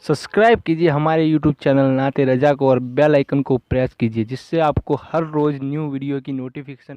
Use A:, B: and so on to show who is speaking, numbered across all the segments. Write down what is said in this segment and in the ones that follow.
A: Subscribe कीजिए हमारे YouTube channel नाते रजा को और बेल आइकन को प्रेस कीजिए जिससे आपको हर रोज़ न्यू वीडियो की नोटिफिकेशन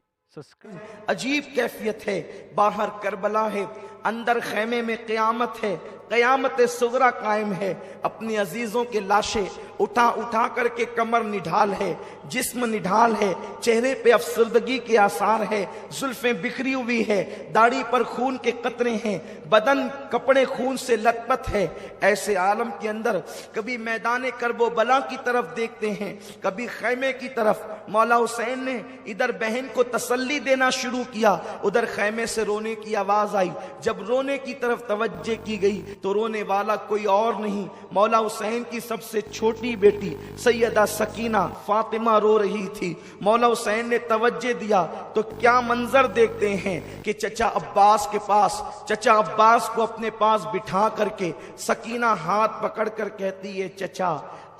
B: अजीब कैफियत है। बाहर करबला है, अंदर खैमे में क़यामत है, क़यामत सुगरा कायम है। अपनी अजीजों के लाशें उठा उठा करके कमर निढाल है, जिस्म निढाल है, चेहरे पे अफसरदगी के आसार है, जुल्फें बिखरी हुई है, दाढ़ी पर खून के कतरे हैं, बदन कपड़े खून से लथपथ है। ऐसे आलम के अंदर कभी मैदान करबो बला की तरफ देखते हैं, कभी खैमे की तरफ। मौला हुसैन ने इधर बहन को तसल्ली देना शुरू किया, उधर खैमे से रोने की आवाज आई। जब रोने की तरफ तवज्जो की गई तो रोने वाला कोई और नहीं, मौला हुसैन की सबसे छोटी बेटी सैयदा सकीना फातिमा रो रही थी। मौला हुसैन ने तवज्जो दिया तो क्या मंजर देखते हैं कि चचा अब्बास के पास, चचा अब्बास को अपने पास बिठा करके सकीना हाथ पकड़ कर कहती है, चचा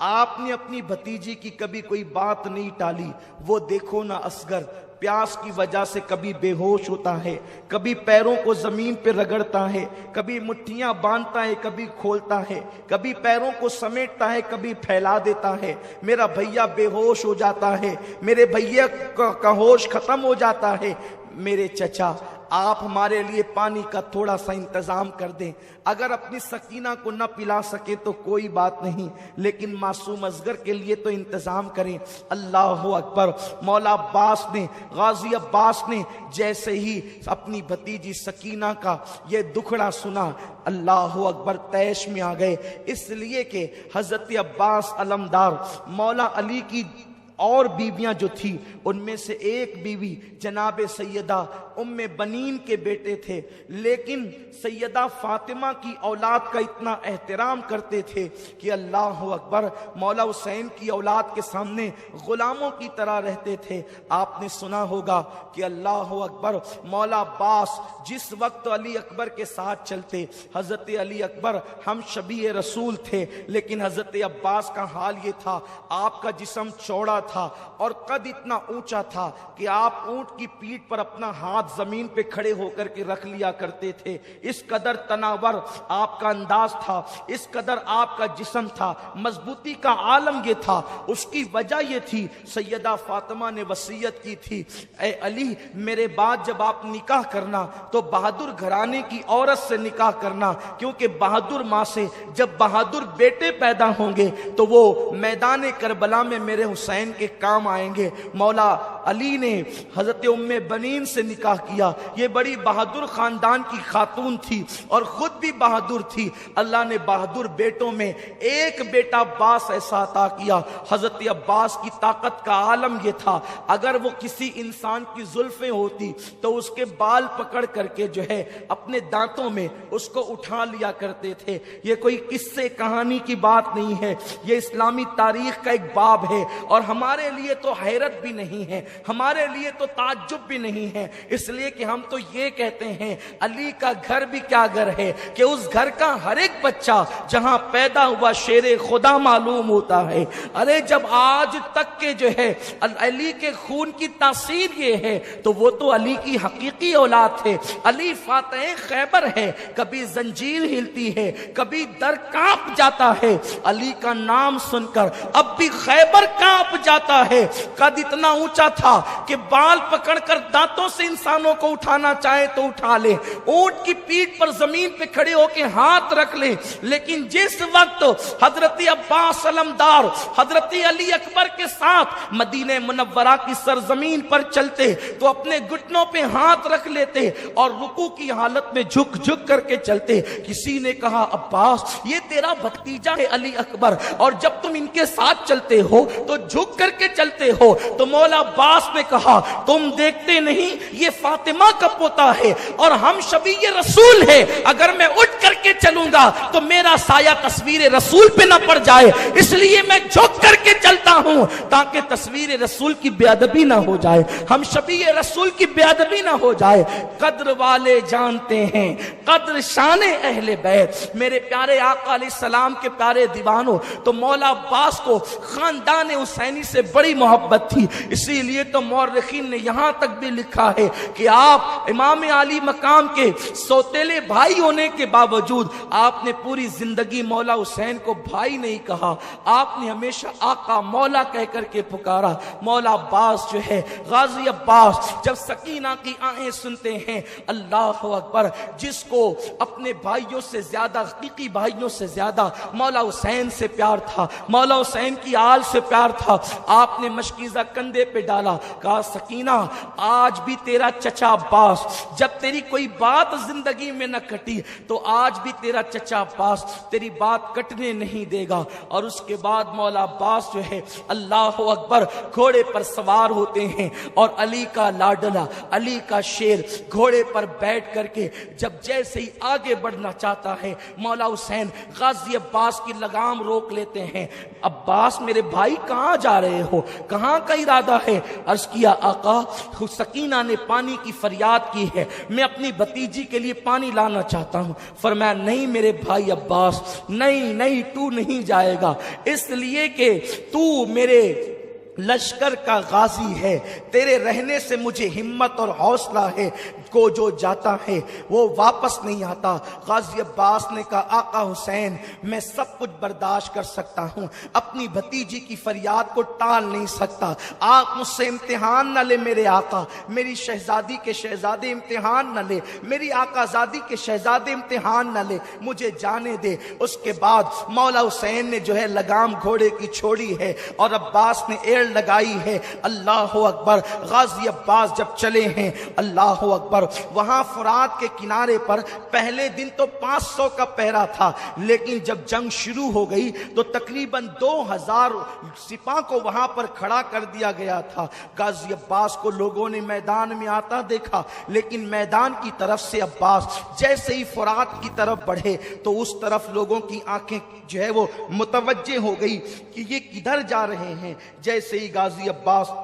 B: आपने अपनी भतीजी की कभी कोई बात नहीं टाली। वो देखो ना असगर प्यास की वजह से कभी बेहोश होता है, कभी पैरों को जमीन पे रगड़ता है, कभी मुट्ठियां बांधता है, कभी खोलता है, कभी पैरों को समेटता है, कभी फैला देता है। मेरा भैया बेहोश हो जाता है, मेरे भैया का होश खत्म हो जाता है। मेरे चचा आप हमारे लिए पानी का थोड़ा सा इंतजाम कर दें। अगर अपनी सकीना को न पिला सके तो कोई बात नहीं, लेकिन मासूम असगर के लिए तो इंतजाम करें। अल्लाह अकबर। मौला अब्बास ने, गाजी अब्बास ने जैसे ही अपनी भतीजी सकीना का ये दुखड़ा सुना, अल्लाह अकबर तैश में आ गए। इसलिए कि हजरत अब्बास अलमदार मौला अली की और बीवियां जो थी उनमें से एक बीवी जनाब सैयदा उम्मे बनीन के बेटे थे, लेकिन सैयदा फातिमा की औलाद का इतना एहतराम करते थे कि अल्लाह अकबर मौला हुसैन की औलाद के सामने गुलामों की तरह रहते थे। आपने सुना होगा कि अल्लाह अकबर मौला अब्बास जिस वक्त अली अकबर के साथ चलते, हजरत अली अकबर हम शबीह रसूल थे, लेकिन हजरत अब्बास का हाल ये था, आपका जिस्म चौड़ा था और कद इतना ऊंचा था कि आप ऊंट की पीठ पर अपना हाथ जमीन पे खड़े होकर के रख लिया करते थे। इस कदर तनावर आपका अंदाज था, इस कदर आपका जिस्म था, मजबूती का आलम ये था। उसकी वजह ये थी, सैयदा फातिमा ने वसीयत की थी, ए अली मेरे बाद जब आप निकाह करना तो बहादुर घराने की औरत से निकाह करना, क्योंकि बहादुर माँ से जब बहादुर बेटे पैदा होंगे तो वो मैदान करबला में मेरे हुसैन के काम आएंगे। मौला अली ने हजरत उम्मे बनीन से निकाह किया। ये बड़ी बहादुर खानदान की खातून थी और खुद भी बहादुर थी। अल्लाह ने बहादुर बेटों में एक बेटा अब्बास ऐसा अता किया। हजरत अब्बास की ताकत का आलम ये था, अगर वो किसी इंसान की जुल्फें होती तो उसके बाल पकड़ करके जो है अपने दांतों में उसको उठा लिया करते थे। ये कोई किस्से कहानी की बात नहीं है, ये इस्लामी तारीख का एक बाब है और हमारे लिए तो हैरत भी नहीं है, हमारे लिए तो ताज्जुब भी नहीं है। इसलिए कि हम तो ये कहते हैं अली का घर भी क्या घर है कि उस घर का हर एक बच्चा जहां पैदा हुआ शेरे खुदा मालूम होता है। अरे जब आज तक के जो है अली के खून की तासीर ये है तो वो तो अली की हकीकी औलाद थे। अली फातेह खैबर है, कभी जंजीर हिलती है, कभी दर कांप जाता है। अली का नाम सुनकर अब भी खैबर कांप जाता है। कद इतना ऊंचा था कि बाल पकड़कर दांतों से इंसानों को उठाना चाहे तो उठा ले, ऊंट की पीठ पर जमीन पे खड़े होकर हाथ रख ले। लेकिन जिस वक्त हजरत अब्बास अलमदार हजरत अली अकबर के साथ मदीने मुनव्वरा की सरजमीन पर चलते तो अपने घुटनों पे हाथ रख लेते और रुकू की हालत में झुक झुक करके चलते। किसी ने कहा अब्बास ये तेरा भतीजा है अली अकबर, और जब तुम इनके साथ चलते हो तो झुक करके चलते हो। तो मौला अब्बास ने कहा तुम देखते नहीं ये फातिमा का पोता है और हम शबीह रसूल है, अगर मैं उठ करके चलूंगा तो मेरा साया तस्वीर रसूल पे ना पड़ जाए, इसलिए मैं झुक करके चलता हूं ताकि तस्वीर रसूल की बेअदबी ना हो जाए, हम शबीह रसूल की बेअदबी ना हो जाए। कद्र वाले जानते हैं कद्र शाने अहले बैत। मेरे प्यारे आका अलैहिस्सलाम के प्यारे दीवानों, तो मौला अब्बास को खानदान हुसैनी से बड़ी मोहब्बत थी, इसीलिए لیے تو मौरखीन ने यहाँ तक भी लिखा है कि आप इमाम अली मकाम के सौतेले भाई होने के बावजूद आपने पूरी जिंदगी मौला हुसैन को भाई नहीं कहा, आपने हमेशा आका मौला कह करके पुकारा। मौला अब्बास जो है, गाजी अब्बास जब सकीना की आएँ सुनते हैं, अल्लाह अकबर, जिसको अपने भाइयों से ज्यादा, हकीकी भाइयों से ज्यादा मौला हुसैन से प्यार था, मौला हुसैन की आल से प्यार था, आपने मशकीज़ा कंधे पे डाला, कहा सकीना आज भी तेरा चचा अब्बास, जब तेरी कोई बात जिंदगी में न कटी तो आज भी तेरा चचा अब्बास तेरी बात कटने नहीं देगा। और उसके बाद मौला अब्बास जो है, अल्लाह अकबर, घोड़े पर सवार होते हैं और अली का लाडला, अली का शेर घोड़े पर बैठ करके जब जैसे ही आगे बढ़ना चाहता है, मौला हुसैन गाजी अब्बास की लगाम रोक लेते हैं। अब्बास मेरे भाई कहाँ जा रहे हो, कहाँ का इरादा है? अर्ज किया आका, सकीना ने पानी की फरियाद की है, मैं अपनी भतीजी के लिए पानी लाना चाहता हूँ। फरमाया नहीं मेरे भाई अब्बास, नहीं नहीं, तू नहीं जाएगा, इसलिए कि तू मेरे लश्कर का गाजी है, तेरे रहने से मुझे हिम्मत और हौसला है, को जो जाता है वो वापस नहीं आता। गाजी अब्बास ने कहा आका हुसैन मैं सब कुछ बर्दाश्त कर सकता हूँ, अपनी भतीजी की फरियाद को टाल नहीं सकता, आप मुझसे इम्तिहान न ले मेरे आका, मेरी शहजादी के शहजादे इम्तिहान न ले, मेरी आकाजादी के शहजादे इम्तिहान न ले, मुझे जाने दे। उसके बाद मौला हुसैन ने जो है लगाम घोड़े की छोड़ी है और अब्बास ने एड़ लगाई है। अल्लाह अकबर, गाजी अब्बास जब चले हैं, अल्लाह अकबर, वहां फुरात के किनारे पर पहले दिन तो 500 का पहरा था, लेकिन जब जंग शुरू हो गई तो तकरीबन 2000 सिपाह को वहां पर खड़ा कर दिया गया था। गाजी अब्बास को लोगों ने मैदान में आता देखा, लेकिन मैदान की तरफ से अब्बास जैसे ही फुरात की तरफ बढ़े तो उस तरफ लोगों की आंखें जो है वो मुतवज्जे हो गई कि ये किधर जा रहे हैं। जैसे ही गाजी अब्बास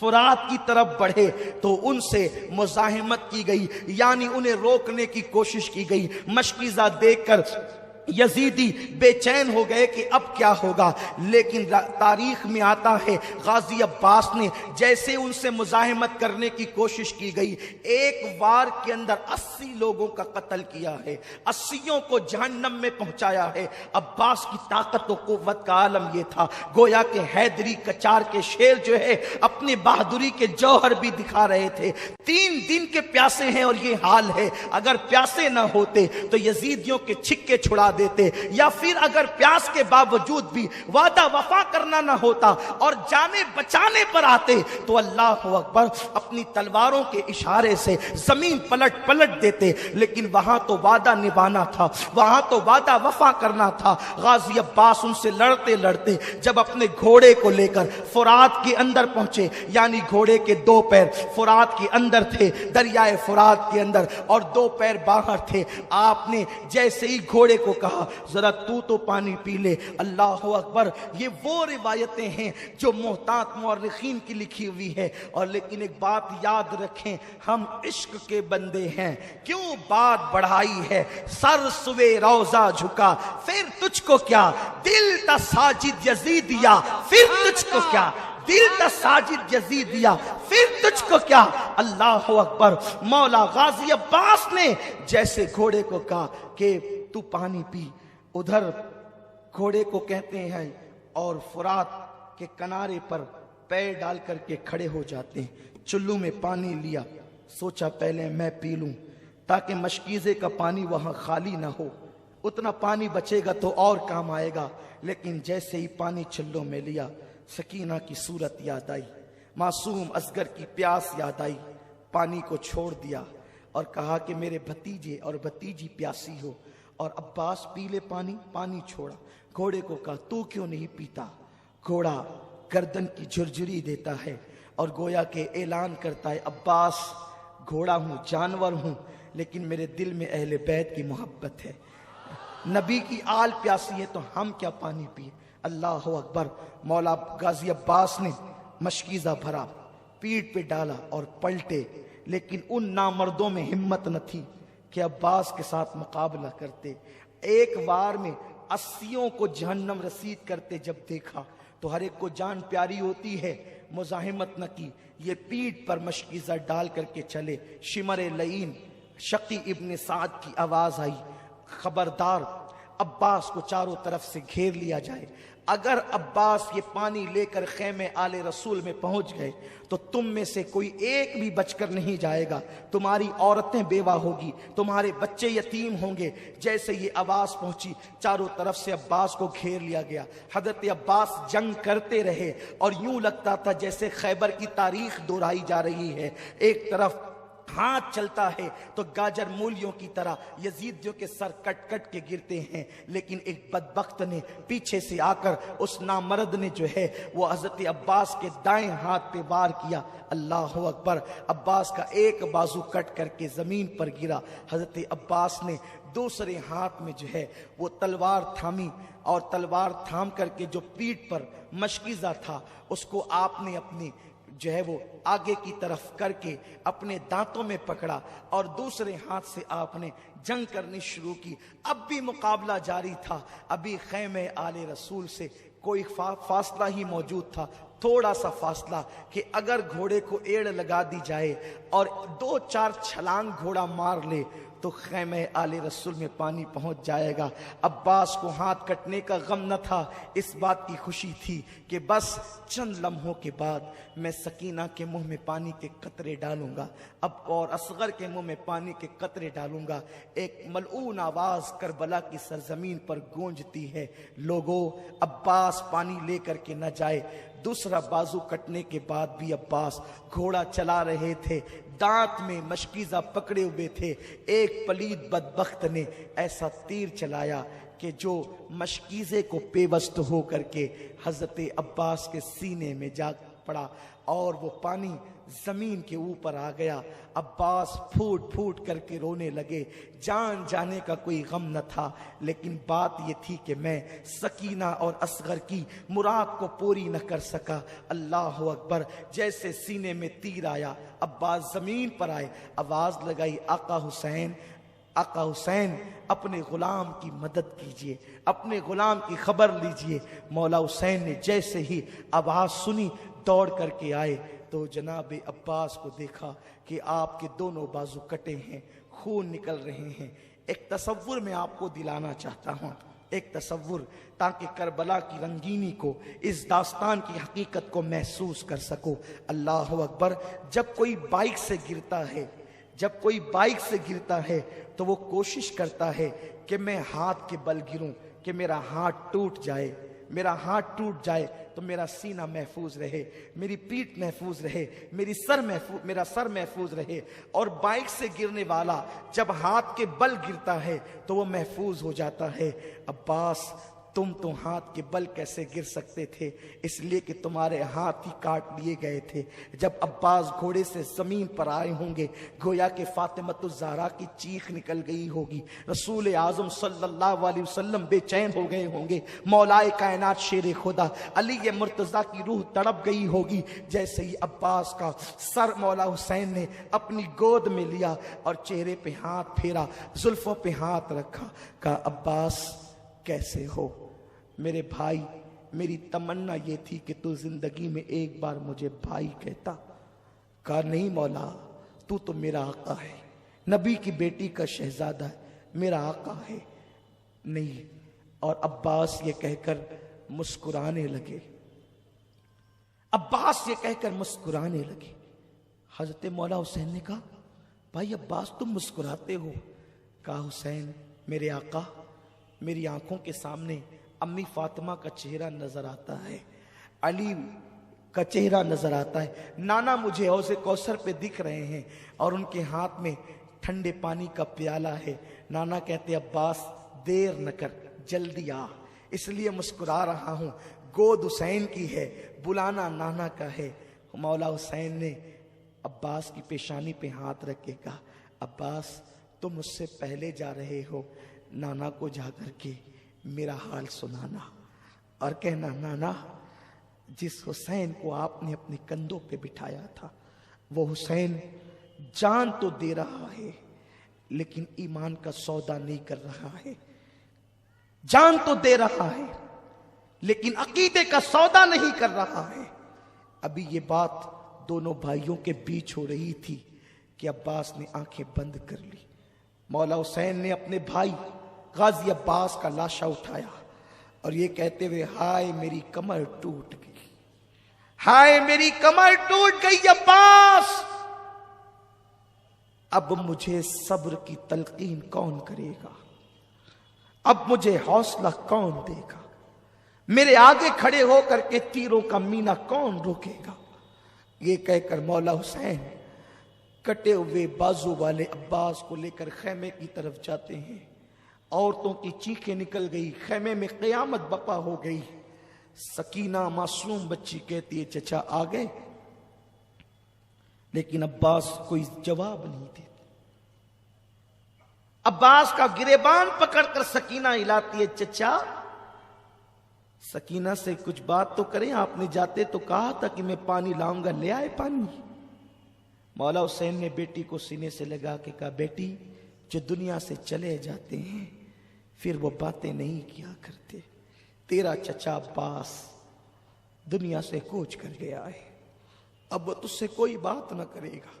B: फुरात की तरफ बढ़े तो उनसे मुज़ाहिमत की गई, यानी उन्हें रोकने की कोशिश की गई। मशकीज़ा देखकर यजीदी बेचैन हो गए कि अब क्या होगा, लेकिन तारीख में आता है गाजी अब्बास ने जैसे उनसे मुज़ाहिमत करने की कोशिश की गई, एक वार के अंदर 80 लोगों का कत्ल किया है, 80 को जहन्नम में पहुंचाया है। अब्बास की ताकत और कुव्वत का आलम यह था, गोया के हैदरी कचार के शेर जो है अपनी बहादुरी के जौहर भी दिखा रहे थे। 3 दिन के प्यासे हैं और ये हाल है, अगर प्यासे ना होते तो यजीदियों के छिक्के छुड़ा देते, या फिर अगर प्यास के बावजूद भी वादा वफा करना ना होता और जाने बचाने पर आते तो अल्लाह अकबर अपनी तलवारों के इशारे से जमीन पलट पलट देते। लेकिन वहां तो वादा निभाना था, वहां तो वादा वफा करना था। गाजी अब्बास उनसे लड़ते लड़ते जब अपने घोड़े को लेकर फुरात के अंदर पहुंचे, यानी घोड़े के 2 पैर फुरात के अंदर थे, दरियाए फुरात के अंदर, और 2 पैर बाहर थे, आपने जैसे ही घोड़े को कहा जरा तू तो पानी पी ले। अल्लाह अकबर, ये वो रिवायतें हैं जो मोहतात मौरखीन की लिखी हुई है। और लेकिन एक बात याद रखें, हम इश्क के बंदे हैं, क्यों बात बढ़ाई है, सर सुवे रोजा झुका, फिर तुझको क्या, दिल ता साजिद यजीदिया, फिर तुझको क्या, दिल ता साजिद यजीदिया, फिर तुझको क्या। अल्लाह अकबर, मौला गाजी अब्बास ने जैसे घोड़े को कहा कि तू पानी पी, उधर घोड़े को कहते हैं और फुरात के किनारे पर पैर डाल करके खड़े हो जाते हैं। चुल्लू में पानी लिया, सोचा पहले मैं पी लूं ताकि मशकीज़े का पानी वहां खाली ना हो, उतना पानी बचेगा तो और काम आएगा। लेकिन जैसे ही पानी चुल्लू में लिया, सकीना की सूरत याद आई, मासूम असगर की प्यास याद आई, पानी को छोड़ दिया और कहा कि मेरे भतीजे और भतीजी प्यासी हो। और अब्बास पी ले पानी, पानी छोड़ा। घोड़े को कहा तू क्यों नहीं पीता। घोड़ा गर्दन की झुरझुरी देता है और गोया के ऐलान करता है, अब्बास घोड़ा हूँ, जानवर हूँ, लेकिन मेरे दिल में अहले बैत की मोहब्बत है, नबी की आल प्यासी है, तो हम क्या पानी पिए। अल्लाह अकबर, मौला गाजी अब्बास ने मशकीज़ा भरा, पीठ पे डाला और पलटे, लेकिन उन नामर्दों में हिम्मत न थी कि अब्बास के साथ मुकाबला करते। एक बार में 80 को जहन्नम रसीद करते जब देखा तो हर एक को जान प्यारी होती है, मुजाहिमत न की, ये पीठ पर मशकीज़ा डाल करके चले। शिमर लईन शकी इब्न साद की आवाज आई, खबरदार अब्बास को चारों तरफ से घेर लिया जाए। अगर अब्बास ये पानी लेकर खैमे आले रसूल में पहुंच गए तो तुम में से कोई एक भी बचकर नहीं जाएगा। तुम्हारी औरतें बेवा होगी, तुम्हारे बच्चे यतीम होंगे। जैसे ये आवाज पहुंची, चारों तरफ से अब्बास को घेर लिया गया। हजरत अब्बास जंग करते रहे और यूं लगता था जैसे खैबर की तारीख दोहराई जा रही है। एक तरफ हाथ चलता है तो गाजर मूलियों की तरह यजीदियों के सर कट कट के गिरते हैं, लेकिन एक बदबख्त ने पीछे से आकर, उस नामर्द ने जो है वो हजरत अब्बास के दाएं हाथ पे वार किया। अल्लाह अकबर। अब्बास का एक बाजू कट करके जमीन पर गिरा। हजरत अब्बास ने दूसरे हाथ में जो है वो तलवार थामी और तलवार थाम करके जो पीठ पर मशकीज़ा था उसको आपने अपनी जो है वो आगे की तरफ करके अपने दांतों में पकड़ा और दूसरे हाथ से आपने जंग करनी शुरू की। अब भी मुकाबला जारी था। अभी खैमे आले रसूल से कोई फासला ही मौजूद था, थोड़ा सा फासला कि अगर घोड़े को एड़ लगा दी जाए और 2-4 छलांग घोड़ा मार ले तो खैमे आले रसूल में पानी पहुंच जाएगा। अब्बास को हाथ कटने का गम न था, इस बात की खुशी थी कि बस चंद लम्हों के बाद मैं सकीना के मुंह में पानी के कतरे डालूंगा अब और असगर के मुंह में पानी के कतरे डालूंगा। एक मलऊन आवाज करबला की सरजमीन पर गूंजती है, लोगों अब्बास पानी लेकर के न जाए। दूसरा बाजू कटने के बाद भी अब्बास घोड़ा चला रहे थे, दांत में मशकीज़ा पकड़े हुए थे। एक पलीद बदबख्त ने ऐसा तीर चलाया कि जो मशकीज़े को पेवस्त हो करके हजरत अब्बास के सीने में जा पड़ा और वो पानी जमीन के ऊपर आ गया। अब्बास फूट फूट करके रोने लगे। जान जाने का कोई गम न था, लेकिन बात ये थी कि मैं सकीना और असगर की मुराद को पूरी न कर सका। अल्लाह अकबर। जैसे सीने में तीर आया, अब्बास जमीन पर आए, आवाज लगाई, आका हुसैन, आका हुसैन, अपने गुलाम की मदद कीजिए, अपने गुलाम की खबर लीजिए। मौला हुसैन ने जैसे ही आवाज सुनी दौड़ करके आए तो जनाब अब्बास को देखा कि आपके दोनों बाजू कटे हैं, खून निकल रहे हैं। एक तसव्वुर मैं आपको दिलाना चाहता हूँ, एक तसव्वुर, ताकि करबला की रंगीनी को, इस दास्तान की हकीकत को महसूस कर सको। अल्लाह अकबर। जब कोई बाइक से गिरता है, जब कोई बाइक से गिरता है तो वो कोशिश करता है कि मैं हाथ के बल गिरूं, कि मेरा हाथ टूट जाए, मेरा हाथ टूट जाए तो मेरा सीना महफूज रहे, मेरी पीठ महफूज रहे, मेरा सर महफूज रहे। और बाइक से गिरने वाला जब हाथ के बल गिरता है तो वो महफूज हो जाता है। अब्बास, तुम तो हाथ के बल कैसे गिर सकते थे? इसलिए कि तुम्हारे हाथ ही काट लिए गए थे। जब अब्बास घोड़े से जमीन पर आए होंगे, गोया के फातिमतुज़ ज़हरा की चीख निकल गई होगी, रसूल आज़म सल्लल्लाहु अलैहि वसल्लम बेचैन हो गए होंगे, मौलाए कायनात शेर खुदा अली मुर्तज़ा की रूह तड़प गई होगी। जैसे ही अब्बास का सर मौला हुसैन ने अपनी गोद में लिया और चेहरे पे हाथ फेरा, जुल्फों पे हाथ रखा, कहा अब्बास कैसे हो मेरे भाई? मेरी तमन्ना ये थी कि तू जिंदगी में एक बार मुझे भाई कहता। कहा नहीं मौला, तू तो मेरा आका है, नबी की बेटी का शहजादा है, मेरा आका है। नहीं। और अब्बास ये कहकर मुस्कुराने लगे, अब्बास ये कहकर मुस्कुराने लगे। हजरत मौला हुसैन ने कहा भाई अब्बास तुम मुस्कुराते हो? कहा हुसैन मेरे आका, मेरी आंखों के सामने अम्मी फातिमा का चेहरा नजर आता है, अली का चेहरा नजर आता है, नाना मुझे हौज़े कौसर पे दिख रहे हैं और उनके हाथ में ठंडे पानी का प्याला है। नाना कहते अब्बास देर न कर, जल्दी आ, इसलिए मुस्कुरा रहा हूं, गोद हुसैन की है, बुलाना नाना का है। मौला हुसैन ने अब्बास की पेशानी पे हाथ रख के कहा अब्बास तुम मुझसे पहले जा रहे हो, नाना को जाकर के मेरा हाल सुनाना और कहना नाना जिस हुसैन को आपने अपने कंधों पे बिठाया था वो हुसैन जान तो दे रहा है लेकिन ईमान का सौदा नहीं कर रहा है, जान तो दे रहा है लेकिन अकीदे का सौदा नहीं कर रहा है। ابھی یہ بات دونوں بھائیوں کے بیچ ہو رہی تھی کہ عباس نے آنکھیں بند کر لی. مولا حسین نے اپنے بھائی غازی عباس کا لاشا اٹھایا اور یہ کہتے ہوئے ہائے میری کمر ٹوٹ گئی، ہائے میری کمر ٹوٹ گئی عباس، اب مجھے صبر کی تلقین کون کرے گا، اب مجھے حوصلہ کون دے گا، میرے آگے کھڑے ہو کر کے تیروں کا مینا کون روکے گا. یہ کہہ کر مولا حسین کٹے ہوئے بازو والے عباس کو لے کر خیمے کی طرف جاتے ہیں. عورتوں کی چیخیں نکل گئی، خیمے میں قیامت بپا ہو گئی. سکینہ معصوم بچی کہتی ہے چچا آ گئے، لیکن عباس کوئی جواب نہیں دیتا. عباس کا گریبان پکڑ کر سکینہ ہلاتی ہے چچا. سکینہ سے کچھ بات تو کریں، آپ نے جاتے تو کہا تھا کہ میں پانی لاؤں گا، لے آئے پانی. مولا حسین نے بیٹی کو سینے سے لگا کے کہا بیٹی جو دنیا سے چلے جاتے ہیں پھر وہ باتیں نہیں کیا کرتے، تیرا چچا عباس دنیا سے کوچ کر گیا ہے، اب وہ تجھ سے کوئی بات نہ کرے گا.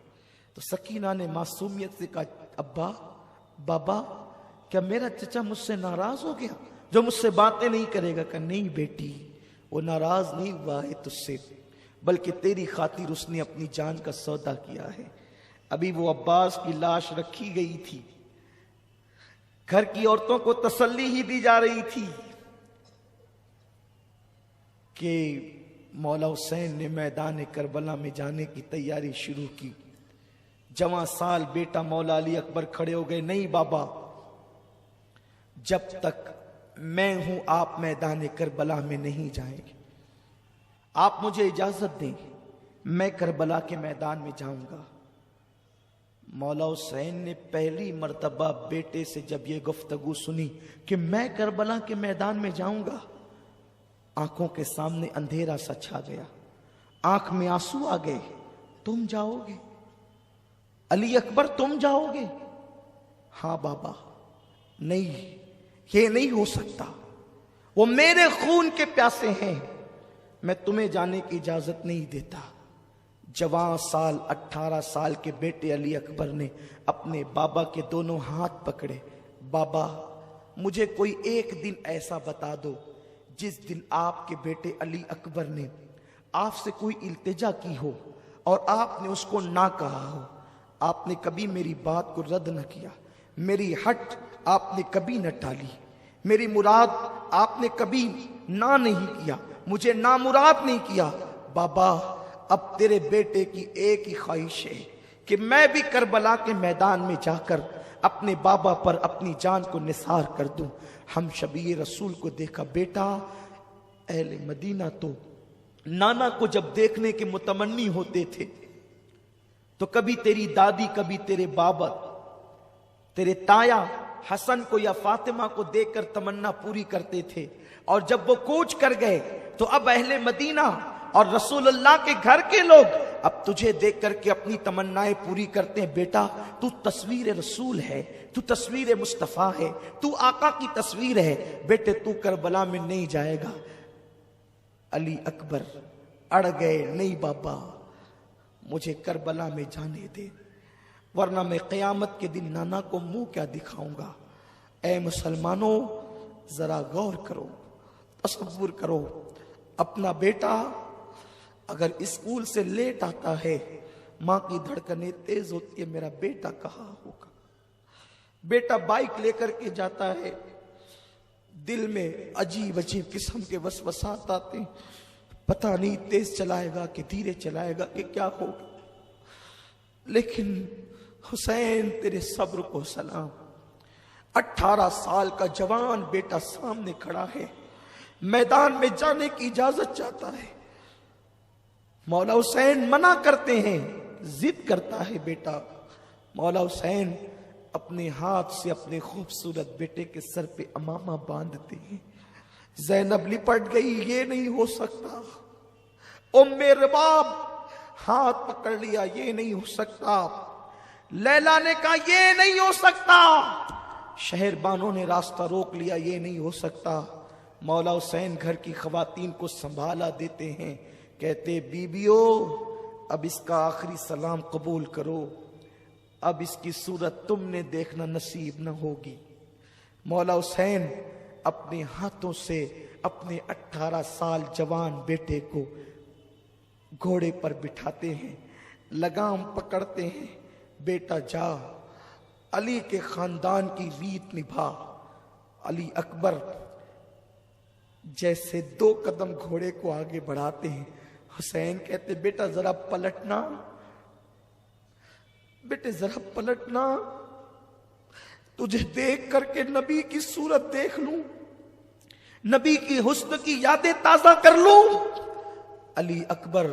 B: تو سکینہ نے معصومیت سے کہا ابا بابا کیا میرا چچا مجھ سے ناراض ہو گیا جو مجھ سے باتیں نہیں کرے گا؟ کہ نہیں بیٹی وہ ناراض نہیں ہوا ہے تجھ سے، بلکہ تیری خاطر اس نے اپنی جان کا سودا کیا ہے. ابھی وہ عباس کی لاش رکھی گئی تھی، گھر کی عورتوں کو تسلی ہی دی جا رہی تھی کہ مولا حسین نے میدان کربلا میں جانے کی تیاری شروع کی. جوان سال بیٹا مولا علی اکبر کھڑے ہو گئے، نہیں بابا جب تک میں ہوں آپ میدان کربلا میں نہیں جائیں گے، آپ مجھے اجازت دیں میں کربلا کے میدان میں جاؤں گا. مولا حسین نے پہلی مرتبہ بیٹے سے جب یہ گفتگو سنی کہ میں کربلا کے میدان میں جاؤں گا، آنکھوں کے سامنے اندھیرا سا چھا گیا، آنکھ میں آنسو آ گئے. تم جاؤ گے علی اکبر، تم جاؤ گے؟ ہاں بابا. نہیں یہ نہیں ہو سکتا، وہ میرے خون کے پیاسے ہیں، میں تمہیں جانے کی اجازت نہیں دیتا. جوان سال 18 سال کے بیٹے علی اکبر نے اپنے بابا کے دونوں ہاتھ پکڑے. بابا مجھے کوئی ایک دن ایسا بتا دو جس دن آپ کے بیٹے علی اکبر نے آپ سے کوئی التجا کی ہو اور آپ نے اس کو نہ کہا ہو. آپ نے کبھی میری بات کو رد نہ کیا، میری ہٹ آپ نے کبھی نہ ٹالی، میری مراد آپ نے کبھی نہ نہیں کیا، مجھے نامراد نہیں کیا. بابا اب تیرے بیٹے کی ایک ہی خواہش ہے کہ میں بھی کربلا کے میدان میں جا کر اپنے بابا پر اپنی جان کو نثار کر دوں. ہم شبیہ رسول کو دیکھا. بیٹا اہل مدینہ تو نانا کو جب دیکھنے کے متمنی ہوتے تھے تو کبھی تیری دادی، کبھی تیرے بابا، تیرے تایا حسن کو یا فاطمہ کو دیکھ کر تمنا پوری کرتے تھے. اور جب وہ کوچ کر گئے تو اب اہل مدینہ اور رسول اللہ کے گھر کے لوگ اب تجھے دیکھ کر کے اپنی تمنائیں پوری کرتے ہیں. بیٹا تو تصویر رسول ہے، تو تصویر مصطفیٰ ہے، تو آقا کی تصویر ہے. بیٹے تو کربلا میں نہیں جائے گا. علی اکبر اڑ گئے، نہیں بابا مجھے کربلا میں جانے دے، ورنہ میں قیامت کے دن نانا کو منہ کیا دکھاؤں گا. اے مسلمانوں ذرا غور کرو، تصور کرو، اپنا بیٹا اگر اسکول سے لیٹ آتا ہے ماں کی دھڑکنیں تیز ہوتی ہے، میرا بیٹا کہاں ہوگا. بیٹا بائک لے کر کے جاتا ہے، دل میں عجیب عجیب قسم کے وسوسات آتے ہیں، پتہ نہیں تیز چلائے گا کہ دھیرے چلائے گا کہ کیا ہوگا. لیکن حسین تیرے صبر کو سلام. 18 سال کا جوان بیٹا سامنے کھڑا ہے، میدان میں جانے کی اجازت چاہتا ہے. مولا حسین منع کرتے ہیں، ضد کرتا ہے بیٹا. مولا حسین اپنے ہاتھ سے اپنے خوبصورت بیٹے کے سر پہ امامہ باندھتے ہیں. زینب لپٹ گئی، یہ نہیں ہو سکتا. ام رباب ہاتھ پکڑ لیا، یہ نہیں ہو سکتا. لیلا نے کہا یہ نہیں ہو سکتا. شہر بانوں نے راستہ روک لیا، یہ نہیں ہو سکتا. مولا حسین گھر کی خواتین کو سنبھالا دیتے ہیں. کہتے بیبیو اب اس کا آخری سلام قبول کرو، اب اس کی صورت تم نے دیکھنا نصیب نہ ہوگی۔ مولا حسین اپنے ہاتھوں سے اپنے 18 سال جوان بیٹے کو گھوڑے پر بٹھاتے ہیں، لگام پکڑتے ہیں، بیٹا جا، علی کے خاندان کی ریت نبھا۔ علی اکبر جیسے 2 قدم گھوڑے کو آگے بڑھاتے ہیں، حسین کہتے بیٹا ذرا پلٹنا، بیٹے ذرا پلٹنا، تجھے دیکھ کر کے نبی کی صورت دیکھ لوں، نبی کی حسن کی یادیں تازہ کر لوں۔ علی اکبر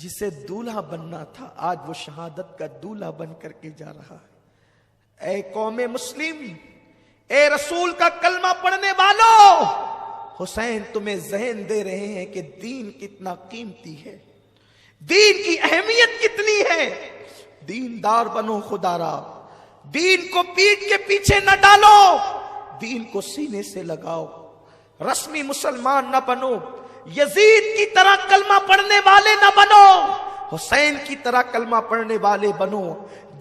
B: جسے دولہا بننا تھا آج وہ شہادت کا دولہا بن کر کے جا رہا ہے۔ اے قوم مسلم، اے رسول کا کلمہ پڑھنے والوں، حسین تمہیں ذہن دے رہے ہیں کہ دین کتنا قیمتی ہے، دین کی اہمیت کتنی ہے۔ دیندار بنو خدا را، دین کو پیٹھ کے پیچھے نہ ڈالو، دین کو سینے سے لگاؤ، رسمی مسلمان نہ بنو، یزید کی طرح کلمہ پڑھنے والے نہ بنو، حسین کی طرح کلمہ پڑھنے والے بنو۔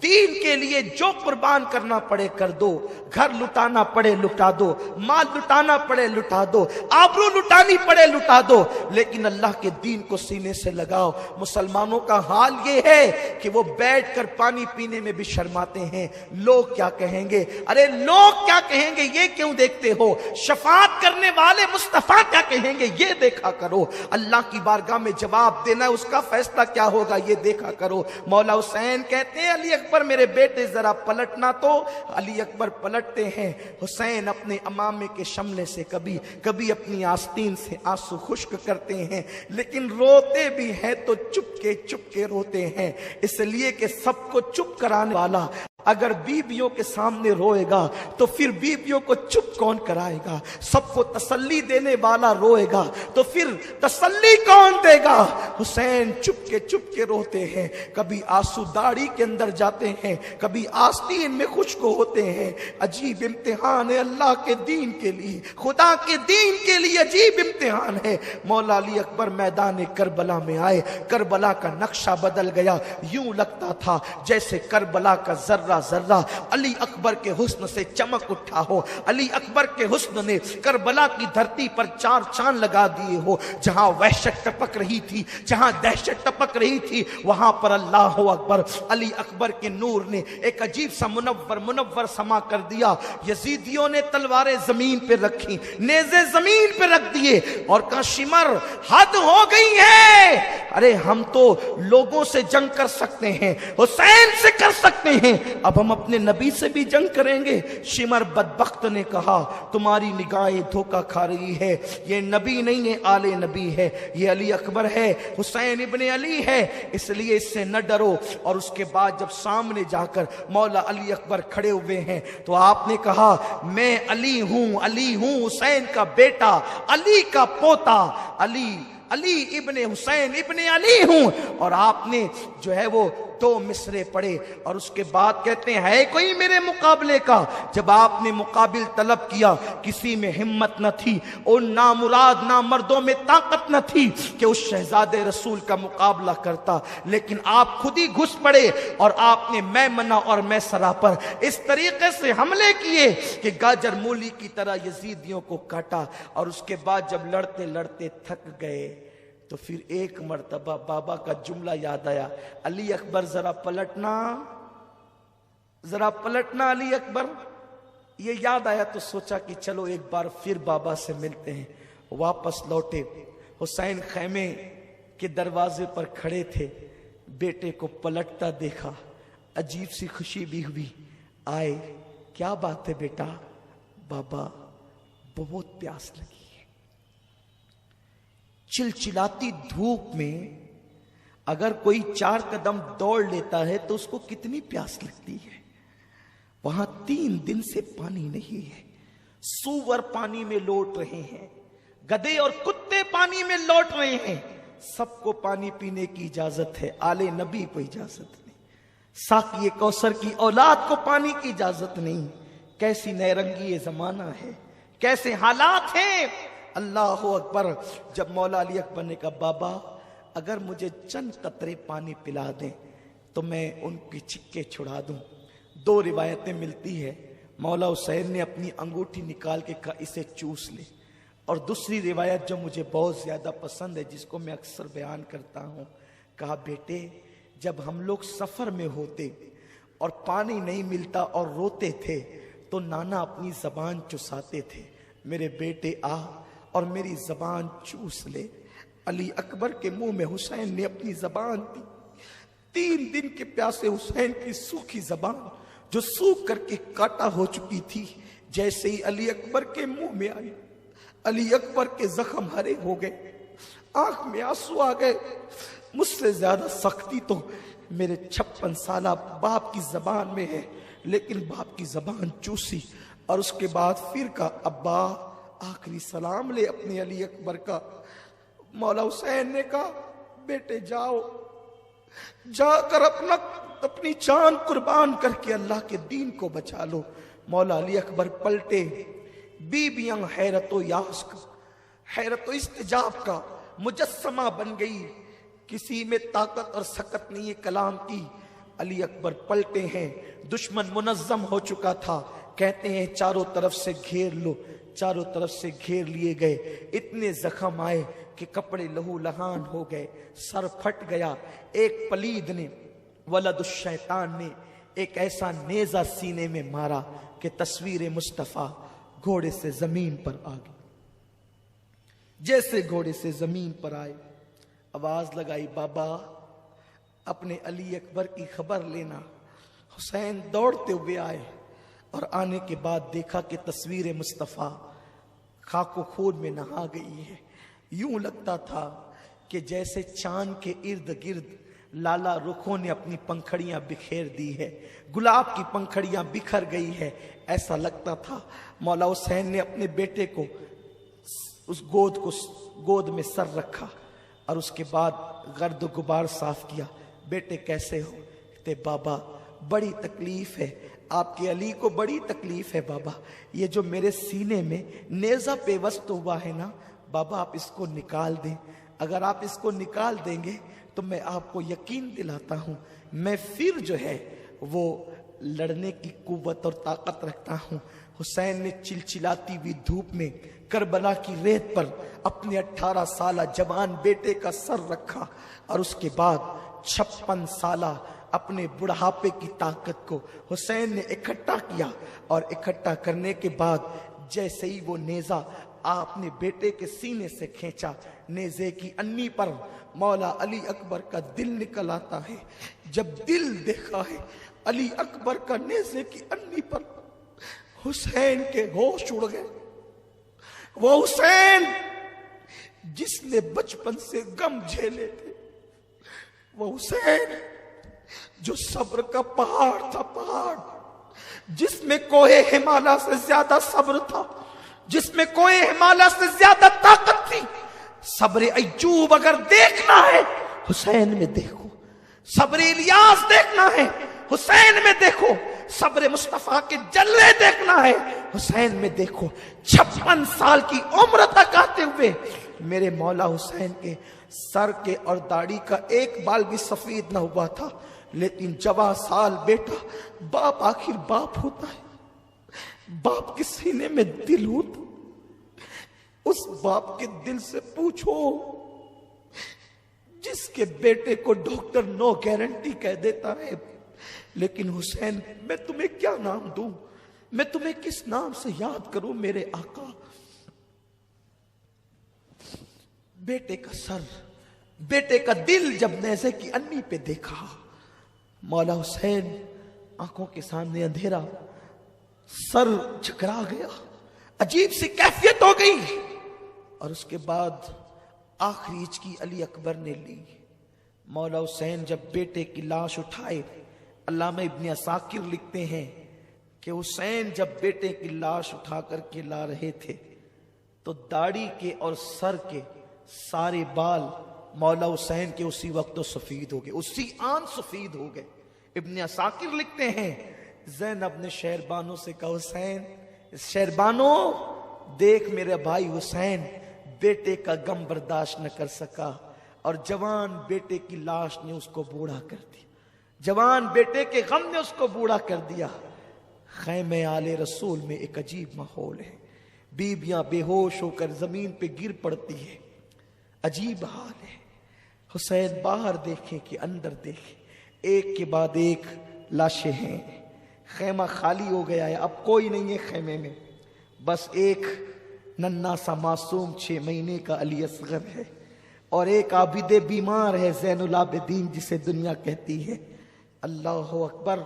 B: دین کے لیے جو قربان کرنا پڑے کر دو، گھر لٹانا پڑے لٹا دو، مال لٹانا پڑے لٹا دو، آبرو لٹانی پڑے لٹا دو، لیکن اللہ کے دین کو سینے سے لگاؤ۔ مسلمانوں کا حال یہ ہے کہ وہ بیٹھ کر پانی پینے میں بھی شرماتے ہیں، لوگ کیا کہیں گے، ارے لوگ کیا کہیں گے یہ کیوں دیکھتے ہو، شفاعت کرنے والے مصطفیٰ کیا کہیں گے یہ دیکھا کرو، اللہ کی بارگاہ میں جواب دینا اس کا فیصلہ کیا ہوگا یہ دیکھا کرو۔ مولا حسین کہتے ہیں علی اکبر میرے بیٹے ذرا پلٹنا، تو علی اکبر پلٹتے ہیں۔ حسین اپنے امامے کے شملے سے کبھی اپنی آستین سے آنسو خشک کرتے ہیں، لیکن روتے بھی ہیں تو چپ کے روتے ہیں، اس لیے کہ سب کو چپ کرانے والا اگر بیویوں کے سامنے روئے گا تو پھر بیویوں کو چپ کون کرائے گا، سب کو تسلی دینے والا روئے گا تو پھر تسلی کون دے گا۔ حسین چپ کے روتے ہیں، کبھی آنسو داڑھی کے اندر جاتے ہیں، کبھی آستین میں خشک ہوتے ہیں۔ عجیب امتحان ہے اللہ کے دین کے لیے، خدا کے دین کے لیے عجیب امتحان ہے۔ مولا علی اکبر میدان کربلا میں آئے، کربلا کا نقشہ بدل گیا، یوں لگتا تھا جیسے کربلا کا ذرہ علی اکبر کے حسن سے چمک اٹھا ہو، علی اکبر کے حسن نے کربلا کی دھرتی پر 4 چاند لگا دیے ہو۔ جہاں وحشت ٹپک رہی تھی، جہاں دہشت ٹپک رہی تھی، وہاں پر اللہ اکبر، علی اکبر کے نور نے ایک عجیب سا منور سما کر دیا۔ یزیدیوں نے تلواریں زمین پہ رکھی، نیزے زمین پہ رکھ دیے اور کہا شمر حد ہو گئی ہے، ارے ہم تو لوگوں سے جنگ کر سکتے ہیں، حسین سے کر سکتے ہیں، اب ہم اپنے نبی سے بھی جنگ کریں گے۔ شمر بدبخت نے کہا تمہاری نگاہیں دھوکہ کھا رہی ہے، یہ نبی نہیں ہے، آل نبی ہے، یہ علی اکبر ہے، حسین ابن علی ہے، اس لیے اس سے نہ ڈرو۔ اور اس کے بعد جب سامنے جا کر مولا علی اکبر کھڑے ہوئے ہیں تو آپ نے کہا میں علی ہوں، حسین کا بیٹا، علی کا پوتا، علی ابن حسین ابن علی ہوں۔ اور آپ نے جو ہے وہ 2 مصرے پڑھے اور اس کے بعد کہتے ہیں ہے کوئی میرے مقابلے کا؟ جب آپ نے مقابل طلب کیا کسی میں ہمت نہ تھی، ان نامراد نامردوں میں طاقت نہ تھی کہ اس شہزادے رسول کا مقابلہ کرتا، لیکن آپ خود ہی گھس پڑے اور آپ نے میمنہ اور میسرہ پر اس طریقے سے حملے کیے کہ گاجر مولی کی طرح یزیدیوں کو کاٹا۔ اور اس کے بعد جب لڑتے لڑتے تھک گئے تو پھر ایک مرتبہ بابا کا جملہ یاد آیا، علی اکبر ذرا پلٹنا علی اکبر۔ یہ یاد آیا تو سوچا کہ چلو ایک بار پھر بابا سے ملتے ہیں۔ واپس لوٹے، حسین خیمے کے دروازے پر کھڑے تھے، بیٹے کو پلٹتا دیکھا، عجیب سی خوشی بھی ہوئی۔ آئے، کیا بات ہے بیٹا؟ بابا بہت پیاس لگی، چلچلاتی دھوپ میں اگر کوئی 4 قدم دوڑ لیتا ہے تو اس کو کتنی پیاس لگتی ہے۔ وہاں 3 دن سے پانی نہیں ہے، سور پانی میں لوٹ رہے ہیں، گدھے اور کتے پانی میں لوٹ رہے ہیں، سب کو پانی پینے کی اجازت ہے، آل نبی کو اجازت نہیں، ساقی کوثر کی اولاد کو پانی کی اجازت نہیں۔ کیسی نیرنگی یہ زمانہ ہے، کیسے حالات ہیں۔ اللہ اکبر۔ جب مولا علی اکبر نے کہا بابا اگر مجھے چند قطرے پانی پلا دیں تو میں ان کی چکے چھڑا دوں۔ دو روایتیں ملتی ہے، مولا حسین نے اپنی انگوٹھی نکال کے کہا اسے چوس لے، اور دوسری روایت جو مجھے بہت زیادہ پسند ہے، جس کو میں اکثر بیان کرتا ہوں، کہا بیٹے جب ہم لوگ سفر میں ہوتے اور پانی نہیں ملتا اور روتے تھے تو نانا اپنی زبان چساتے تھے، میرے بیٹے آ اور میری زبان چوس لے۔ علی اکبر کے منہ میں حسین نے اپنی زبان دی، 3 دن کے پیاسے حسین کی سوکھی زبان جو سوکھ کر کے کاٹا ہو چکی تھی، جیسے ہی علی اکبر کے منہ میں آئی، علی اکبر کے زخم ہرے ہو گئے، آنکھ میں آنسو آ گئے۔ مجھ سے زیادہ سختی تو میرے 56 سالہ باپ کی زبان میں ہے، لیکن باپ کی زبان چوسی، اور اس کے بعد پھر کہا ابا آخری سلام لے اپنے علی اکبر کا۔ مولا حسین نے کہا بیٹے جاؤ، جا کر اپنی جان قربان کر کے اللہ کے دین کو بچا لو۔ مولا علی اکبر پلٹے، بیویاں حیرت و یاس کا، حیرت و استجاب کا مجسمہ بن گئی، کسی میں طاقت اور سکت نہیں ہے کلام کی۔ علی اکبر پلٹے ہیں، دشمن منظم ہو چکا تھا، کہتے ہیں چاروں طرف سے گھیر لو، چاروں طرف سے گھیر لیے گئے، اتنے زخم آئے کہ کپڑے لہو لہان ہو گئے، سر پھٹ گیا۔ ایک پلید نے، ولد الشیطان نے، ایک ایسا نیزہ سینے میں مارا کہ تصویر مصطفیٰ گھوڑے سے زمین پر آ گئی۔ جیسے گھوڑے سے زمین پر آئے، آواز لگائی بابا اپنے علی اکبر کی خبر لینا۔ حسین دوڑتے ہوئے آئے اور آنے کے بعد دیکھا کہ تصویر مصطفیٰ خاک و خون میں نہا گئی ہے۔ یوں لگتا تھا کہ جیسے چاند کے ارد گرد لالا رخوں نے اپنی پنکھڑیاں بکھیر دی ہے، گلاب کی پنکھڑیاں بکھر گئی ہے، ایسا لگتا تھا۔ مولا حسین نے اپنے بیٹے کو اس گود میں سر رکھا اور اس کے بعد گرد و غبار صاف کیا۔ بیٹے کیسے ہو؟ کہتے بابا بڑی تکلیف ہے، آپ کے علی کو بڑی تکلیف ہے بابا، یہ جو میرے سینے میں نیزہ پیوست ہوا ہے نا بابا آپ اس کو نکال دیں، اگر آپ اس کو نکال دیں گے تو میں آپ کو یقین دلاتا ہوں میں پھر جو ہے وہ لڑنے کی قوت اور طاقت رکھتا ہوں۔ حسین نے چلچلاتی ہوئی دھوپ میں کربلا کی ریت پر اپنے 18 سالہ جوان بیٹے کا سر رکھا، اور اس کے بعد 56 سالہ اپنے بڑھاپے کی طاقت کو حسین نے اکٹھا کیا، اور اکٹھا کرنے کے بعد جیسے ہی وہ نیزہ آپ نے بیٹے کے سینے سے کھینچا، نیزے کی انی پر مولا علی اکبر کا دل نکل آتا ہے۔ جب دل دیکھا ہے علی اکبر کا نیزے کی انی پر، حسین کے ہوش اڑ گئے۔ وہ حسین جس نے بچپن سے غم جھیلے تھے، وہ حسین جو صبر کا پہاڑ تھا، پہاڑ جس میں کوہ ہمالیہ سے زیادہ صبر تھا، جس میں کوہ ہمالیہ سے زیادہ طاقت تھی۔ صبر ایوب اگر دیکھنا ہے حسین میں دیکھو، صبر الیاس دیکھنا ہے حسین میں دیکھو، صبر مصطفیٰ کے جلوے دیکھنا ہے حسین میں دیکھو۔ 56 سال کی عمر تک آتے ہوئے میرے مولا حسین کے سر کے اور داڑھی کا ایک بال بھی سفید نہ ہوا تھا، لیکن جوان سال بیٹا، باپ آخر باپ ہوتا ہے، باپ کے سینے میں دل ہوتا، اس باپ کے دل سے پوچھو جس کے بیٹے کو ڈاکٹر نو گارنٹی کہہ دیتا ہے، لیکن حسین میں تمہیں کیا نام دوں، میں تمہیں کس نام سے یاد کروں میرے آقا۔ بیٹے کا سر، بیٹے کا دل جب نیزے کی انی پہ دیکھا، مولا حسین آنکھوں کے سامنے اندھیرا، سر جھکرا گیا، عجیب سی کیفیت ہو گئی، اور اس کے بعد آخری ہچکی علی اکبر نے لی۔ مولا حسین جب بیٹے کی لاش اٹھائے، علامہ ابن عساکر لکھتے ہیں کہ حسین جب بیٹے کی لاش اٹھا کر کے لا رہے تھے تو داڑھی کے اور سر کے سارے بال مولا حسین کے اسی وقت تو سفید ہو گئے، اسی آن سفید ہو گئے۔ ابن عساکر لکھتے ہیں زینب نے شہربانو سے کہا حسین، شہربانو دیکھ میرے بھائی حسین بیٹے کا غم برداشت نہ کر سکا، اور جوان بیٹے کی لاش نے اس کو بوڑھا کر دیا، جوان بیٹے کے غم نے اس کو بوڑھا کر دیا۔ خیمے آل رسول میں ایک عجیب ماحول ہے، بیویاں بے ہوش ہو کر زمین پہ گر پڑتی ہے، عجیب حال ہے۔ حسین باہر دیکھے کہ اندر دیکھے، ایک کے بعد ایک لاشیں ہیں، خیمہ خالی ہو گیا ہے، اب کوئی نہیں ہے خیمے میں، بس ایک ننھا سا معصوم 6 مہینے کا علی اصغر ہے، اور ایک عابد بیمار ہے زین العابدین جسے دنیا کہتی ہے۔ اللہ اکبر،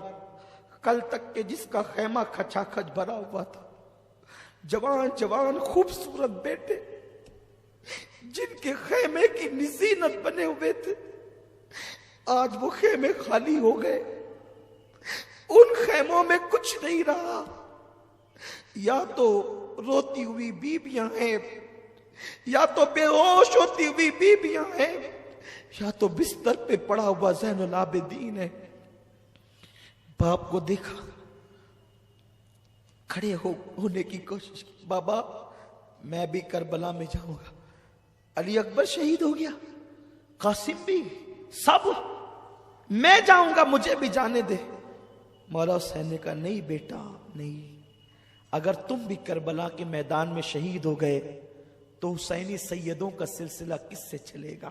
B: کل تک کہ جس کا خیمہ کھچا کھچ بھرا ہوا تھا، جوان جوان خوبصورت بیٹے جن کے خیمے کی نزینت بنے ہوئے تھے، آج وہ خیمے خالی ہو گئے، ان خیموں میں کچھ نہیں رہا، یا تو روتی ہوئی بیویاں ہیں، یا تو بے ہوش ہوتی ہوئی بیویاں ہیں، یا تو بستر پہ پڑا ہوا زین العابدین ہے۔ باپ کو دیکھا، کھڑے ہونے کی کوشش کی، بابا میں بھی کربلا میں جاؤں گا، علی اکبر شہید ہو گیا، قاسم بھی، سب، میں جاؤں گا، مجھے بھی جانے دے۔ مولا حسین نے کہا نہیں بیٹا نہیں، اگر تم بھی کربلا کے میدان میں شہید ہو گئے تو حسینی سیدوں کا سلسلہ کس سے چلے گا؟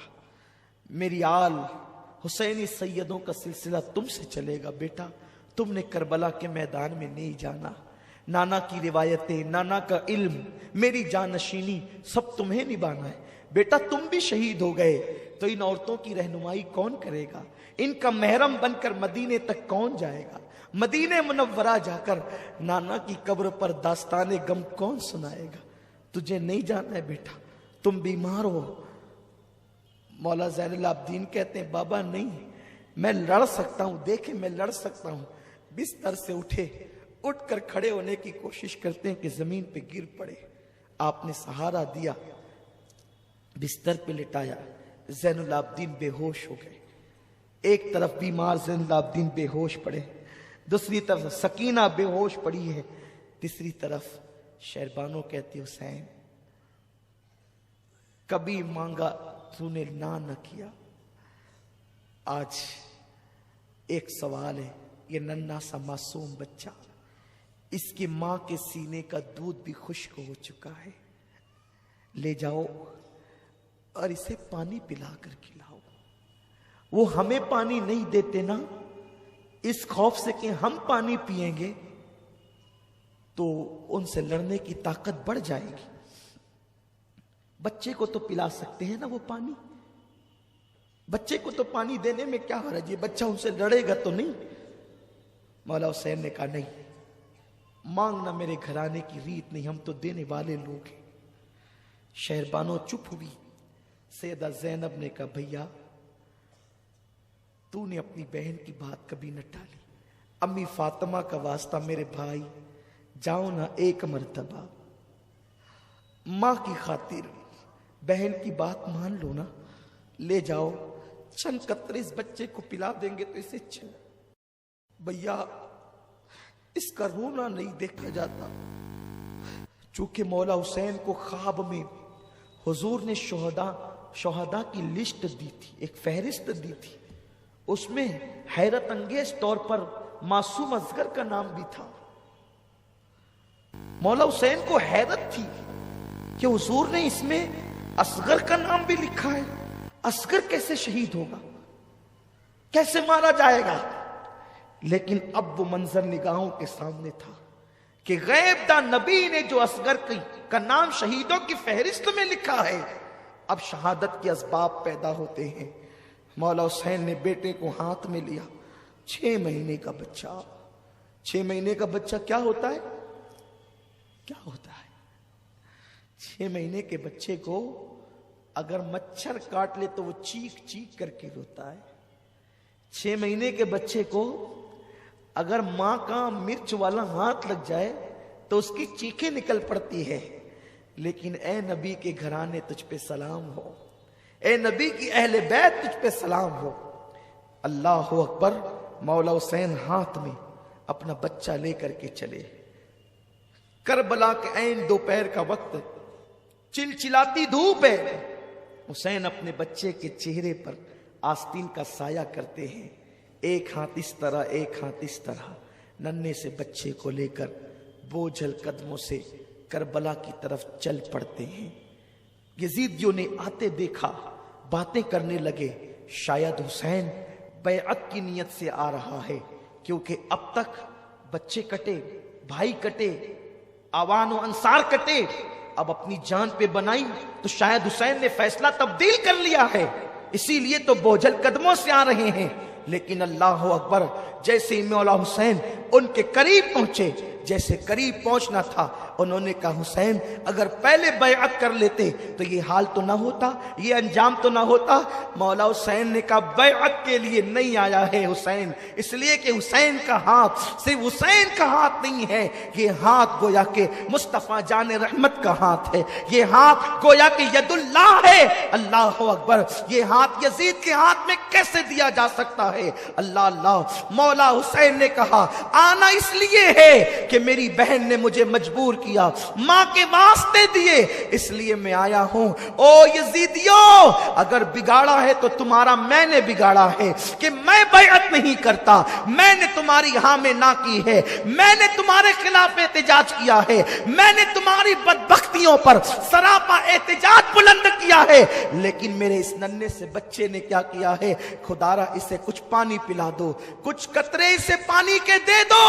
B: میری آل حسینی سیدوں کا سلسلہ تم سے چلے گا بیٹا، تم نے کربلا کے میدان میں نہیں جانا، نانا کی روایتیں، نانا کا علم، میری جانشینی سب تمہیں نبھانا ہے بیٹا، تم بھی شہید ہو گئے تو ان عورتوں کی رہنمائی کون کرے گا؟ ان کا محرم بن کر مدینے تک کون جائے گا؟ مدینے منورہ جا کر نانا کی قبر پر داستان غم کون سنائے گا؟ تجھے نہیں جانا ہے بیٹا، تم بیمار ہو۔ مولا زین العابدین کہتے ہیں بابا نہیں، میں لڑ سکتا ہوں، دیکھیں میں لڑ سکتا ہوں۔ بستر سے اٹھے، اٹھ کر کھڑے ہونے کی کوشش کرتے ہیں کہ زمین پہ گر پڑے، آپ نے سہارا دیا، بستر پہ لٹایا، زین العابدین بے ہوش ہو گئے، ایک طرف بیمار زین العابدین بے ہوش پڑے، دوسری طرف سکینہ بے ہوش پڑی ہے، تیسری طرف شہربانو کہتی حسین کبھی مانگا تو نے نہ کیا، آج ایک سوال ہے، یہ ننھا سا معصوم بچہ، اس کی ماں کے سینے کا دودھ بھی خشک ہو چکا ہے، لے جاؤ اور اسے پانی پلا کر کھلاؤ۔ وہ ہمیں پانی نہیں دیتے نا، اس خوف سے کہ ہم پانی پیئیں گے تو ان سے لڑنے کی طاقت بڑھ جائے گی۔ بچے کو تو پلا سکتے ہیں نا وہ پانی، بچے کو تو پانی دینے میں کیا حرج ہے، بچہ ان سے لڑے گا تو نہیں۔ مولا حسین نے کہا نہیں، مانگنا میرے گھرانے کی ریت نہیں، ہم تو دینے والے لوگ ہیں۔ شہربانو چپ ہوئی، سیدہ زینب نے کہا بھیا تو نے اپنی بہن کی بات کبھی نہ ٹالی، امی فاطمہ کا واسطہ میرے بھائی، جاؤ نا ایک مرتبہ، ماں کی خاطر بہن کی بات مان لو نا، لے جاؤ، چند قطرے اس بچے کو پلا دیں گے تو اسے بھیا اس کا رونا نہیں دیکھا جاتا۔ چونکہ مولا حسین کو خواب میں حضور نے شہداء کی لسٹ دی تھی، ایک فہرست دی تھی، اس میں حیرت انگیز طور پر معصوم اصغر کا نام بھی تھا۔ مولا حسین کو حیرت تھی کہ حضور نے اس میں اصغر کا نام بھی لکھا ہے، اصغر کیسے شہید ہوگا، کیسے مارا جائے گا؟ لیکن اب وہ منظر نگاہوں کے سامنے تھا کہ غیب دا نبی نے جو اصغر کا نام شہیدوں کی فہرست میں لکھا ہے، اب شہادت کے اسباب پیدا ہوتے ہیں۔ مولا حسین نے بیٹے کو ہاتھ میں لیا، 6 مہینے کا بچہ، 6 مہینے کا بچہ کیا ہوتا ہے؟ کیا ہوتا ہے 6 مہینے کے بچے کو اگر مچھر کاٹ لے تو وہ چیخ چیخ کر کے روتا ہے۔ 6 مہینے کے بچے کو اگر ماں کا مرچ والا ہاتھ لگ جائے تو اس کی چیخیں نکل پڑتی ہے۔ لیکن اے نبی کے گھرانے تجھ پہ سلام ہو، اے نبی کی اہل بیت تجھ پہ سلام ہو۔ اللہ اکبر، مولا حسین ہاتھ میں اپنا بچہ لے کر کے چلے۔ کربلا کے عین دوپہر کا وقت، چلچلاتی دھوپ ہے، हुसैन अपने बच्चे के चेहरे पर आस्तीन का साया करते हैं, एक हाथ इस तरह एक हाथ इस तरह, नन्हे से बच्चे को लेकर बोझल कदमों से करबला की तरफ चल पड़ते हैं। यजीदियों ने आते देखा, बातें करने लगे, शायद हुसैन बैअत की नीयत से आ रहा है, क्योंकि अब तक बच्चे कटे, भाई कटे, आवान और अंसार कटे, अब अपनी जान पे बनाई तो शायद हुसैन ने फैसला तब्दील कर लिया है, इसीलिए तो बोझल कदमों से आ रहे हैं। लेकिन अल्लाह अकबर, जैसे ही मौला हुसैन उनके करीब पहुंचे, जैसे करीब पहुंचना था, उन्होंने कहा हुसैन अगर पहले बैअत कर लेते तो ये हाल तो ना होता, ये अंजाम तो ना होता। मौला हुसैन ने कहा बैअत के लिए नहीं आया है हुसैन, इसलिए कि हुसैन का हाथ सिर्फ हुसैन का हाथ नहीं है, ये हाथ गोया के मुस्तफा जान रहमत का हाथ है, ये हाथ गोया के यदुल्लाह है। अल्लाह अकबर, ये हाथ यजीद के हाथ में कैसे दिया जा सकता है? अल्लाह अल्लाह। मौला हुसैन ने कहा आना इसलिए है कि मेरी बहन ने मुझे मजबूर किया, मां के वास्ते दिए, इसलिए मैं आया हूं। ओ यजीदियों, अगर बिगाड़ा है तो तुम्हारा मैंने बिगाड़ा है कि मैं बैअत नहीं करता, मैंने तुम्हारी हां में ना की है, मैंने तुम्हारे खिलाफ एहतजाज किया है, मैंने तुम्हारी बदबख्तियों पर सरापा एहतजाज बुलंद किया है। लेकिन मेरे इस नन्हे से बच्चे ने क्या किया है? खुदारा इसे कुछ पानी पिला दो, कुछ कतरे इसे पानी के दे दो।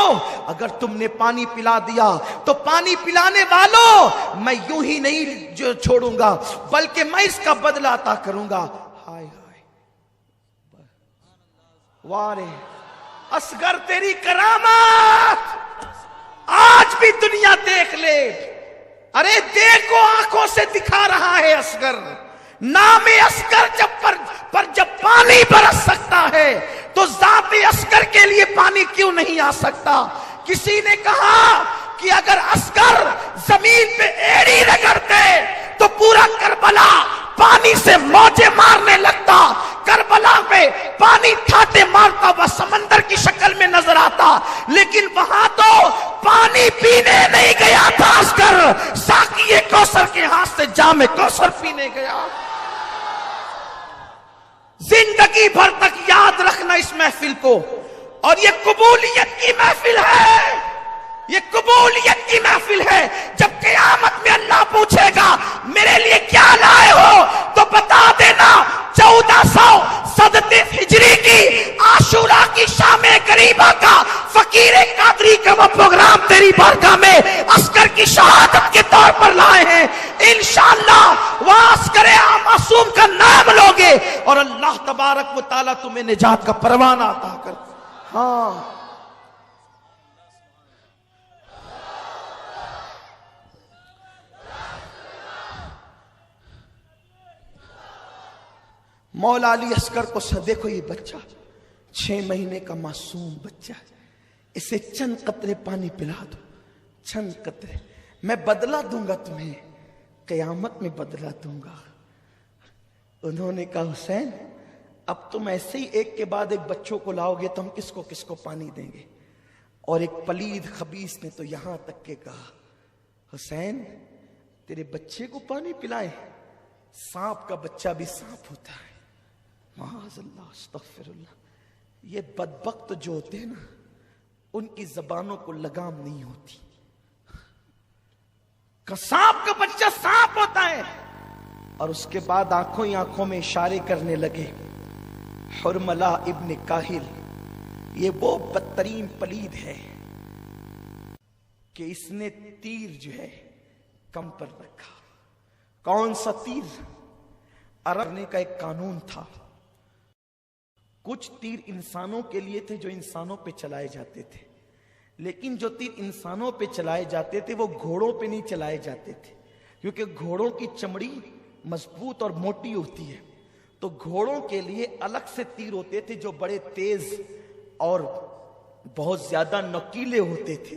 B: अगर तुमने पानी पिला दिया तो पानी पिलाने वालों मैं यूं ही नहीं जो छोड़ूंगा, बल्कि मैं इसका बदला अता करूंगा। हाय हाय, वारे असगर तेरी करामत आज भी दुनिया देख ले। अरे देखो आंखों से दिखा रहा है असगर, नामे असगर जब पानी बरस सकता है तो जाते असगर के लिए पानी क्यों नहीं आ सकता? किसी ने कहा कि अगर असगर जमीन पे एड़ी रगड़ते तो पूरा करबला पानी से मौजे मारने लगता, करबला में पानी ठाटे मारता वह समंदर की शक्ल में नजर आता। लेकिन वहां तो पानी पीने नहीं गया था असगर, साकिए कौसर के हाथ से जामे कौसर पीने गया। जिंदगी भर तक याद रखना इस महफिल को, और ये कबूलियत की महफिल है, ये कबूलियत की महफिल है। जब क़यामत में अल्लाह पूछेगा मेरे लिए क्या लाए हो, तो बता देना 1400 हिजरी की आशूरा की शामे करीबा का फकीर कादरी का वो प्रोग्राम तेरी बारगाह में असगर की शहादत के तौर पर लाए हैं। इंशाअल्लाह वह असगर मासूम का नाम लोगे और अल्लाह तबारक व तआला तुम्हें निजात का परवाना अता कर। हाँ, मौला अली असगर को देखो, ये बच्चा 6 महीने का मासूम बच्चा है, इसे चंद कतरे पानी पिला दो, चंद कतरे, मैं बदला दूंगा तुम्हें, क़यामत में बदला दूंगा। उन्होंने कहा हुसैन अब तुम ऐसे ही एक के बाद एक बच्चों को लाओगे तो हम किसको किसको पानी देंगे? और एक पलीद खबीस ने तो यहां तक के कहा हुसैन तेरे बच्चे को पानी पिलाए? सांप का बच्चा भी सांप होता है, माअज़ल्लाह अस्तग़फिरुल्लाह। ये बदबख्त जो होते हैं ना, उनकी जबानों को लगाम नहीं होती। सांप का बच्चा सांप होता है। और उसके बाद आंखों ही आंखों में इशारे करने लगे। हुरमला इब्न काहिल ये वो बदतरीन पलीद है कि इसने तीर जो है कम पर रखा। कौन सा तीर? अरब ने का एक कानून था, कुछ तीर इंसानों के लिए थे जो इंसानों पे चलाए जाते थे, लेकिन जो तीर इंसानों पे चलाए जाते थे वो घोड़ों पे नहीं चलाए जाते थे, क्योंकि घोड़ों की चमड़ी मजबूत और मोटी होती है। तो घोड़ों के लिए अलग से तीर होते थे जो बड़े तेज और बहुत ज्यादा नुकीले होते थे,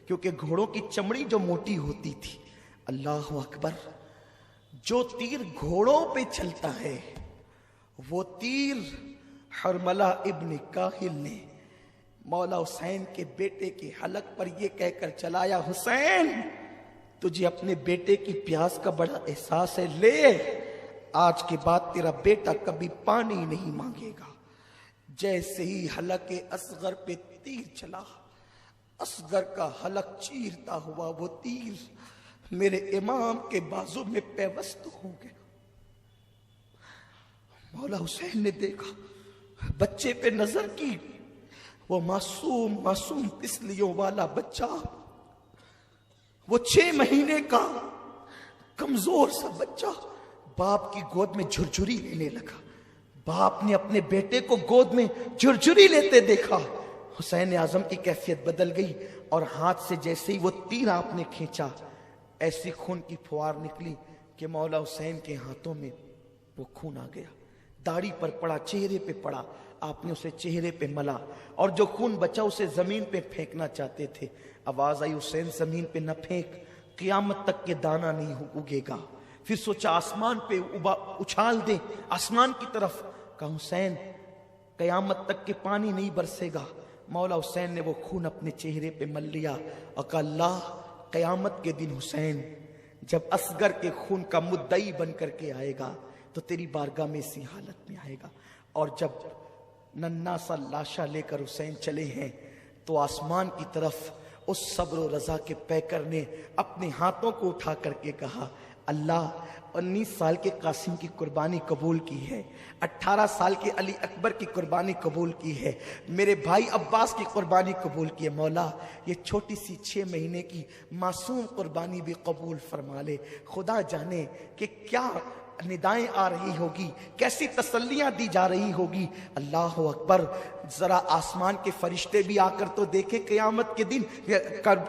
B: क्योंकि घोड़ों की चमड़ी जो मोटी होती थी। अल्लाह अकबर, जो तीर घोड़ों पे चलता है वो तीर हुरमला इब्न काहिल ने मौला हुसैन के बेटे के हलक पर यह कहकर चलाया, हुसैन तुझे अपने बेटे की प्यास का बड़ा एहसास है, ले आज के बाद तेरा बेटा कभी पानी नहीं मांगेगा। जैसे ही हलक असगर पे तीर चला, असगर का हलक चीरता हुआ वो तीर मेरे इमाम के बाजू में पेवस्त हो गया। मौला हुसैन ने देखा, बच्चे पे नजर की, वो मासूम तिसलियों वाला बच्चा, वो 6 महीने का कमजोर सा बच्चा बाप की गोद में झुरझुरी लेने लगा। बाप ने अपने बेटे को गोद में झुरझुरी लेते देखा। हुसैन आजम की कैफियत बदल गई और हाथ से जैसे ही वो तीर आपने खींचा, ऐसी खून की फुहार निकली कि मौला हुसैन के हाथों में वो खून आ गया। दाढ़ी पर पड़ा, चेहरे पे पड़ा, आपने उसे चेहरे पे मला और जो खून बचा उसे जमीन पे फेंकना चाहते थे। आवाज आई, हुसैन जमीन पे न फेंक, क़यामत तक के दाना नहीं उगेगा। फिर सोचा आसमान पे उछाल दे, आसमान की तरफ। कहा हुसैन क़यामत तक के पानी नहीं बरसेगा। मौला हुसैन ने वो खून अपने चेहरे पे मल लिया और कहा अल्लाह, क़यामत के दिन हुसैन जब असगर के खून का मुद्दई बन करके आएगा तो तेरी बारगाह में इसी हालत में आएगा। और जब नन्ना सा लाशा लेकर हुसैन चले हैं तो आसमान की तरफ उस सब्र और रजा के पैकर ने अपने हाथों को उठा करके कहा, अल्लाह 19 साल के कासिम की कुर्बानी कबूल की है, 18 साल के अली अकबर की कुर्बानी कबूल की है, मेरे भाई अब्बास की कुर्बानी कबूल की है। मौला ये छोटी सी 6 महीने की मासूम कुर्बानी भी कबूल फरमा ले। खुदा जाने कि क्या निदाएं आ रही होगी, कैसी तसल्लियां दी जा रही होगी। अल्लाह अकबर, जरा आसमान के फरिश्ते भी आकर तो देखे क़यामत के दिन,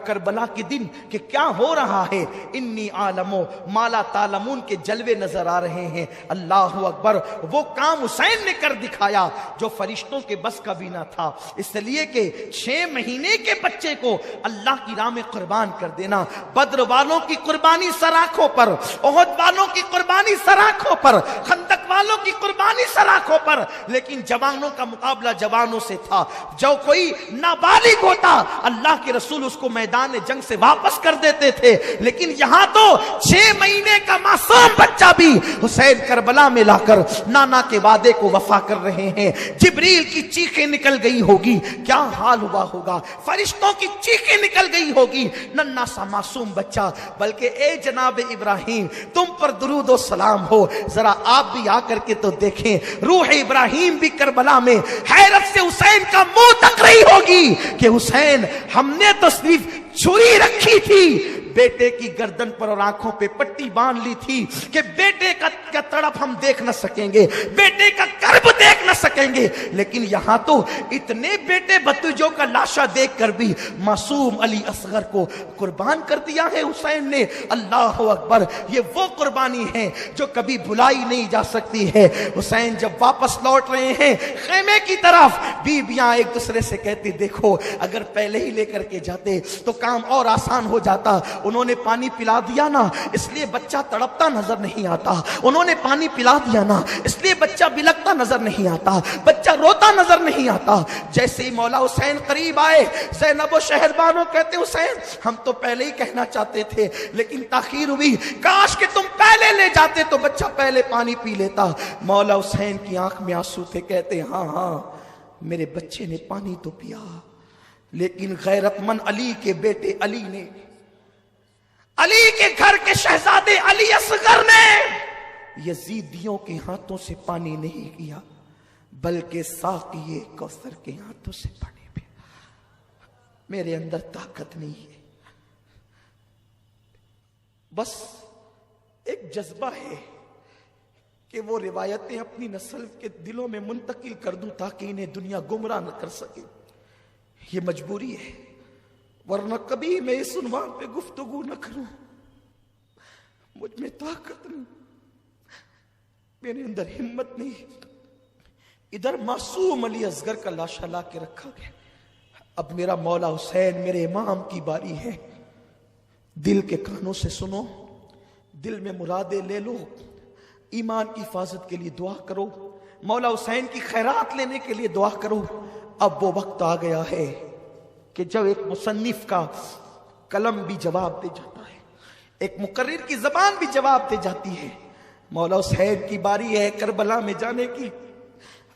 B: करबला के दिन कि क्या हो रहा है। इन्नी आलमो माला तालमून के जलवे नजर आ रहे हैं। अल्लाह अकबर, वो काम हुसैन ने कर दिखाया जो फरिश्तों के बस का भी ना था। इसलिए कि 6 महीने के बच्चे को अल्लाह की राह में कुर्बान कर देना, बद्र वालों की कुर्बानी सर आंखों पर, ओहद वालों की कुर्बानी सर आंखों पर, खंदक वालों की कुर्बानी सर आंखों पर, लेकिन जवानों का मुकाबला जवानों से था। जो कोई नाबालिग होता अल्लाह के रसूल उसको मैदान जंग से वापस कर देते थे, लेकिन यहां तो 6 महीने का मासूम बच्चा भी हुसैन करबला में लाकर नाना के वादे को वफा कर रहे हैं। जिब्रील की चीखें निकल गई होगी, क्या हाल हुआ होगा, फरिश्तों की चीखें निकल गई होगी। नन्ना सा मासूम बच्चा, बल्कि ए जनाब इब्राहिम तुम पर दुरूद और सलाम हो, जरा आप भी आकर के तो देखें। रूह इब्राहिम भी करबला में हैरत से हुसैन का मुंह तक रही होगी कि हुसैन हमने तो सिर्फ छुरी रखी थी, बेटे की गर्दन पर और आंखों पे पट्टी बांध ली थी कि बेटे का तड़प हम देख न सकेंगे, बेटे का कर्ब देख न सकेंगे। लेकिन यहां तो इतने बेटे भतीजों का लाशा देखकर भी मासूम अली असगर को कुर्बान कर दिया है हुसैन ने। अल्लाह अकबर, ये वो कुर्बानी है जो कभी भुलाई नहीं जा सकती है। हुसैन जब वापस लौट रहे हैं खेमे की तरफ, बीबियां एक दूसरे से कहती, देखो अगर पहले ही लेकर के जाते तो काम और आसान हो जाता। उन्होंने पानी पिला दिया ना, इसलिए बच्चा तड़पता नजर नहीं आता। उन्होंने पानी पिला दिया ना, इसलिए बच्चा बिलकता नजर नहीं आता, बच्चा रोता नजर नहीं आता। जैसे ही मौला हुसैन करीब आए, ज़ैनब और शहरबानो कहते, हुसैन हम तो पहले ही कहना चाहते थे लेकिन ताखीर हुई, काश कि तुम पहले ले जाते तो बच्चा पहले पानी पी लेता। मौला हुसैन की आंख में आंसू थे, कहते हाँ मेरे बच्चे ने पानी तो पिया, लेकिन गैरतमंद अली के बेटे अली ने, अली के घर के शहजादे अली असगर ने यजीदियों के हाथों से पानी नहीं किया, बल्कि साक़िए कौसर के हाथों से पानी पिया। मेरे अंदर ताकत नहीं है, बस एक जज्बा है कि वो रिवायतें अपनी नस्ल के दिलों में मुंतकिल कर दूं ताकि इन्हें दुनिया गुमराह न कर सके। ये मजबूरी है, वरना कभी मैं इस उन्वान पे गुफ्तगू न करूं। मुझ में ताकत नहीं, मेरे अंदर हिम्मत नहीं। इधर मासूम अली असगर का लाशा ला के रखा गया। अब मेरा मौला हुसैन, मेरे इमाम की बारी है। दिल के कानों से सुनो, दिल में मुरादे ले लो, ईमान की हिफाजत के लिए दुआ करो, मौला हुसैन की खैरात लेने के लिए दुआ करो। अब वो वक्त आ गया है कि जब एक मुसन्निफ का कलम भी जवाब दे जाता है, एक मुकर्रिर की जबान भी जवाब दे जाती है। मौला हुसैन की बारी है करबला में जाने की।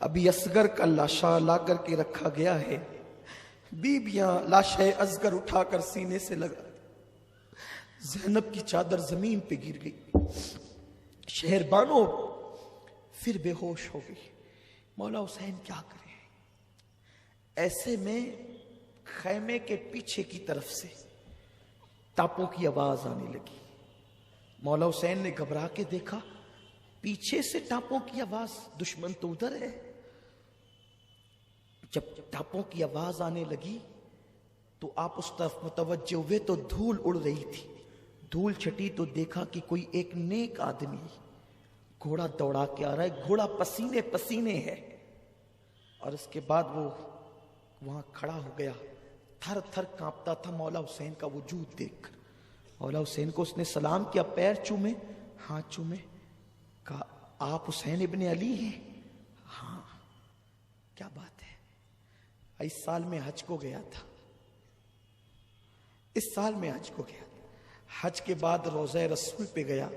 B: अभी असगर का लाशा ला करके रखा गया है। बीबियां लाशे असगर उठाकर सीने से लगा, ज़ैनब की चादर जमीन पे गिर गई। शहरबानो फिर बेहोश हो गई। मौला हुसैन क्या करें? ऐसे में खैमे के पीछे की तरफ से टापों की आवाज आने लगी। मौला हुसैन ने घबरा के देखा, पीछे से टापों की आवाज, दुश्मन तो उधर है। जब टापों की आवाज आने लगी तो आप उस तरफ मुतवज्जे हुए तो धूल उड़ रही थी। धूल छटी तो देखा कि कोई एक नेक आदमी घोड़ा दौड़ा के आ रहा है, घोड़ा पसीने पसीने है। और उसके बाद वो वहां खड़ा हो गया, थर थर कांपता था मौला हुसैन का वजूद देखकर। मौला हुसैन को उसने सलाम किया, पैर चूमे, हाथ चूमे, कहा आप हुसैन इब्ने अली हैं? हाँ। क्या बात है? इस साल में हज को गया था, इस साल में हज को गया। हज के बाद रोज़े रसूल पे गया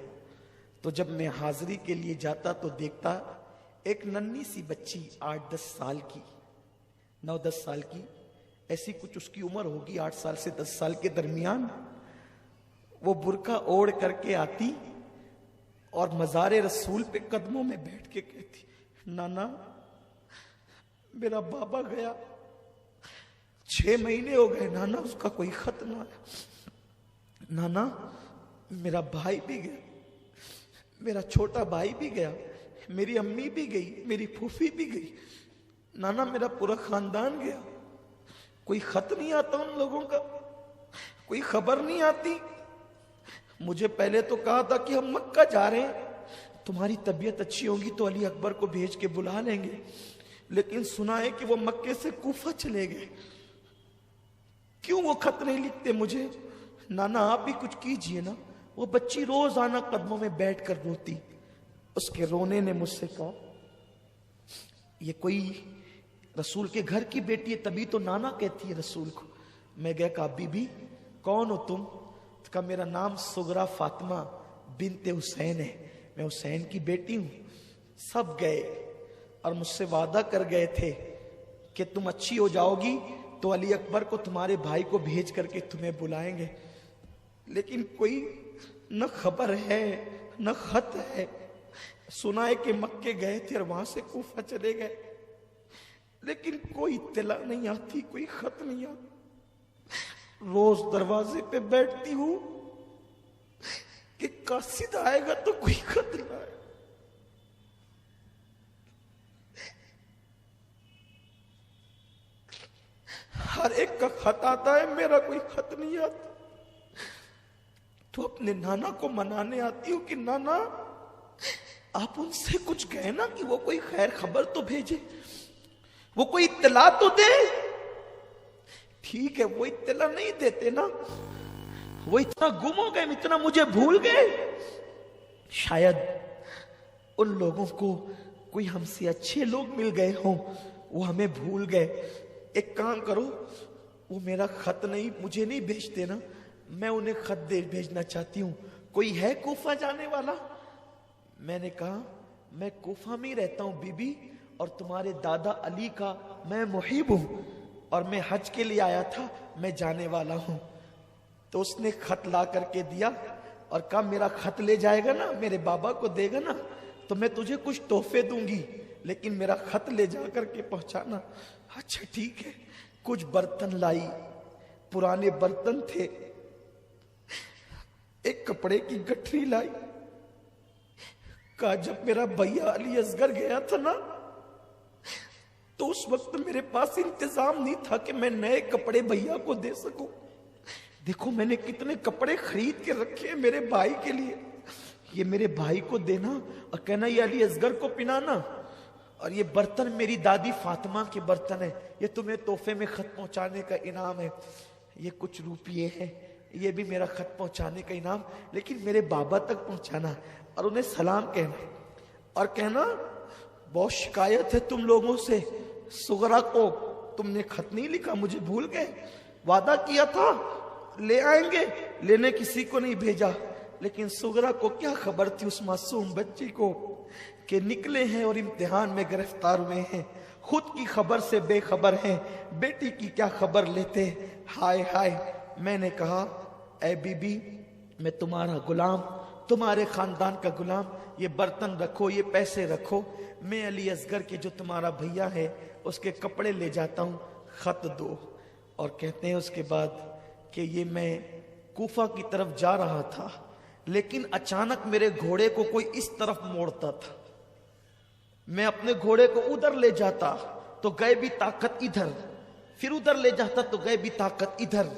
B: तो जब मैं हाजिरी के लिए जाता तो देखता एक नन्ही सी बच्ची 8-10 साल की, 9-10 साल की, ऐसी कुछ उसकी उम्र होगी, 8 साल से 10 साल के दरमियान। वो बुरका ओढ़ करके आती और मज़ारे रसूल पे कदमों में बैठ के कहती, नाना मेरा बाबा गया, 6 महीने हो गए नाना, उसका कोई खत ना आया। नाना मेरा भाई भी गया, मेरा छोटा भाई भी गया, मेरी अम्मी भी गई, मेरी फूफी भी गई, नाना मेरा पूरा खानदान गया, कोई खत नहीं आता उन लोगों का, कोई खबर नहीं आती। मुझे पहले तो कहा था कि हम मक्का जा रहे हैं, तुम्हारी तबीयत अच्छी होगी तो अली अकबर को भेज के बुला लेंगे, लेकिन सुना है कि वो मक्के से कूफा चले गए। क्यों वो खत नहीं लिखते मुझे? नाना आप भी कुछ कीजिए ना। वो बच्ची रोज आना कदमों में बैठ कर रोती। उसके रोने ने मुझसे कहा, ये कोई रसूल के घर की बेटी है, तभी तो नाना कहती है रसूल को। मैं गया, कहा बीबी कौन हो तुम? तो कहा मेरा नाम सुगरा फातिमा बिनते हुसैन है, मैं हुसैन की बेटी हूं। सब गए और मुझसे वादा कर गए थे कि तुम अच्छी हो जाओगी तो अली अकबर को तुम्हारे भाई को भेज करके तुम्हें बुलाएंगे, लेकिन कोई न खबर है न खत है। सुना है कि मक्के गए थे और वहां से कूफा चले गए, लेकिन कोई इत्तला नहीं आती, कोई खत नहीं आता। रोज दरवाजे पे बैठती हूं कि कासिद आएगा तो कोई खत ना आए। हर एक का खत आता है, मेरा कोई खत नहीं आता। तो अपने नाना को मनाने आती हूं कि नाना आप उनसे कुछ कहे ना कि वो कोई खैर खबर तो भेजे, वो कोई इत्तला तो दे। ठीक है, वो इत्तला नहीं देते ना, वो इतना गुम हो गए, इतना मुझे भूल गए। शायद उन लोगों को कोई हमसे अच्छे लोग मिल गए हों, वो हमें भूल गए। एक काम करो, वो मेरा खत नहीं, मुझे नहीं भेजते ना, मैं उन्हें खत भेजना चाहती हूं। कोई है कूफा जाने वाला? मैंने कहा मैं कूफा में ही रहता हूं बीबी, और तुम्हारे दादा अली का मैं मुहिब हूं, और मैं हज के लिए आया था, मैं जाने वाला हूं। तो उसने खत ला करके दिया और कहा मेरा खत ले जाएगा ना, मेरे बाबा को देगा ना, तो मैं तुझे कुछ तोहफे दूंगी, लेकिन मेरा खत ले जा करके पहुंचाना। अच्छा ठीक है। कुछ बर्तन लाई, पुराने बर्तन थे, एक कपड़े की गठरी लाई। कहा जब मेरा भैया अली असगर गया था ना, तो उस वक्त मेरे पास इंतजाम नहीं था कि मैं नए कपड़े भैया को दे सकूं। देखो मैंने कितने कपड़े खरीद के रखे हैं मेरे भाई के लिए, ये मेरे भाई को देना और कहना ये अली असगर को पिनाना। और ये बर्तन मेरी दादी फातिमा के बर्तन है, ये तुम्हें तोहफे में खत पहुंचाने का इनाम है। ये कुछ रुपये हैं, ये भी मेरा खत पहुंचाने का इनाम, लेकिन मेरे बाबा तक पहुंचाना और उन्हें सलाम कहना। और कहना बहुत शिकायत है तुम लोगों से, सुगरा को तुमने खत नहीं लिखा, मुझे भूल गए, वादा किया था ले आएंगे, लेने किसी को नहीं भेजा। लेकिन सुगरा को क्या खबर थी उस मासूम बच्ची को कि निकले हैं और इम्तिहान में गिरफ्तार हुए हैं, खुद की खबर से बेखबर हैं, बेटी की क्या खबर लेते। हाय हाय। मैंने कहा ऐ बीबी, मैं तुम्हारा गुलाम, तुम्हारे खानदान का गुलाम, ये बर्तन रखो, ये पैसे रखो, मैं अली असगर के जो तुम्हारा भैया है उसके कपड़े ले जाता हूँ, खत दो। और कहते हैं उसके बाद कि ये मैं कूफा की तरफ जा रहा था, लेकिन अचानक मेरे घोड़े को कोई इस तरफ मोड़ता था, मैं अपने घोड़े को उधर ले जाता तो गैबी ताकत इधर, फिर उधर ले जाता तो गैबी ताकत इधर।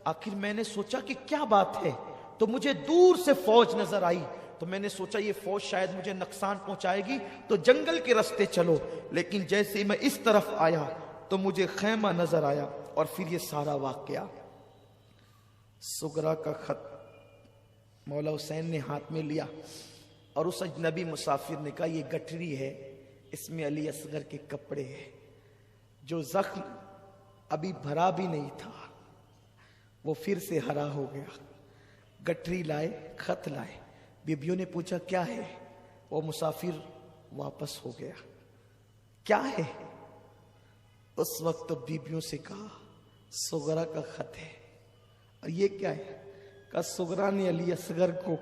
B: आखिर मैंने सोचा कि क्या बात है, तो मुझे दूर से फौज नजर आई, तो मैंने सोचा ये फौज शायद मुझे नुकसान पहुंचाएगी, तो जंगल के रास्ते चलो। लेकिन जैसे ही मैं इस तरफ आया तो मुझे खैमा नजर आया, और फिर ये सारा वाकया। सुगरा का खत मौला हुसैन ने हाथ में लिया और उस अजनबी मुसाफिर ने कहा ये गठरी है, इसमें अली असगर के कपड़े हैं, जो जख्म अभी भरा भी नहीं था वो फिर से हरा हो गया। गठरी लाए, खत लाए, बीबियों ने पूछा क्या है, वो मुसाफिर वापस हो गया। क्या है? उस वक्त तो बीबियों से कहा सुगरा का खत है। और ये क्या है? कहा सुगरा ने अली असगर को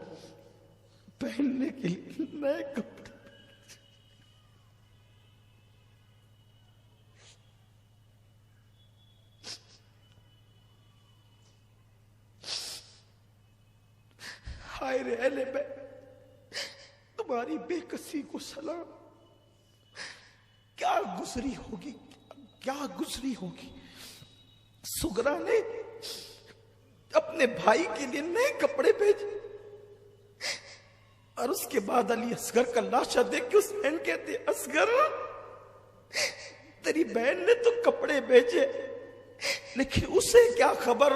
B: पहनने के लिए नए कपड़े। हाय रे अले बे, तुम्हारी बेकसी को सलाम। क्या गुजरी होगी, क्या गुजरी होगी। सुगरा ने अपने भाई के लिए नए कपड़े भेजे, और उसके बाद अली असगर का लाशा देख के हुसैन कहते असगर तेरी बहन ने तो कपड़े भेजे, लेकिन उसे क्या खबर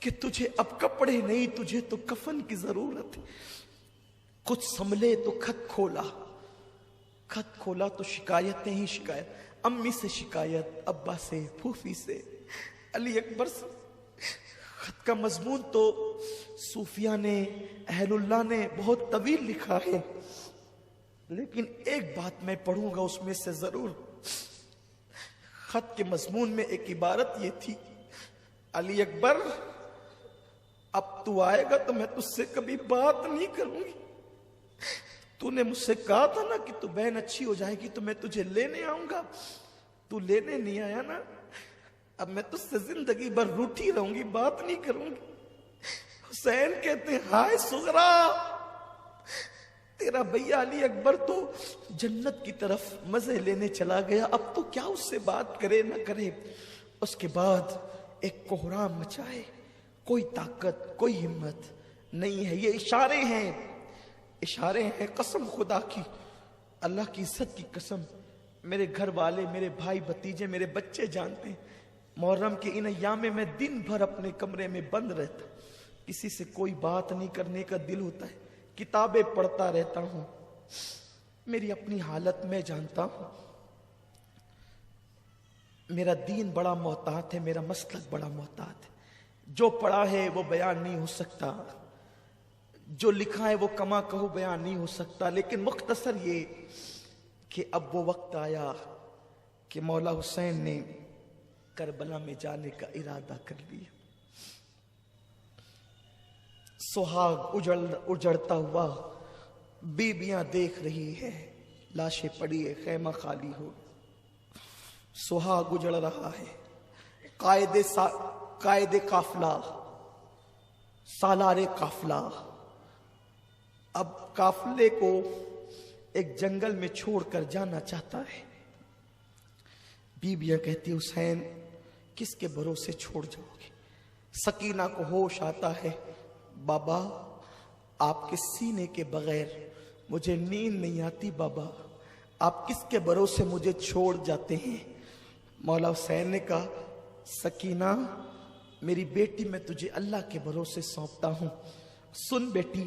B: कि तुझे अब कपड़े नहीं, तुझे तो कफन की जरूरत है। कुछ संभले तो खत खोला, खत खोला तो शिकायतें ही शिकायत, अम्मी से शिकायत, अब्बा से, फूफी से, अली अकबर से। खत का मजमून तो सूफिया ने, अहलुल्लाह ने बहुत तवील लिखा है, लेकिन एक बात मैं पढ़ूंगा उसमें से जरूर। खत के मजमून में एक इबारत ये थी, अली अकबर अब तू आएगा तो मैं तुझसे कभी बात नहीं करूंगी। तूने मुझसे कहा था ना कि तू बहन अच्छी हो जाएगी तो मैं तुझे लेने आऊंगा, तू लेने नहीं आया ना, अब मैं तुझसे जिंदगी भर रूठी रहूंगी, बात नहीं करूंगी। हुसैन कहते हैं हाय सुगरा, तेरा भैया अली अकबर तो जन्नत की तरफ मजे लेने चला गया, अब तो क्या उससे बात करे ना करे। उसके बाद एक कोहराम मचाए, कोई ताकत, कोई हिम्मत नहीं है। ये इशारे हैं, इशारे हैं, कसम खुदा की, अल्लाह की इज्जत की कसम। मेरे घर वाले, मेरे भाई भतीजे, मेरे बच्चे जानते हैं, मुहर्रम के इन अय्याम में मैं दिन भर अपने कमरे में बंद रहता, किसी से कोई बात नहीं करने का दिल होता है, किताबें पढ़ता रहता हूं। मेरी अपनी हालत में जानता हूं, मेरा दीन बड़ा मोहतात है, मेरा मसलक बड़ा मोहतात है। जो पढ़ा है वो बयान नहीं हो सकता, जो लिखा है वो कमा कहो बयान नहीं हो सकता, लेकिन मुख्तसर ये कि अब वो वक्त आया कि मौला हुसैन ने करबला में जाने का इरादा कर लिया। सुहाग उजड़ता हुआ बीबियां देख रही है, लाशें पड़ी है, खैमा खाली हो, सुहाग उजड़ रहा है। कायदे काफिला, सालारे काफिला अब काफिले को एक जंगल में छोड़कर जाना चाहता है। बीबियां कहती हुसैन किसके भरोसे छोड़ जाओगे। सकीना को होश आता है, बाबा आपके सीने के बगैर मुझे नींद नहीं आती, बाबा आप किसके भरोसे मुझे छोड़ जाते हैं। मौला हुसैन ने कहा सकीना मेरी बेटी, मैं तुझे अल्लाह के भरोसे सौंपता हूं। सुन बेटी,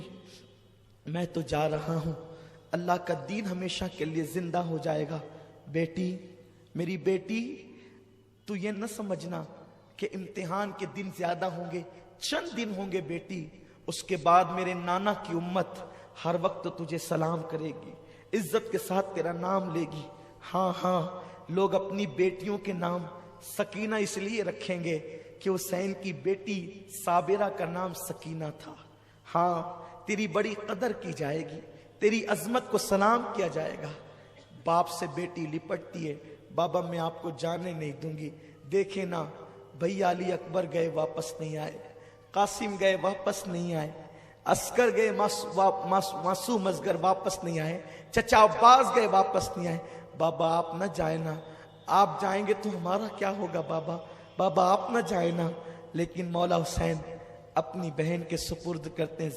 B: मैं तो जा रहा हूं, अल्लाह का दीन हमेशा के लिए जिंदा हो जाएगा। बेटी, मेरी बेटी, तू ये न समझना कि इम्तिहान के दिन ज्यादा होंगे, चंद दिन होंगे बेटी, उसके बाद मेरे नाना की उम्मत हर वक्त तुझे सलाम करेगी, इज्जत के साथ तेरा नाम लेगी। हाँ हाँ, लोग अपनी बेटियों के नाम सकीना इसलिए रखेंगे कि हुसैन की बेटी साबिरा का नाम सकीना था। हाँ, तेरी बड़ी कदर की जाएगी, तेरी अजमत को सलाम किया जाएगा। बाप से बेटी लिपटती है, बाबा मैं आपको जाने नहीं दूंगी। देखे ना, भैया अली अकबर गए वापस नहीं आए, कासिम गए वापस नहीं आए, अस्कर गए मासूम असगर वापस नहीं आए, चचा अब्बास गए वापस नहीं आए। बाबा आप न जाए ना, आप जाएंगे तो हमारा क्या होगा बाबा, बाबा आप न जाए ना। लेकिन मौला हुसैन अपनी बहन के सुपुर्द करते हैं,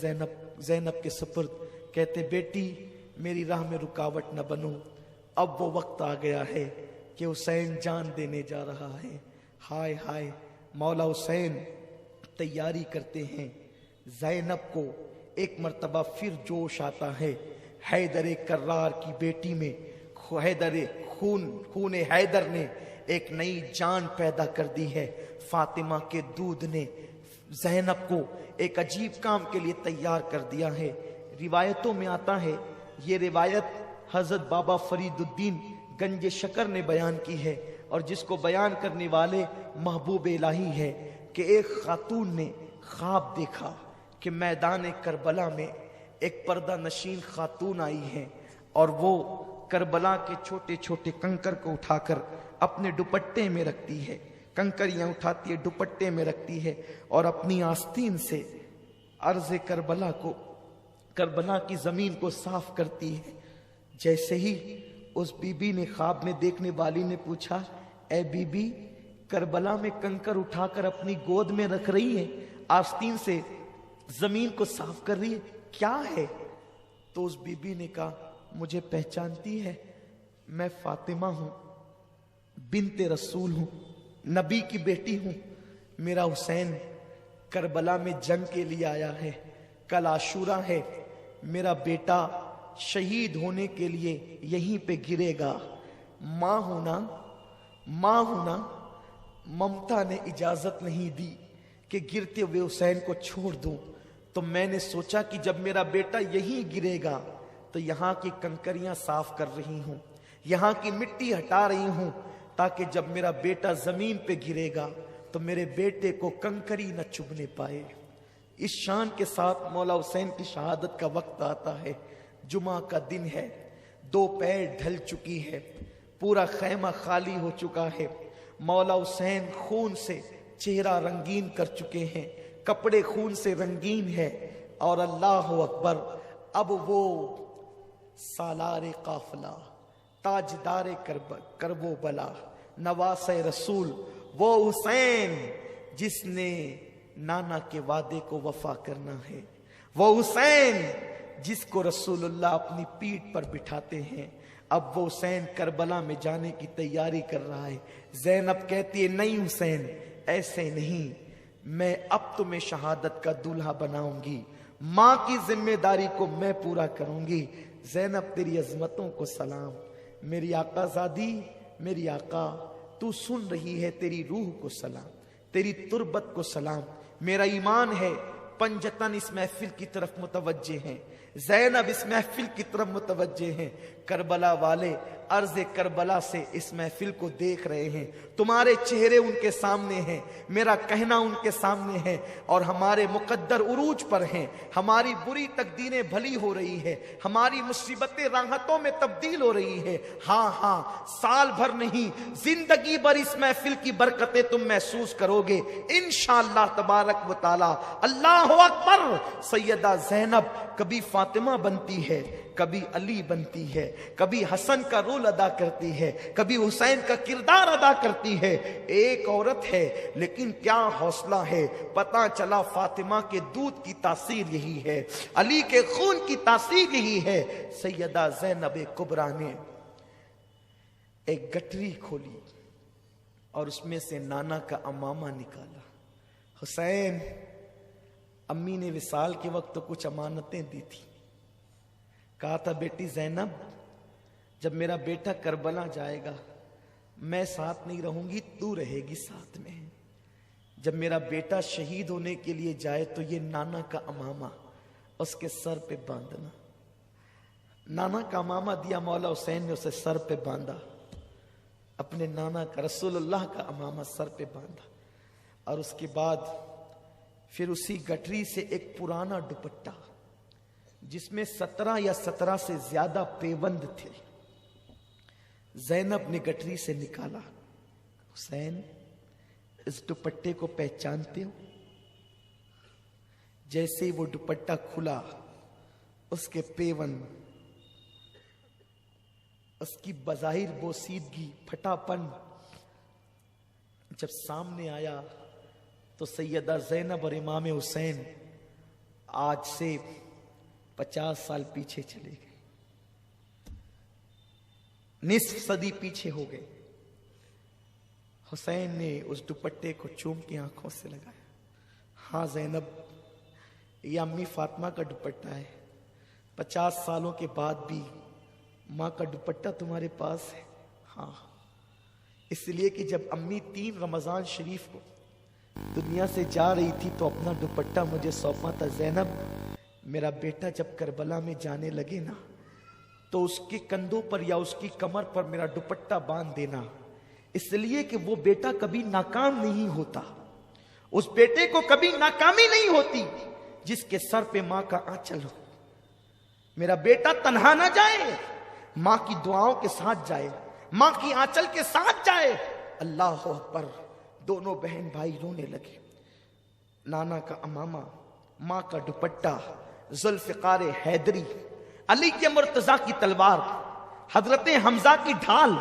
B: ज़ैनब के सुपुर्द, कहते बेटी मेरी राह में रुकावट न बनो, अब वो वक्त आ गया है कि हुसैन जान देने जा रहा है। हाय हाय, मौला हुसैन तैयारी करते हैं। ज़ैनब को एक मर्तबा फिर जोश आता है। हैदर कर्रार की बेटी में खून हैदर ने एक नई जान पैदा कर दी है। फातिमा के दूध ने ज़ैनब को एक अजीब काम के लिए तैयार कर दिया है। रिवायतों में आता है, ये रिवायत हजरत बाबा फरीदुद्दीन गंज शकर ने बयान की है, और जिसको बयान करने वाले महबूब इलाही है कि एक खातून ने ख्वाब देखा कि मैदान करबला में एक पर्दा नशीन खातून आई है, और वो करबला के छोटे छोटे कंकर को उठाकर अपने दुपट्टे में रखती है, कंकरियां उठाती है, दुपट्टे में रखती है, और अपनी आस्तीन से अर्ज़ करबला की जमीन को साफ करती है। जैसे ही उस बीबी ने, ख्वाब में देखने वाली ने पूछा, ए बीबी करबला में कंकर उठाकर अपनी गोद में रख रही है, आस्तीन से जमीन को साफ कर रही है, क्या है? तो उस बीबी ने कहा, मुझे पहचानती है, मैं फातिमा हूं, बिनते रसूल हूं, नबी की बेटी हूं। मेरा हुसैन करबला में जंग के लिए आया है, कल आशूरा है, मेरा बेटा शहीद होने के लिए यहीं पे गिरेगा। मां हूं ना, ममता ने इजाजत नहीं दी कि गिरते हुए हुसैन को छोड़ दूं, तो मैंने सोचा कि जब मेरा बेटा यहीं गिरेगा तो यहाँ की कंकरियां साफ कर रही हूं, यहाँ की मिट्टी हटा रही हूं, ताकि जब मेरा बेटा जमीन पे गिरेगा तो मेरे बेटे को कंकरी न चुभने पाए। इस शान के साथ मौला हुसैन की शहादत का वक्त आता है। जुमा का दिन है, दोपहर ढल चुकी है, पूरा खैमा खाली हो चुका है। मौला हुसैन खून से चेहरा रंगीन कर चुके हैं, कपड़े खून से रंगीन है, और अल्लाह अकबर, अब वो सालारे काफिला, ताजदारे करबो बला, नवासे रसूल, वो हुसैन जिसने नाना के वादे को वफा करना है, वो हुसैन जिसको रसूलुल्लाह अपनी पीठ पर बिठाते हैं। अब वो हुसैन करबला में जाने की तैयारी कर रहा है। ज़ैनब कहती है, नहीं हुसैन, ऐसे नहीं, मैं अब तुम्हें शहादत का दूल्हा बनाऊंगी, माँ की जिम्मेदारी को मैं पूरा करूंगी। ज़ैनब तेरी अजमतों को सलाम, मेरी आका ज़ादी, मेरी आका तू सुन रही है, तेरी रूह को सलाम, तेरी तुरबत को सलाम। मेरा ईमान है पंजतन इस महफिल की तरफ मुतवज्जे हैं, ज़ैनब इस महफिल की तरफ मुतवज्जे हैं, करबला वाले अर्ज़ करबला से इस महफिल को देख रहे हैं, तुम्हारे चेहरे उनके सामने हैं, मेरा कहना उनके सामने है, और हमारे मुकद्दर उरूज पर हैं, हमारी बुरी तकदीरें भली हो रही है, हमारी मुसीबतें राहतों में तब्दील हो रही है। हाँ हाँ, साल भर नहीं, जिंदगी भर इस महफिल की बरकतें तुम महसूस करोगे इंशाअल्लाह तबारक व तआला। अल्लाहु अकबर। सैयदा ज़ैनब कभी फातिमा बनती है, कभी अली बनती है, कभी हसन का रोल अदा करती है, कभी हुसैन का किरदार अदा करती है। एक औरत है, लेकिन क्या हौसला है। पता चला फातिमा के दूध की तासीर यही है, अली के खून की तासीर यही है। सैयदा ज़ैनब कुबरा ने एक गठरी खोली और उसमें से नाना का अमामा निकाला। हुसैन, अम्मी ने विसाल के वक्त तो कुछ अमानतें दी थी, कहा था बेटी ज़ैनब, जब मेरा बेटा करबला जाएगा मैं साथ नहीं रहूंगी, तू रहेगी साथ में। جب میرا بیٹا شہید ہونے کے لیے جائے تو یہ نانا کا امامہ اس کے سر پہ باندھنا. نانا کا امامہ دیا مولا حسین نے، اسے سر پہ باندھا. اپنے نانا کا، رسول اللہ کا امامہ سر پہ باندھا. اور اس کے بعد پھر اسی گٹری سے ایک پرانا دوپٹہ جس میں 17 یا 17 سے زیادہ پیوند تھے، زینب نے گٹری سے نکالا. حسین اس دوپٹے کو پہچانتے ہو؟ جیسے ہی وہ دوپٹہ کھلا، اس کے پیوند، اس کی بظاہر بوسیدگی، پھٹا پن جب سامنے آیا تو سیدہ زینب اور امام حسین آج سے 50 سال پیچھے چلے گئے، نصف صدی پیچھے ہو گئے. حسین نے اس دوپٹے کو چوم کے آنکھوں سے لگایا. ہاں زینب، یہ امی فاطمہ کا دوپٹہ ہے. 50 سالوں کے بعد بھی ماں کا دوپٹہ تمہارے پاس ہے؟ ہاں، اس لیے کہ جب امی 3 رمضان شریف کو دنیا سے جا رہی تھی تو اپنا دوپٹہ مجھے سونپا تھا. زینب، میرا بیٹا جب کربلا میں جانے لگے نا تو اس کے کندھوں پر یا اس کی کمر پر میرا دوپٹہ باندھ دینا، اس لیے کہ وہ بیٹا کبھی ناکام نہیں ہوتا. اس بیٹے کو کبھی ناکامی نہیں ہوتی جس کے سر پہ ماں کا آنچل ہو. میرا بیٹا تنہا نہ جائے، ماں کی دعاؤں کے ساتھ جائے، ماں کی آنچل کے ساتھ جائے. اللہ اکبر. دونوں بہن بھائی رونے لگے. نانا کا امامہ، ماں کا دوپٹہ، ذوالفقار حیدری، علی کے مرتضیٰ کی تلوار، حضرت حمزہ کی ڈھال،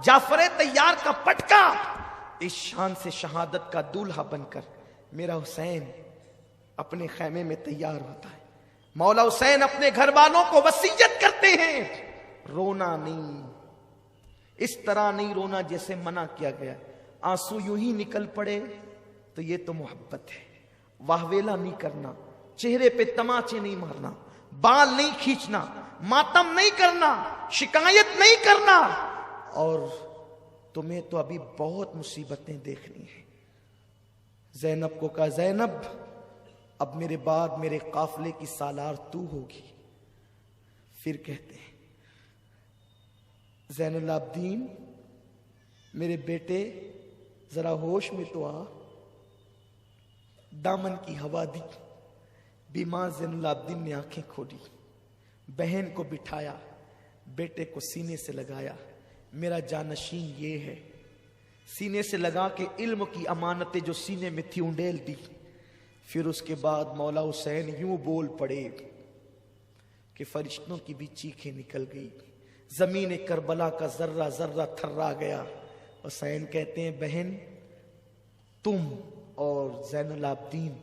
B: جعفر طیار کا پٹکا، اس شان سے شہادت کا دولہا بن کر میرا حسین اپنے خیمے میں تیار ہوتا ہے. مولا حسین اپنے گھر والوں کو وصیت کرتے ہیں، رونا نہیں، اس طرح نہیں رونا جیسے منع کیا گیا. آنسو یوں ہی نکل پڑے تو یہ تو محبت ہے. واہویلا نہیں کرنا، چہرے پہ تماچے نہیں مارنا، بال نہیں کھینچنا، ماتم نہیں کرنا، شکایت نہیں کرنا. اور تمہیں تو ابھی بہت مصیبتیں دیکھنی ہیں. زینب کو کہا، زینب اب میرے بعد میرے قافلے کی سالار تو ہوگی. پھر کہتے ہیں، زین العابدین میرے بیٹے ذرا ہوش میں تو آ. دامن کی ہوا دی. بیمار زین العابدین نے آنکھیں کھولی، بہن کو بٹھایا، بیٹے کو سینے سے لگایا. میرا جانشین یہ ہے. سینے سے لگا کے علم کی امانتیں جو سینے میں تھی انڈیل دی. پھر اس کے بعد مولا حسین یوں بول پڑے کہ فرشتوں کی بھی چیخیں نکل گئی. زمین کربلا کا ذرہ ذرہ تھرا گیا. حسین کہتے ہیں، بہن تم اور زین العابدین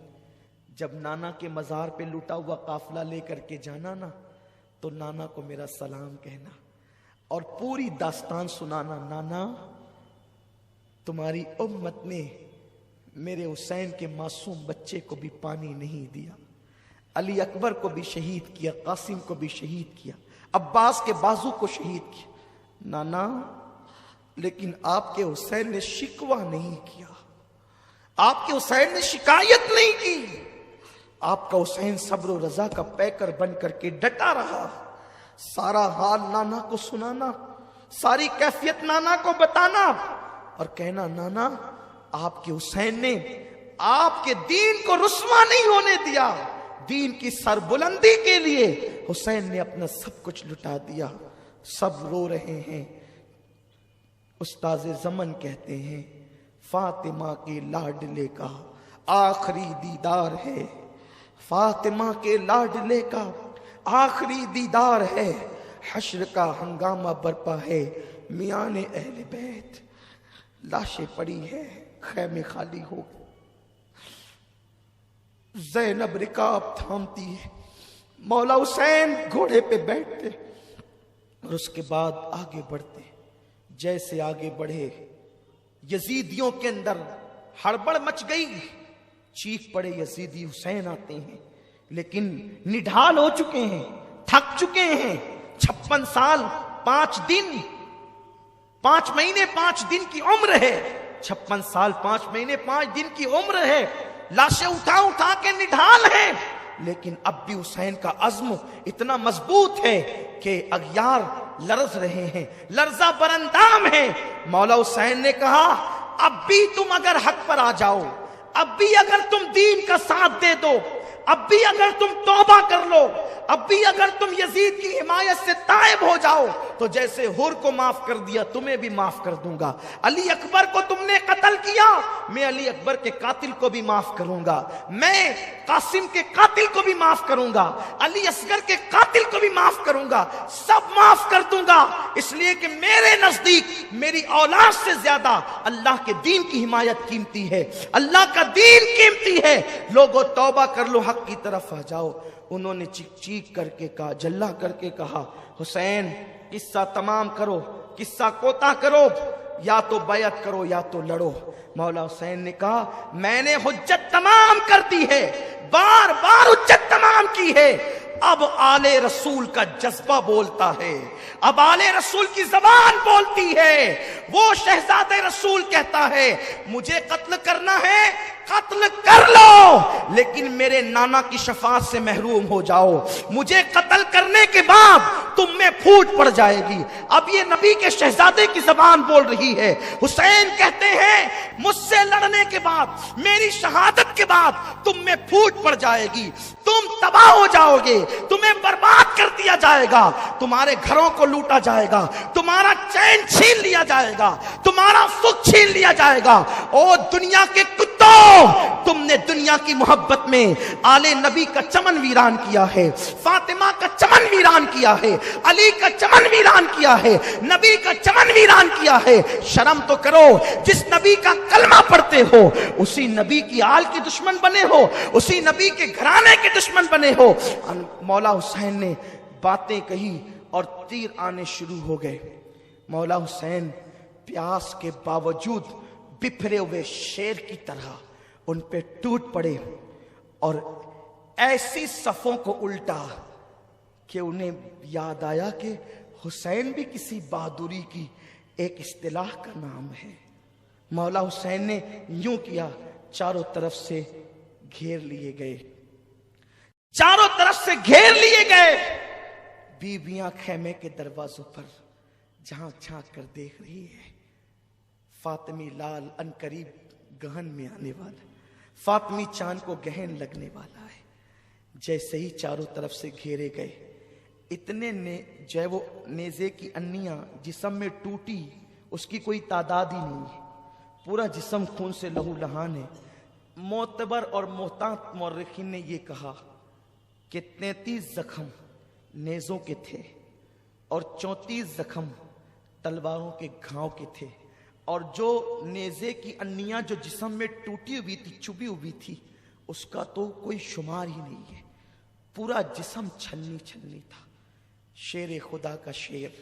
B: جب نانا کے مزار پہ لوٹا ہوا قافلہ لے کر کے جانا نا تو نانا کو میرا سلام کہنا اور پوری داستان سنانا. نانا، تمہاری امت نے میرے حسین کے معصوم بچے کو بھی پانی نہیں دیا، علی اکبر کو بھی شہید کیا، قاسم کو بھی شہید کیا، عباس کے بازو کو شہید کیا. نانا، لیکن آپ کے حسین نے شکوہ نہیں کیا، آپ کے حسین نے شکایت نہیں کی. آپ کا حسین صبر و رضا کا پیکر بن کر کے ڈٹا رہا. سارا حال نانا کو سنانا، ساری کیفیت نانا کو بتانا اور کہنا، نانا آپ کے حسین نے آپ کے دین کو رسوا نہیں ہونے دیا. دین کی سربلندی کے لیے حسین نے اپنا سب کچھ لٹا دیا. سب رو رہے ہیں. استاذ زمن کہتے ہیں، فاطمہ کے لاڈلے کا آخری دیدار ہے، فاطمہ کے لاڈلے کا آخری دیدار ہے. حشر کا ہنگامہ برپا ہے، میان اہل بیت لاشیں پڑی ہے، خیمے خالی ہو. زینب رکاب تھامتی ہے، مولا حسین گھوڑے پہ بیٹھتے اور اس کے بعد آگے بڑھتے. جیسے آگے بڑھے یزیدیوں کے اندر ہڑبڑ مچ گئی. چیخ پڑے یزیدی، حسین آتے ہیں لیکن نڈھال ہو چکے ہیں، تھک چکے ہیں. 56 سال 5 دن 5 مہینے 5 دن کی عمر ہے. 56 साल 5 महीने 5 दिन की उम्र है, लाशें उठा उठा के निढाल है, लेकिन अब भी हुसैन का अज़्म इतना मजबूत है कि अगयार लर्ज रहे हैं, लर्जा बरंदाम है। मौला हुसैन ने कहा, अब भी तुम अगर हक पर आ जाओ, अब भी अगर तुम दीन का साथ दे दो, अब भी अगर तुम तौबा कर लो, अब भी अगर तुम यजीद की हिमायत से तायब हो जाओ, तो जैसे हुर को माफ कर दिया तुम्हें भी माफ कर दूंगा। अली अकबर को तुमने कत्ल किया, मैं अली अकबर के कातिल को भी माफ करूंगा, मैं कासिम के कातिल को भी माफ करूंगा, अली असगर के कातिल को भी माफ करूंगा, सब माफ कर दूंगा, इसलिए कि मेरे नजदीक मेरी औलाद से ज्यादा अल्लाह के दीन की हिमायत कीमती है, अल्लाह का दीन कीमती है। लोगों तौबा कर लो, हक की तरफ आ जाओ। उन्होंने चीख चीख करके कहा, जल्ला करके कहा, हुसैन किस्सा तमाम करो, किस्सा कोता करो, या तो बैअत करो या तो लड़ो। मौला हुसैन ने कहा, मैंने हुज्जत तमाम कर दी है, बार बार हुज्जत तमाम की है, अब आले रसूल का जज्बा बोलता है, अब आले रसूल की जबान बोलती है। वो शहजादे रसूल कहता है, मुझे कत्ल करना है कत्ल कर लो, लेकिन मेरे नाना की शफाअत से महरूम हो जाओ, मुझे कत्ल करने के बाद तुम में फूट पड़ जाएगी। अब ये नबी के शहजादे की जबान बोल रही है। हुसैन कहते हैं, मुझसे लड़ने के बाद, मेरी शहादत के बाद तुम में फूट पड़ जाएगी, तुम तबाह हो जाओगे, तुम्हें बर्बाद कर दिया जाएगा, तुम्हारे घरों को लूटा जाएगा, तुम्हारा चैन छीन लिया जाएगा, तुम्हारा सुख छीन लिया जाएगा। ओ दुनिया के कुत्तों, तुमने दुनिया की मोहब्बत में आले नबी का चमन वीरान किया है, फातिमा का चमन वीरान किया है, अली का चमन वीरान किया है, नबी का चमन वीरान किया है। शर्म तो करो, जिस नबी का कलमा पढ़ते हो उसी नबी की आल के दुश्मन बने हो, उसी नबी के घराने के दुश्मन बने हो। मौला हुसैन ने बातें कही और तीर आने शुरू हो गए। मौला हुसैन प्यास के बावजूद बिखरे हुए शेर की तरह उन पे टूट पड़े और ऐसी सफों को उल्टा कि उन्हें याद आया कि हुसैन भी किसी बहादुरी की एक इस्तिलाह का नाम है। मौला हुसैन ने यूं किया, चारों तरफ से घेर लिए गए, चारों तरफ से घेर लिए गए। बीबियां खेमे के दरवाजों पर झांक झांक कर देख रही है, फातिमी लाल अनकरीब गहन में आने वाला, फातिमी चांद को गहन लगने वाला है। जैसे ही चारों तरफ से घेरे गए, इतने ने जो वो नेजे की अन्नियां जिस्म में टूटी, उसकी कोई तादाद ही नहीं है, पूरा जिस्म खून से लहू लहान है। मोतबर और मोहतात मौर्रिखीन ने यह कहा कि 33 जख्म नेजों के थे और 34 जख्म तलवारों के घाव के थे, और जो नेजे की अन्नियां जो जिस्म में टूटी हुई थी, चुभी हुई थी, उसका तो कोई शुमार ही नहीं है, पूरा जिस्म छन्नी छन्नी था। शेर खुदा का शेर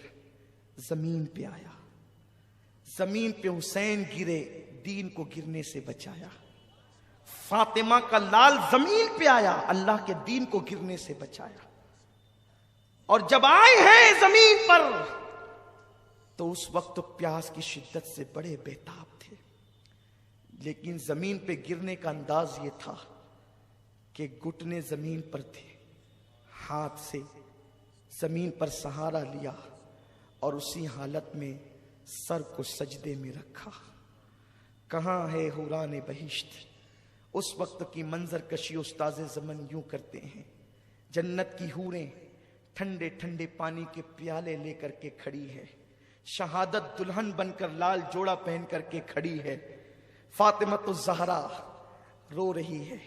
B: जमीन पे आया, जमीन पे हुसैन गिरे, दीन को गिरने से बचाया। फातिमा का लाल जमीन पे आया, अल्लाह के दीन को गिरने से बचाया। और जब आए हैं जमीन पर तो उस वक्त तो प्यास की शिद्दत से बड़े बेताब थे, लेकिन जमीन पे गिरने का अंदाज ये था कि घुटने जमीन पर थे, हाथ से जमीन पर सहारा लिया और उसी हालत में सर को सजदे में रखा। कहाँ है हुराने बहिश्त? उस वक्त की मंजर कशी उस्ताज़े ज़मन यूं करते हैं, जन्नत की हूरें ठंडे ठंडे पानी के प्याले लेकर के खड़ी है, शहादत दुल्हन बनकर लाल जोड़ा पहन करके खड़ी है। फातिमा तो ज़हरा रो रही है,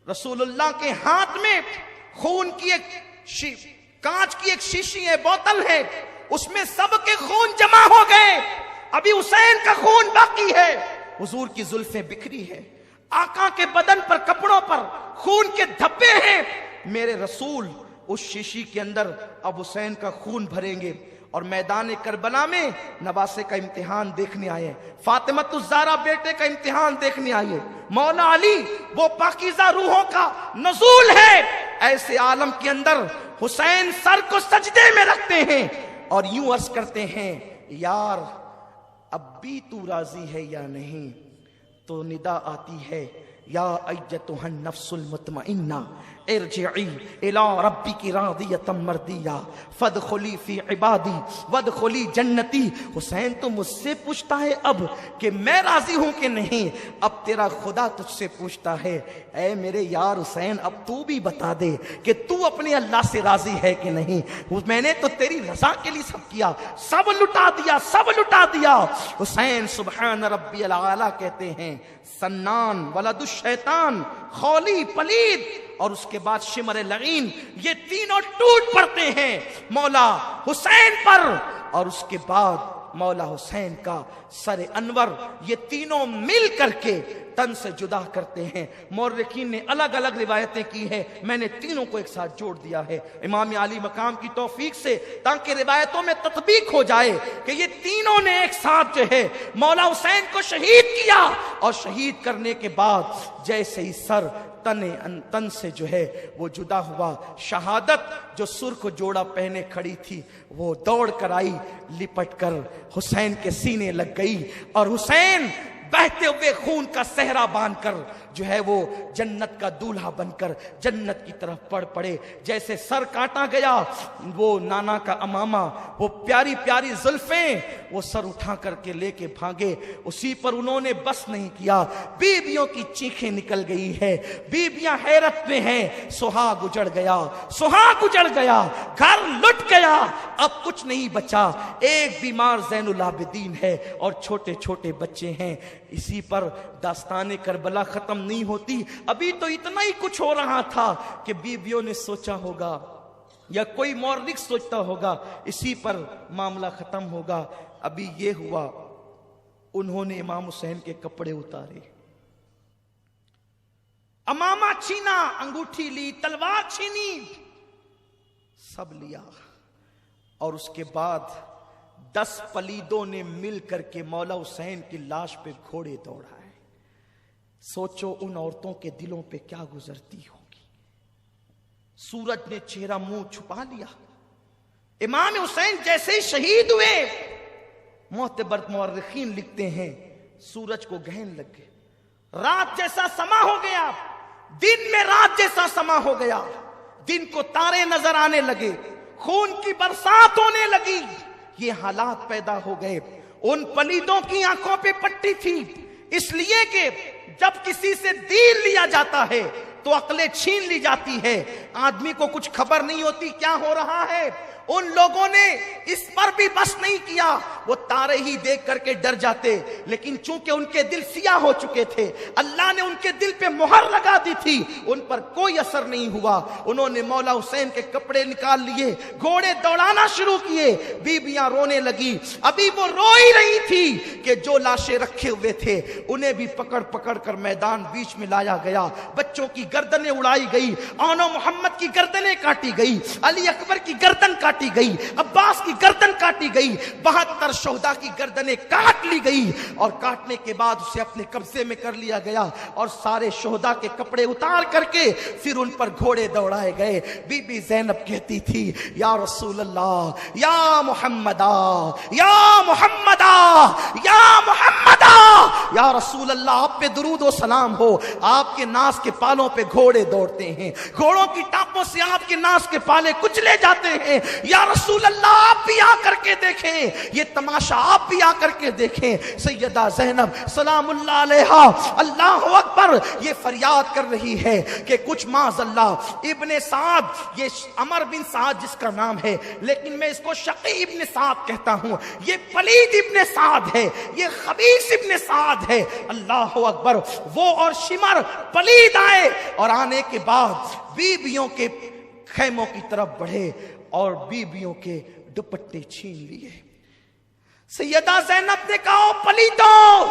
B: रसूलुल्लाह के हाथ में खून की एक कांच की एक शीशी है, बोतल है, उसमें सबके खून जमा हो गए, अभी हुसैन का खून बाकी है। हुजूर की जुल्फें बिखरी है, आका के बदन पर कपड़ों पर खून के धब्बे हैं। मेरे रसूल उस शीशी के अंदर अब हुसैन का खून भरेंगे और मैदान करबला में नवासे का इम्तिहान देखने आए, फातिमा ज़हरा बेटे का इम्तिहान देखने आए। मौला अली वो पाकीज़ा रूहों का नज़ूल है, ऐसे आलम के अंदर हुसैन सर को सजदे में रखते हैं और यूं अर्ज करते हैं, यार اب بھی تو راضی ہے یا نہیں؟ تو ندا آتی ہے یا ایتها النفس المطمئنہ ارجعی الی ربک راضیۃ مرضیہ فادخلی فی عبادی وادخلی جنتی۔ حسین تو مجھ سے پوچھتا ہے اب کہ میں راضی ہوں کہ نہیں، اب تیرا خدا تجھ سے پوچھتا ہے اے میرے یار حسین اب تو بھی بتا دے کہ تو اپنے اللہ سے راضی ہے کہ نہیں۔ میں نے تو تیری رضا کے لیے سب کیا، سب لٹا دیا، سب لٹا دیا۔ حسین سبحان ربی العالی کہتے ہیں، سنان ولد الشیطان خولی پلید، اور اس کے بعد شمر لعین، یہ تینوں ٹوٹ پڑتے ہیں مولا حسین پر، اور اس کے بعد مولا حسین کا سر انور، یہ تینوں مل کر کے تن سے جدا کرتے ہیں۔ مورخین نے الگ الگ روایتیں کی ہیں، میں نے تینوں کو ایک ساتھ جوڑ دیا ہے امام علی مقام کی توفیق سے، تاکہ روایتوں میں تطبیق ہو جائے کہ یہ تینوں نے ایک ساتھ جو ہے مولا حسین کو شہید کیا، اور شہید کرنے کے بعد جیسے ہی سر تن سے جو ہے وہ جدا ہوا، شہادت جو سرخ جوڑا پہنے کھڑی تھی وہ دوڑ کر آئی، لپٹ کر حسین کے سینے لگ گئی، اور حسین بہتے ہوئے خون کا صحرا باندھ کر جو ہے وہ جنت کا دولہا بن کر جنت کی طرف بڑھ پڑے۔ جیسے سر کاٹا گیا، وہ نانا کا امامہ، وہ پیاری پیاری زلفیں، وہ سر اٹھا کر کے لے کے بھاگے، اسی پر انہوں نے بس نہیں کیا، بیویوں کی چیخیں نکل گئی ہے، بیویاں حیرت میں ہیں، سہاگ اجڑ گیا، سہاگ اجڑ گیا، گھر لٹ گیا، اب کچھ نہیں بچا، ایک بیمار زین العابدین ہے اور چھوٹے چھوٹے بچے ہیں۔ اسی پر داستان کربلا ختم نہیں ہوتی، ابھی تو اتنا ہی کچھ ہو رہا تھا کہ بیویوں نے سوچا ہوگا یا کوئی مورخ سوچتا ہوگا اسی پر معاملہ ختم ہوگا۔ ابھی یہ ہوا، انہوں نے امام حسین کے کپڑے اتارے، امامہ چھینا، انگوٹھی لی، تلوار چھینی، سب لیا، اور اس کے بعد 10 پلیدوں نے مل کر کے مولا حسین کی لاش پہ گھوڑے دوڑائے۔ سوچو ان عورتوں کے دلوں پہ کیا گزرتی ہوگی۔ سورج نے چہرہ منہ چھپا لیا، امام حسین جیسے ہی شہید ہوئے، معتبر مورخین لکھتے ہیں سورج کو گرہن لگ گئے، رات جیسا سما ہو گیا، دن میں رات جیسا سما ہو گیا، دن کو تارے نظر آنے لگے، خون کی برسات ہونے لگی، یہ حالات پیدا ہو گئے۔ ان پلیدوں کی آنکھوں پہ پٹی تھی، اس لیے کہ جب کسی سے دین لیا جاتا ہے تو عقلیں چھین لی جاتی ہے، آدمی کو کچھ خبر نہیں ہوتی کیا ہو رہا ہے۔ ان لوگوں نے اس پر بھی بس نہیں کیا، وہ تارے ہی دیکھ کر کے ڈر جاتے، لیکن چونکہ ان کے دل سیاہ ہو چکے تھے، اللہ نے ان کے دل پہ مہر لگا دی تھی، ان پر کوئی اثر نہیں ہوا۔ انہوں نے مولا حسین کے کپڑے نکال لیے، گھوڑے دوڑانا شروع کیے، بیویاں رونے لگی، ابھی وہ رو ہی رہی تھی کہ جو لاشیں رکھے ہوئے تھے انہیں بھی پکڑ پکڑ کر میدان بیچ میں لایا گیا، بچوں کی گردنیں اڑائی گئی، آنو محمد کی گردنیں کاٹی گئی، علی اکبر کی گردن کاٹی گئی، عباس کی گردن کاٹی گئی، 72 شہداء کی گردنیں کاٹ لی گئی، اور کاٹنے کے بعد اسے اپنے قبضے میں کر لیا گیا، اور سارے شہداء کے کپڑے اتار کر کے پھر ان پر گھوڑے دوڑائے گئے۔ بی بی زینب کہتی تھی یا رسول اللہ، یا محمدہ، یا محمدہ، یا محمدہ، یا رسول اللہ آپ پہ درود و سلام ہو، آپ کے ناز کے پالوں پہ گھوڑے دوڑتے ہیں، گھوڑوں کی ٹانپوں سے آپ کے ناز کے پالے کچلے جاتے ہیں، یا رسول اللہ آپ بھی آ کر کے دیکھیں، یہ تماشا آپ بھی آ کر کے دیکھیں۔ سیدہ زینب سلام اللہ علیہا اللہ اکبر یہ فریاد کر رہی ہے کہ کچھ معاذ اللہ ابن سعد، یہ عمر بن سعد جس کا نام ہے لیکن میں اس کو شقی ابن سعد کہتا ہوں، یہ پلید ابن سعد ہے، یہ خبیث ابن سعد ہے، اللہ اکبر۔ وہ اور شمر پلید آئے، اور آنے کے بعد بیویوں کے خیموں کی طرف بڑھے اور بیویوں کے دوپٹے چھین لیے۔ سیدہ زینب نے کہا پلیتوں،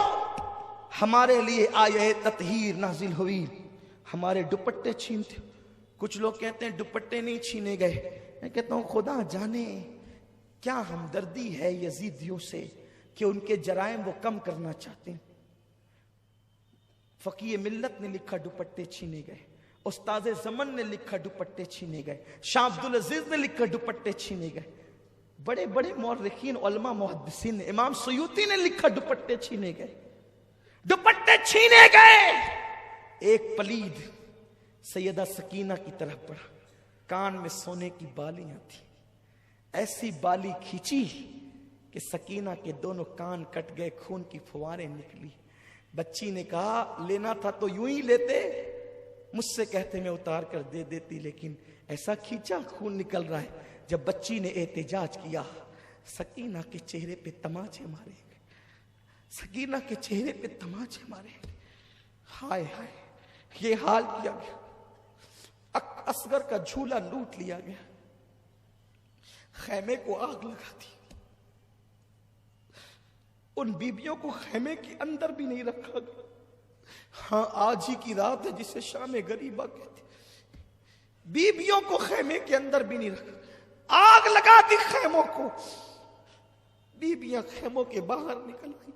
B: ہمارے لیے آیہ تطہیر نازل ہوئی، ہمارے دوپٹے چھینتے۔ کچھ لوگ کہتے ہیں دوپٹے نہیں چھینے گئے، میں کہتا ہوں خدا جانے کیا ہمدردی ہے یزیدیوں سے کہ ان کے جرائم وہ کم کرنا چاہتے ہیں۔ فقیہ ملت نے لکھا دوپٹے چھینے گئے، استاد زمن نے لکھا دوپٹے چھینے گئے، شاہ عبدالعزیز نے لکھا دوپٹے چھینے گئے۔ بڑے بڑے مورخین علماء محدثین نے، امام سیوطی نے لکھا دوپٹے چھینے گئے، دوپٹے چھینے گئے۔ ایک پلید سیدہ سکینہ کی طرف پڑا، کان میں سونے کی بالیاں تھی، ایسی بالی کھینچی کہ سکینہ کے دونوں کان کٹ گئے، خون کی فواریں نکلی۔ بچی نے کہا لینا تھا تو یوں ہی لیتے، مجھ سے کہتے میں اتار کر دے دیتی، لیکن ایسا کھینچا خون نکل رہا ہے۔ جب بچی نے احتجاج کیا، سکینہ کے چہرے پہ تماچے مارے گئے، سکینہ کے چہرے پہ تماچے مارے گئے۔ ہائے ہائے، یہ حال کیا گیا، اصغر کا جھولا لوٹ لیا گیا، خیمے کو آگ لگا دی، ان بیبیوں کو خیمے کے اندر بھی نہیں رکھا گیا۔ ہاں آج ہی کی رات ہے جسے شام غریبہ کہتے، بیبیوں کو خیمے کے اندر بھی نہیں رکھا، آگ لگا دی خیموں کو۔ بیبیاں خیموں کے باہر نکل آئی،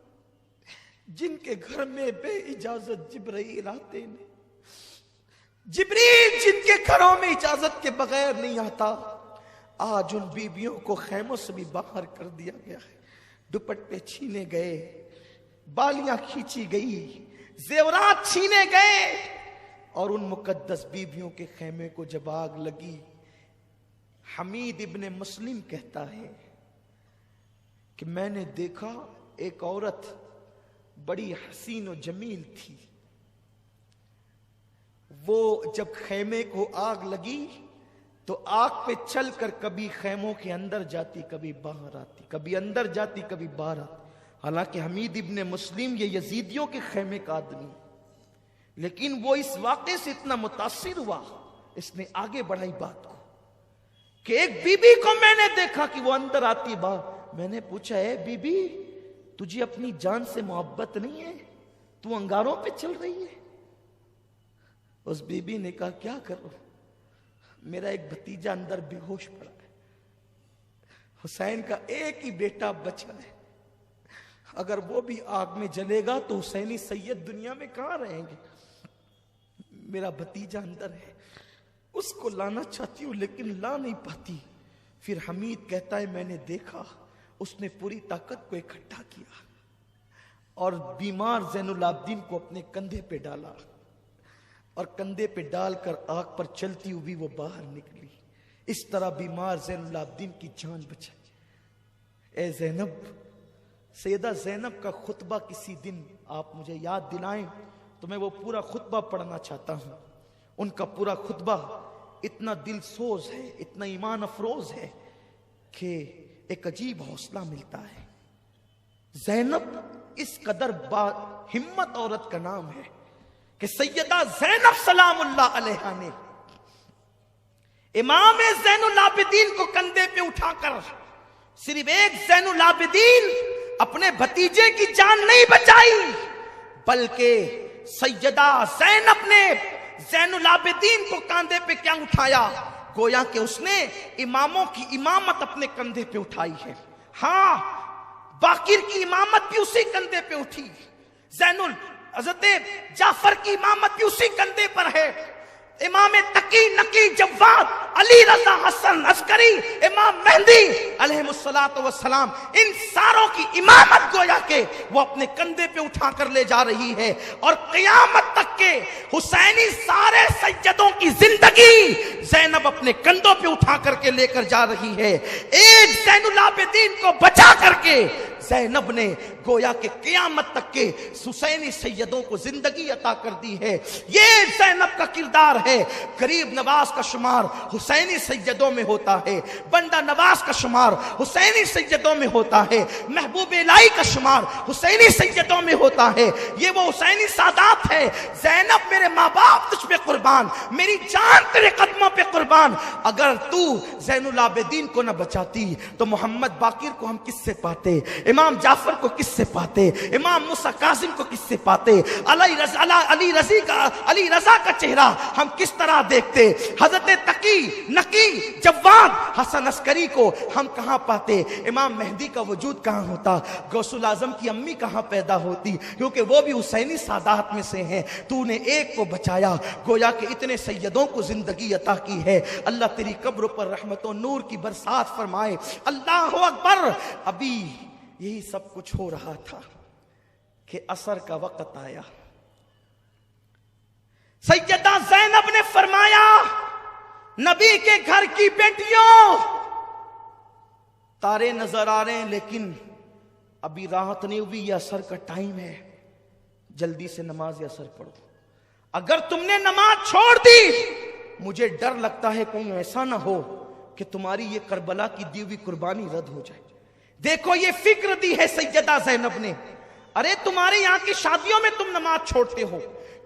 B: جن کے گھر میں بے اجازت جبرائیل آتے ہیں، جبریل جن کے گھروں میں اجازت کے بغیر نہیں آتا، آج ان بیبیوں کو خیموں سے بھی باہر کر دیا گیا ہے۔ دوپٹے چھینے گئے، بالیاں کھینچی گئی، زیورات چھینے گئے، اور ان مقدس بیبیوں کے خیمے کو جب آگ لگی، حمید ابن مسلم کہتا ہے کہ میں نے دیکھا ایک عورت بڑی حسین و جمیل تھی، وہ جب خیمے کو آگ لگی تو آگ پہ چل کر کبھی خیموں کے اندر جاتی، کبھی باہر آتی، کبھی اندر جاتی، کبھی باہر آتی۔ حالانکہ حمید ابن مسلم یہ یزیدیوں کے خیمے کا آدمی، لیکن وہ اس واقعے سے اتنا متاثر ہوا، اس نے آگے بڑھائی بات کو کہ ایک بی بی کو میں نے دیکھا کہ وہ اندر آتی باہر۔ میں نے پوچھا اے بی بی، تجھے اپنی جان سے محبت نہیں ہے؟ تو انگاروں پہ چل رہی ہے؟ اس بی بی نے کہا کیا کروں، میرا ایک بھتیجا اندر بے ہوش پڑا ہے، حسین کا ایک ہی بیٹا بچا ہے، اگر وہ بھی آگ میں جلے گا تو حسینی سید دنیا میں کہاں رہیں گے؟ میرا بھتیجا اندر ہے، اس کو لانا چاہتی ہوں لیکن لا نہیں پاتی۔ پھر حمید کہتا ہے میں نے دیکھا اس نے پوری طاقت کو اکٹھا کیا اور بیمار زین العابدین کو اپنے کندھے پہ ڈالا، اور کندھے پہ ڈال کر آگ پر چلتی ہوئی وہ باہر نکلی، اس طرح بیمار زین العابدین کی جان بچائی۔ اے زینب، سیدہ زینب کا خطبہ کسی دن آپ مجھے یاد دلائیں تو میں وہ پورا خطبہ پڑھنا چاہتا ہوں۔ ان کا پورا خطبہ اتنا دل سوز ہے، اتنا ایمان افروز ہے کہ ایک عجیب حوصلہ ملتا ہے۔ زینب اس قدر ہمت عورت کا نام ہے کہ سیدہ زینب سلام اللہ علیہا نے امام زین العابدین کو کندھے پہ اٹھا کر صرف ایک زین العابدین اپنے بھتیجے کی جان نہیں بچائی، بلکہ سیدہ زینب نے زین العابدین کو کاندھے پہ کیا اٹھایا؟ گویا کہ اس نے اماموں کی امامت اپنے کندھے پہ اٹھائی ہے۔ ہاں، باقر کی امامت بھی اسی کندھے پہ اٹھی، حضرت جعفر کی امامت بھی اسی کندھے پر ہے، امام تقی نقی جواد علی رضا حسن عسکری امام مہدی علیہ السلام، ان ساروں کی امامت گویا کہ وہ اپنے کندھے پہ اٹھا کر لے جا رہی ہے، اور قیامت تک کے حسینی سارے سیدوں کی زندگی زینب اپنے کندھوں پہ اٹھا کر کے لے کر جا رہی ہے۔ ایک زین العابدین کو بچا کر کے زینب نے گویا کہ قیامت تک کے حسینی سیدوں کو زندگی عطا کر دی ہے۔ یہ زینب کا کردار ہے۔ غریب نواز کا شمار حسینی سیدوں میں ہوتا ہے، بندہ نواز کا شمار حسینی سیدوں میں ہوتا ہے، محبوب الہی کا شمار حسینی سیدوں میں ہوتا ہے۔ یہ وہ حسینی سادات ہے۔ زینب میرے ماں باپ تجھ پہ قربان، میری جان تیرے قدموں پہ قربان۔ اگر تو زین العابدین کو نہ بچاتی تو محمد باقر کو ہم کس سے پاتے؟ इमाम जाफर को किससे पाते, इमाम मूसा कासिम को किससे पाते, अली रजा का चेहरा हम किस तरह देखते, हजरत तकी नकी जवाद हसन अस्करी को हम कहां पाते, इमाम मेहदी का वजूद कहां होता, गौसुल आजम की अम्मी कहां पैदा होती, क्योंकि वो भी हुसैनी सादात में से हैं। तूने एक को बचाया, गोया कि इतने सैयदों को जिंदगी अता की है। अल्लाह तेरी कब्र पर रहमतों नूर की बरसात फरमाए। अल्लाह अकबर। अभी यही सब कुछ हो रहा था कि असर का वक्त आया। सैयदा ज़ैनब ने फरमाया, नबी के घर की बेटियों, तारे नजर आ रहे हैं लेकिन अभी राहत नहीं हुई, यह असर का टाइम है, जल्दी से नमाज असर पढ़ो। अगर तुमने नमाज छोड़ दी, मुझे डर लगता है कहीं ऐसा ना हो कि तुम्हारी ये करबला की दी हुई कुर्बानी रद्द हो जाए। देखो ये फिक्र दी है सैयदा ज़ैनब ने। अरे तुम्हारे यहां की शादियों में तुम नमाज छोड़ते हो,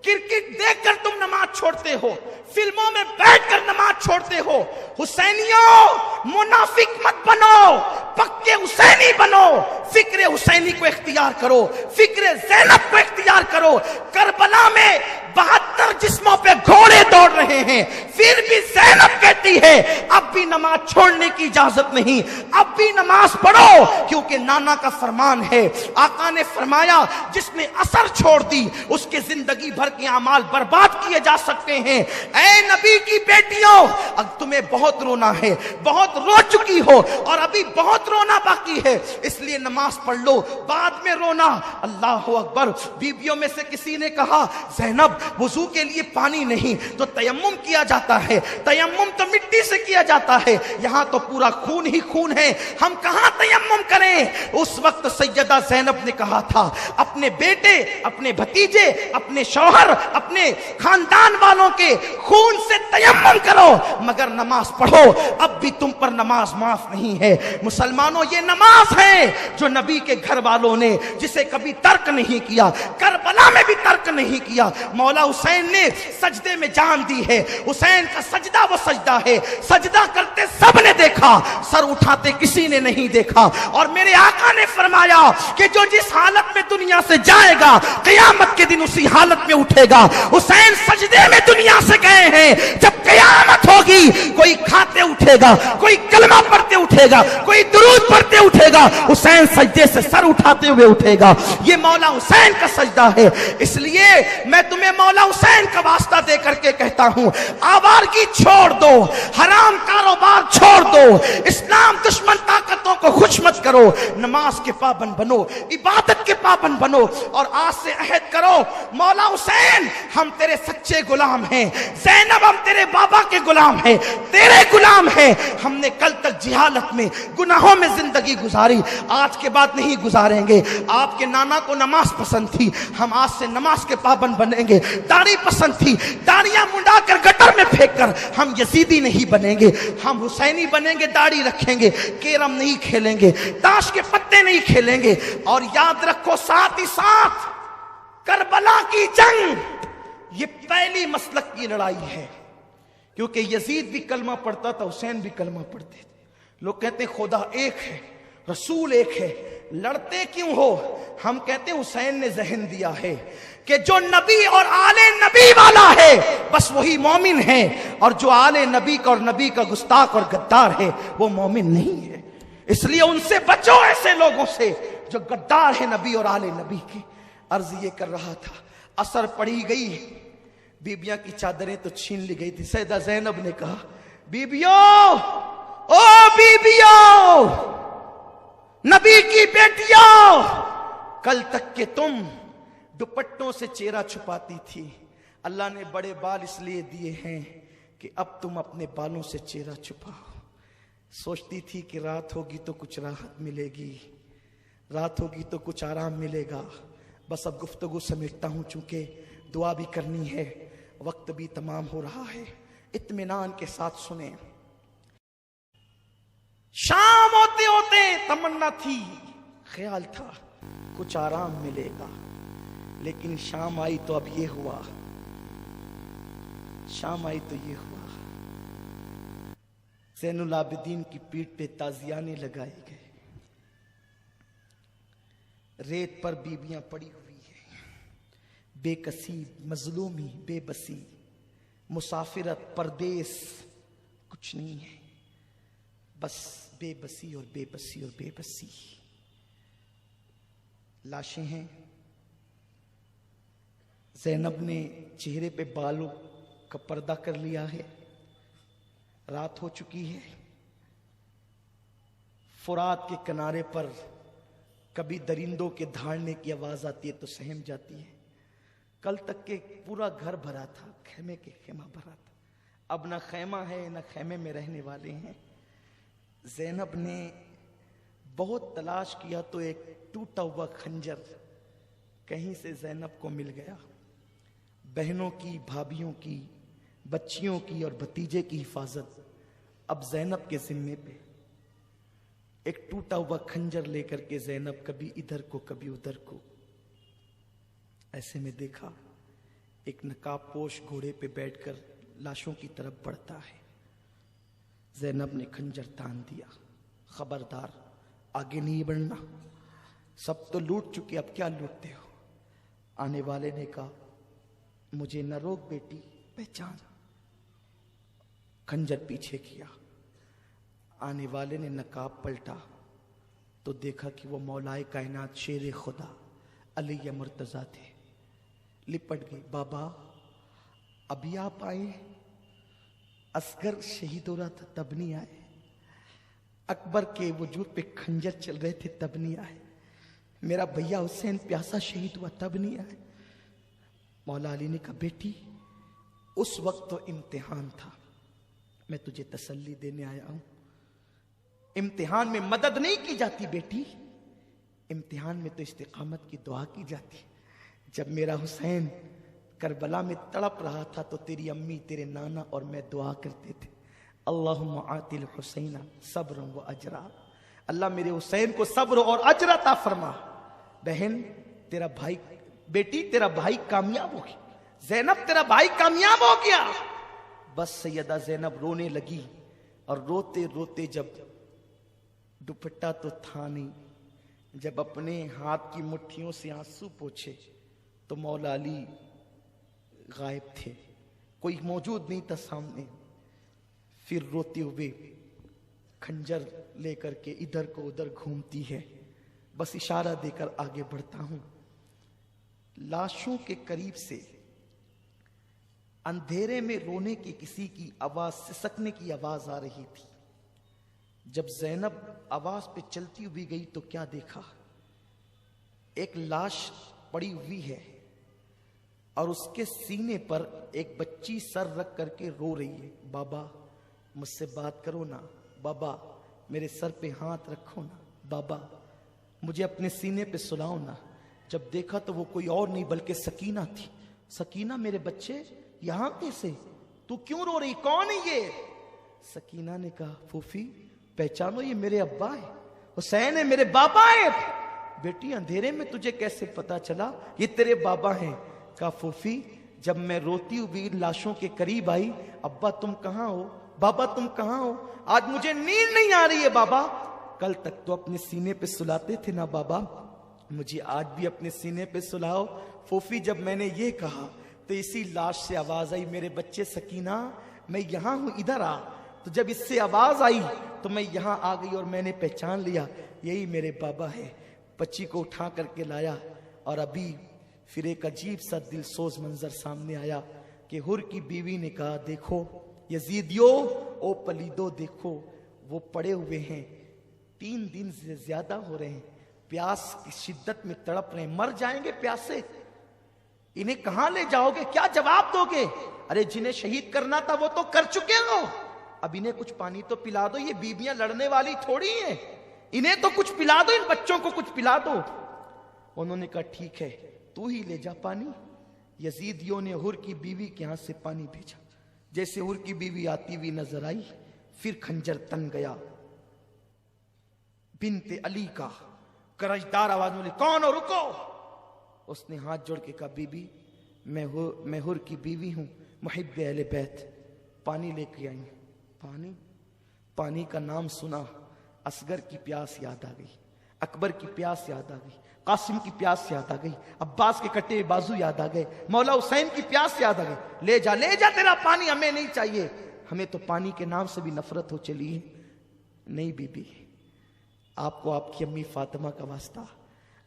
B: क्रिकेट देखकर तुम नमाज छोड़ते हो, फिल्मों में बैठकर नमाज छोड़ते हो। हुसैनियों, मुनाफिक मत बनो, पक्के हुसैनी बनो। फिक्र हुसैनी को इख्तियार करो, फिक्र ज़ैनब को इख्तियार करो। करबला में 72 जिस्मों पे घोड़े दौड़ रहे हैं, फिर भी ज़ैनब कहती है अब भी नमाज छोड़ने की इजाजत नहीं, अब भी नमाज पढ़ो, क्योंकि नाना का फरमान है। आका ने फरमाया जिसने असर छोड़ दी उसके जिंदगी भर के अमाल बर्बाद किए जा सकते हैं। ऐ नबी की बेटियों, अब तुम्हें बहुत रोना है, बहुत रो चुकी हो और अभी बहुत रोना बाकी है, इसलिए नमाज पढ़ लो, बाद में रोना। अल्लाह अकबर। बीवियों में से किसी ने कहा, ज़ैनब वुजू के लिए पानी नहीं तो तयम्मुम किया जाता है, तयम्मुम तो मिट्टी से किया जाता है, यहां तो पूरा खून ही खून है, हम कहां तयम्मुम करें। उस वक्त सैयदा ज़ैनब ने कहा था, अपने बेटे, अपने भतीजे, अपने शौहर, अपने खानदान वालों के खून से तयम्मुम करो, मगर नमाज पढ़ो। अब भी तुम पर नमाज माफ नहीं है। मुसलमानों, ये नमाज है जो नबी के घर वालों ने, जिसे कभी तर्क नहीं किया, करबला में भी तर्क नहीं किया। मौला हुसैन ने सजदे में जान दी है। हुसैन का सजदा वो सजदा है, सजदा करते सब ने देखा, सर उठाते किसी ने नहीं देखा। और मेरे आका ने फरमाया कि जो जिस हालत में दुनिया से जाएगा, क़यामत के दिन उसी हालत में उठेगा। हुसैन सजदे में दुनिया से गए हैं, जब क़यामत होगी कोई खाते उठेगा, कोई कलमा पढ़ते उठेगा, कोई दुरूद पढ़ते उठेगा, हुसैन सजदे से सर उठाते हुए उठेगा। ये मौला हुसैन का सजदा है। इसलिए मैं तुम्हें मौला हुसैन का वास्ता दे करके कहता हूं, आवारगी छोड़ दो, हराम कारोबार छोड़ दो, इस्लाम दुश्मन ताकतों को खुश मत करो, नमाज के पाबंद बनो, इबादत के पाबंद बनो और आज से अहद करो, मौला हुसैन हम तेरे सच्चे गुलाम हैं, ज़ैनब हम तेरे बाबा के गुलाम हैं, तेरे गुलाम हैं। हमने कल तक जिहालत में, गुनाहों में जिंदगी गुजारी, आज के बाद नहीं गुजारेंगे। आपके नाना को नमाज पसंद थी, हम आज से नमाज के पाबंद बनेंगे। दाढ़ी पसंद थी, दाढ़ियां मुंडा कर गटर में फेंक कर हम यजीदी नहीं बनेंगे, हम हुसैनी बनेंगे, दाढ़ी रखेंगे, केरम नहीं खेलेंगे, ताश के पत्ते नहीं खेलेंगे। और याद रखो, साथ ही साथ करबला की जंग ये पहली मसलक की लड़ाई है, क्योंकि यजीद भी कलमा पढ़ता था, हुसैन भी कलमा पढ़ते थे। लोग कहते हैं खुदा एक है, रसूल एक है, लड़ते क्यों हो? हम कहते हैं हुसैन ने जहन दिया है कि जो नबी और आले नबी वाला है बस वही मोमिन है, और जो आले नबी का और नबी का गुस्ताख और गद्दार है वो मोमिन नहीं है। इसलिए उनसे बचो, ऐसे लोगों से जो गद्दार है नबी और आले नबी की। अर्ज ये कर रहा था, असर पड़ी गई, बीबियां की चादरें तो छीन ली गई थी। सैयदा ज़ैनब ने कहा, बीबियों, ओ बीबियों, नबी की बेटियों, कल तक के तुम दुपट्टों से चेहरा छुपाती थी, अल्लाह ने बड़े बाल इसलिए दिए हैं कि अब तुम अपने बालों से चेहरा छुपाओ। सोचती थी कि रात होगी तो कुछ राहत मिलेगी, रात होगी तो कुछ आराम मिलेगा। बस अब गुफ्तगू समेटता हूं, चूंकि दुआ भी करनी है, वक्त भी तमाम हो रहा है। इत्मीनान के साथ सुने। शाम होते होते तमन्ना थी, ख्याल था कुछ आराम मिलेगा, लेकिन शाम आई तो अब ये हुआ, शाम आई तो ये हुआ। ज़ैनुल आबिदीन की पीठ पे ताजियाने लगाए गए, रेत पर बीबियां पड़ी हुई है, बेकसी, मजलूमी, बेबसी, मुसाफिरत, परदेस, कुछ नहीं है, बस बेबसी और बेबसी और बेबसी। लाशें हैं। ज़ैनब ने चेहरे पे बालों का पर्दा कर लिया है, रात हो चुकी है। फुरात के किनारे पर कभी दरिंदों के दहाड़ने की आवाज आती है तो सहम जाती है। कल तक के पूरा घर भरा था, खेमे के खेमा भरा था, अब न खेमा है न खेमे में रहने वाले हैं। ज़ैनब ने बहुत तलाश किया तो एक टूटा हुआ खंजर कहीं से ज़ैनब को मिल गया। बहनों की, भाभियों की, बच्चियों की और भतीजे की हिफाजत अब ज़ैनब के जिम्मे पे। एक टूटा हुआ खंजर लेकर के ज़ैनब कभी इधर को कभी उधर को, ऐसे में देखा एक नकाबपोश घोड़े पे बैठकर लाशों की तरफ बढ़ता है। ज़ैनब ने खंजर तान दिया, खबरदार आगे नहीं बढ़ना, सब तो लूट चुके, अब क्या लूटते हो। आने वाले ने कहा, मुझे न रोक बेटी, पहचान। खंजर पीछे किया। आने वाले ने नकाब पलटा तो देखा कि वो मौलाए कायनात शेर खुदा अली मुर्तजा थे। लिपट गई, बाबा अभी आप आए? असगर शहीद हो रहा था तब नहीं आए? अकबर के वजूद पे खंजर चल रहे थे तब नहीं आए? मेरा भैया हुसैन प्यासा शहीद हुआ तब नहीं आए? मौला अली ने कहा, बेटी उस वक्त तो इम्तिहान था, मैं तुझे तसल्ली देने आया हूं। इम्तिहान में मदद नहीं की जाती बेटी, इम्तिहान में तो इस्तिकामत की दुआ की जाती। जब मेरा हुसैन करबला में तड़प रहा था तो तेरी अम्मी, तेरे नाना और मैं दुआ करते थे, अल्लाहुम्मा आतिल हुसैना सब्रन व अजरा। अल्लाह मेरे हुसैन को सब्र और अजर अता फरमा। बहन तेरा भाई, बेटी तेरा भाई कामयाब हो गया, ज़ैनब तेरा भाई कामयाब हो गया। बस सैयदा ज़ैनब रोने लगी और रोते रोते, जब दुपट्टा तो था नहीं, जब अपने हाथ की मुट्ठियों से आंसू पोंछे तो मौला अली गायब थे, कोई मौजूद नहीं था सामने। फिर रोते हुए खंजर लेकर के इधर को उधर घूमती है, बस इशारा देकर आगे बढ़ता हूं। लाशों के करीब से अंधेरे में रोने की किसी की आवाज, सिसकने की आवाज आ रही थी। जब ज़ैनब आवाज पे चलती हुई गई तो क्या देखा, एक लाश पड़ी हुई है और उसके सीने पर एक बच्ची सर रख करके रो रही है। बाबा मुझसे बात करो ना, बाबा मेरे सर पे हाथ रखो ना, बाबा मुझे अपने सीने पे सुलाओ ना। जब देखा तो वो कोई और नहीं बल्कि सकीना थी। सकीना मेरे बच्चे यहां कैसे, तू क्यों रो रही, कौन है ये? सकीना ने कहा, फूफी पहचानो ये मेरे अब्बा है, हुसैन है, मेरे बाबा है। बेटी अंधेरे में तुझे कैसे पता चला ये तेरे बाबा हैं? कहा, फूफी जब मैं रोती हुई लाशों के करीब आई, अब्बा तुम कहां हो, बाबा तुम कहां हो, आज मुझे नींद नहीं आ रही है बाबा। कल तक तो अपने सीने पे सुलाते थे ना बाबा, मुझे आज भी अपने सीने पे सुलाओ। फूफी जब मैंने ये कहा तो इसी लाश से आवाज आई, मेरे बच्चे सकीना मैं यहां हूं, इधर आ। तो जब इससे आवाज आई तो मैं यहां आ गई और मैंने पहचान लिया यही मेरे बाबा है। बच्ची को उठा करके लाया और अभी फिर एक अजीब सा दिलसोज मंजर सामने आया कि हुर की बीवी ने कहा, देखो यजीदियो ओ पलीदो, देखो वो पड़े हुए हैं, 3 दिन से ज्यादा हो रहे हैं, प्यास की शिद्दत में तड़प रहे हैं, मर जाएंगे प्यास से, इन्हें कहां ले जाओगे, क्या जवाब दोगे? अरे जिन्हें शहीद करना था वो तो कर चुके हो, अब इन्हें कुछ पानी तो पिला दो, ये बीबियां लड़ने वाली थोड़ी हैं, इन्हें तो कुछ पिला दो, इन बच्चों को कुछ पिला दो। उन्होंने कहा ठीक है तू ही ले जा पानी। यजीदियों ने हुर की बीवी के हाथ से पानी भेजा। जैसे हुर की बीवी आती हुई नजर आई, फिर खंजर तन गया। बिनते अली का करजदार आवाज में, कौन हो, रुको। उसने हाथ जोड़ के कहा, बीबी मैं हुर की बीवी हूं, मुहिब्बे अहले बैत, पानी लेके आई। पानी का नाम सुना, असगर की प्यास याद आ गई, अकबर की प्यास याद आ गई, قاسم کی پیاس یاد آ گئی, عباس کے کٹے بازو یاد آ گئے, مولا حسین کی پیاس یاد آ گئی. لے جا تیرا پانی, ہمیں نہیں چاہیے, ہمیں تو پانی کے نام سے بھی نفرت ہو چلی ہے. نہیں بی بی, آپ کو آپ کی امی فاطمہ کا واسطہ,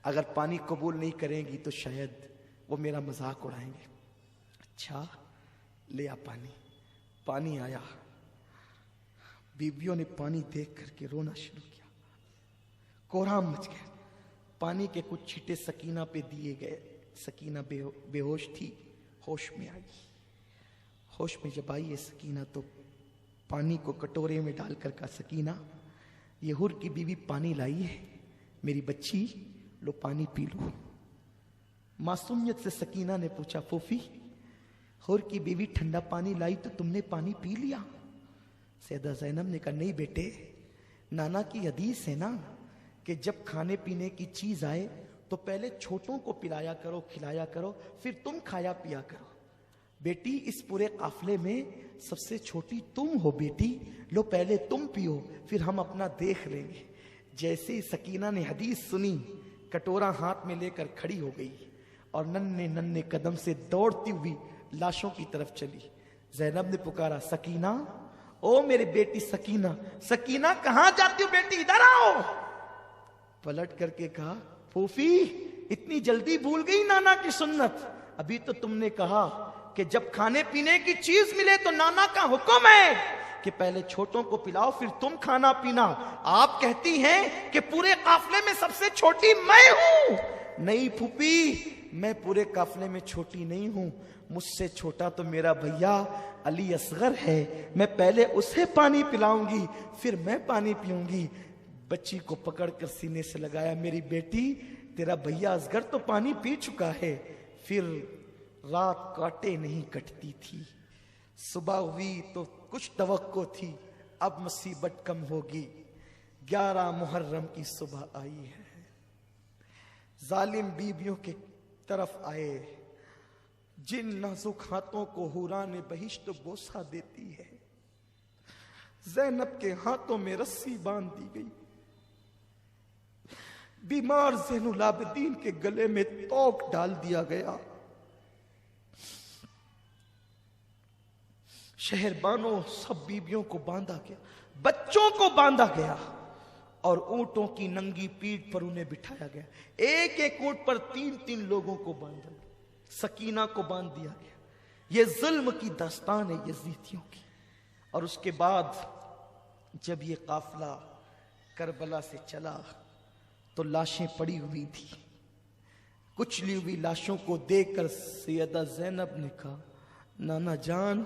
B: اگر پانی قبول نہیں کریں گی تو شاید وہ میرا مذاق اڑائیں گے. اچھا لے آ پانی. پانی آیا, بیویوں نے پانی دیکھ کر کے رونا شروع کیا, کوہرام مچ گیا. پانی کے کچھ چھینٹے سکینہ پہ دیے گئے. سکینہ بے ہوش تھی, ہوش میں آئی. ہوش میں جب آئی ہے سکینہ تو پانی کو کٹورے میں ڈال کر کہا, سکینہ یہ حر کی بیوی پانی لائی ہے, میری بچی لو پانی پی لو. معصومیت سے سکینہ نے پوچھا, پھوپھی حر کی بیوی ٹھنڈا پانی لائی تو تم نے پانی پی لیا؟ سیدہ زینب نے کہا, نہیں بیٹے, نانا کی حدیث ہے نا کہ جب کھانے پینے کی چیز آئے تو پہلے چھوٹوں کو پلایا کرو, کھلایا کرو, پھر تم کھایا پیا کرو. بیٹی اس پورے قافلے میں سب سے چھوٹی تم ہو بیٹی, لو پہلے تم پیو, پھر ہم اپنا دیکھ لیں گے. جیسے ہی سکینہ نے حدیث سنی, کٹورا ہاتھ میں لے کر کھڑی ہو گئی اور ننھے قدم سے دوڑتی ہوئی لاشوں کی طرف چلی. زینب نے پکارا, سکینہ, او میرے بیٹی سکینہ, سکینہ کہاں جاتی ہو بیٹی, ادھر آؤ. پلٹ کر کے کہا, پھوپھی اتنی جلدی بھول گئی نانا کی سنت, ابھی تو تم نے کہا کہ جب کھانے پینے کی چیز ملے تو نانا کا حکم ہے کہ پہلے چھوٹوں کو پلاؤ پھر تم کھانا پینا. آپ کہتی ہیں کہ پورے قافلے میں سب سے چھوٹی میں ہوں. نہیں پھوپھی, میں پورے قافلے میں چھوٹی نہیں ہوں, مجھ سے چھوٹا تو میرا بھیا علی اصغر ہے, میں پہلے اسے پانی پلاؤں گی پھر میں پانی پیوں گی. بچی کو پکڑ کر سینے سے لگایا, میری بیٹی تیرا بھیا اصغر تو پانی پی چکا ہے. پھر رات کاٹے نہیں کٹتی تھی, صبح ہوئی تو کچھ توقع تھی, اب مصیبت کم ہوگی. 11 محرم کی صبح آئی ہے, ظالم بیویوں کے طرف آئے, جن نازک ہاتھوں کو حوران بہشت بوسہ دیتی ہے. زینب کے ہاتھوں میں رسی باندھ دی گئی, بیمار زین العابدین کے گلے میں توق ڈال دیا گیا. شہربانوں سب بیویوں کو باندھا گیا, بچوں کو باندھا گیا, اور اونٹوں کی ننگی پیٹھ پر انہیں بٹھایا گیا. ایک ایک اونٹ پر 3 لوگوں کو باندھا گیا. سکینہ کو باندھ دیا گیا. یہ ظلم کی داستان ہے یزیدیوں کی. اور اس کے بعد جب یہ قافلہ کربلا سے چلا تو لاشیں پڑی ہوئی تھی. کچلی ہوئی لاشوں کو دیکھ کر سیدہ زینب نے کہا, نانا جان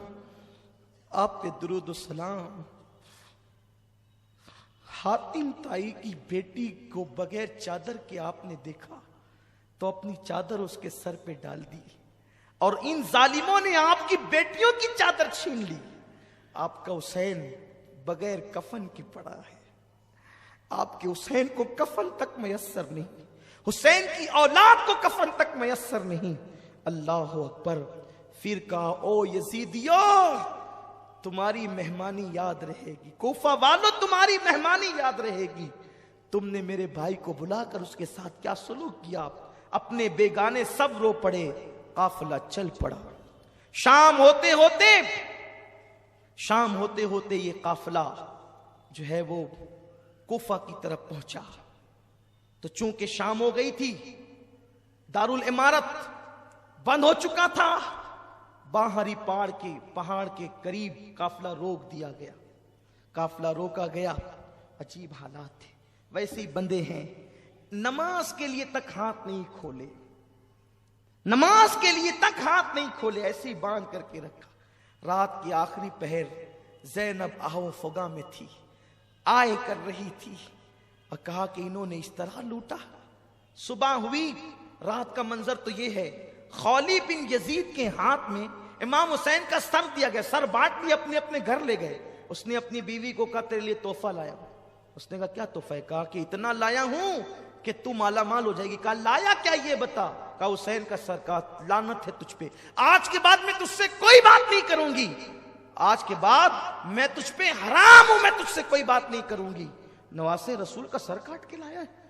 B: آپ پہ درود و سلام. حاتم تائی کی بیٹی کو بغیر چادر کے آپ نے دیکھا تو اپنی چادر اس کے سر پہ ڈال دی, اور ان ظالموں نے آپ کی بیٹیوں کی چادر چھین لی. آپ کا حسین بغیر کفن کے پڑا ہے, آپ کے حسین کو کفن تک میسر نہیں, حسین کی اولاد کو کفن تک میسر نہیں. اللہ اکبر. پھر کہا, او یزیدیو تمہاری مہمانی یاد رہے گی, کوفہ والو تمہاری مہمانی یاد رہے گی. تم نے میرے بھائی کو بلا کر اس کے ساتھ کیا سلوک کیا. اپنے بیگانے سب رو پڑے, قافلہ چل پڑا. شام ہوتے ہوتے یہ قافلہ جو ہے وہ کوفہ کی طرف پہنچا. تو چونکہ شام ہو گئی تھی, دارالعمارت بند ہو چکا تھا, باہری پہاڑ کے قریب قافلہ روک دیا گیا. قافلہ روکا گیا. عجیب حالات تھے. ویسے ہی بندے ہیں, نماز کے لیے تک ہاتھ نہیں کھولے, نماز کے لیے تک ہاتھ نہیں کھولے, ایسے ہی باندھ کر کے رکھا. رات کی آخری پہر زینب آہو فغاں میں تھی, آئے کر رہی تھی, اور کہا کہ انہوں نے اس طرح لوٹا. صبح ہوئی, رات کا منظر تو یہ ہے, خولی بن یزید کے ہاتھ میں امام حسین کا سر دیا گیا, سر بانٹ لیا, اپنے اپنے گھر لے گئے. اس نے اپنی بیوی کو کہا تیرے لیے تحفہ لایا. اس نے کہا کیا تحفہ ہے؟ کہا کہ اتنا لایا ہوں کہ تو مالا مال ہو جائے گی. کہا لایا کیا یہ بتا. کہا حسین کا سر. کہا لعنت ہے تجھ پہ, آج کے بعد میں تجھ سے کوئی بات نہیں کروں گی, آج کے بعد میں تجھ پہ حرام ہوں, میں تجھ سے کوئی بات نہیں کروں گی. نواسے رسول کا سر کاٹ کے لایا ہے.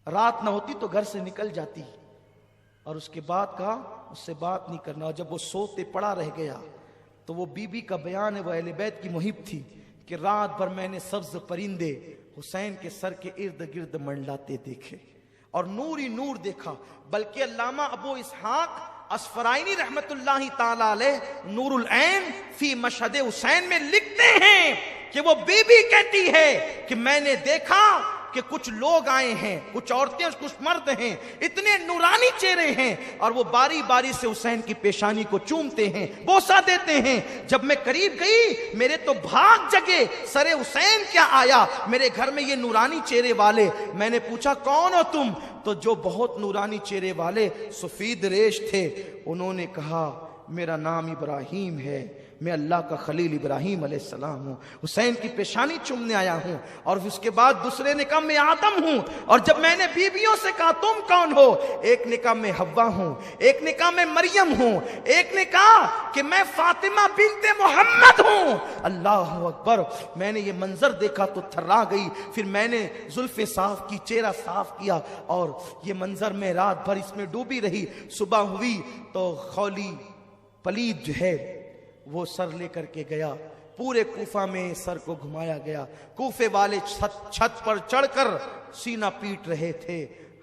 B: رات نہ ہوتی تو گھر سے نکل جاتی، اور اس کے بعد کہا اس سے بات نہیں کرنا. اور جب وہ سوتے پڑا رہ گیا تو وہ بی بی کا بیان ہے، وہ اہل بیت کی محب تھی کہ رات بھر میں نے سبز پرندے حسین کے سر کے ارد گرد منڈلاتے دیکھے اور نور ہی نور دیکھا. بلکہ علامہ ابو اسحاق اسفرائینی رحمت اللہ تعالی علیہ نور العین فی مشہد حسین میں لکھتے ہیں کہ وہ بی بی کہتی ہے کہ میں نے دیکھا کہ کچھ لوگ آئے ہیں، کچھ عورتیں کچھ مرد ہیں، اتنے نورانی چہرے ہیں، اور وہ باری باری سے حسین کی پیشانی کو چومتے ہیں، بوسہ دیتے ہیں. جب میں قریب گئی میرے تو بھاگ جگے، سر حسین کیا آیا میرے گھر میں یہ نورانی چہرے والے. میں نے پوچھا کون ہو تم؟ تو جو بہت نورانی چہرے والے سفید ریش تھے انہوں نے کہا میرا نام ابراہیم ہے، میں اللہ کا خلیل ابراہیم علیہ السلام ہوں، حسین کی پیشانی چومنے آیا ہوں. اور اس کے بعد دوسرے نے کہا میں آدم ہوں. اور جب میں نے بیویوں سے کہا تم کون ہو، ایک نے کہا میں حوا ہوں، ایک نے کہا میں مریم ہوں، ایک نے کہا کہ میں فاطمہ بنت محمد ہوں. اللہ اکبر. میں نے یہ منظر دیکھا تو تھرا گئی. پھر میں نے زلف صاف کی، چہرہ صاف کیا، اور یہ منظر میں رات بھر اس میں ڈوبی رہی. صبح ہوئی تو خولی پلید جو ہے وہ سر لے کر کے گیا. پورے کوفہ میں سر کو گھمایا گیا. کوفے والے چھت پر چڑھ کر سینہ پیٹ رہے تھے.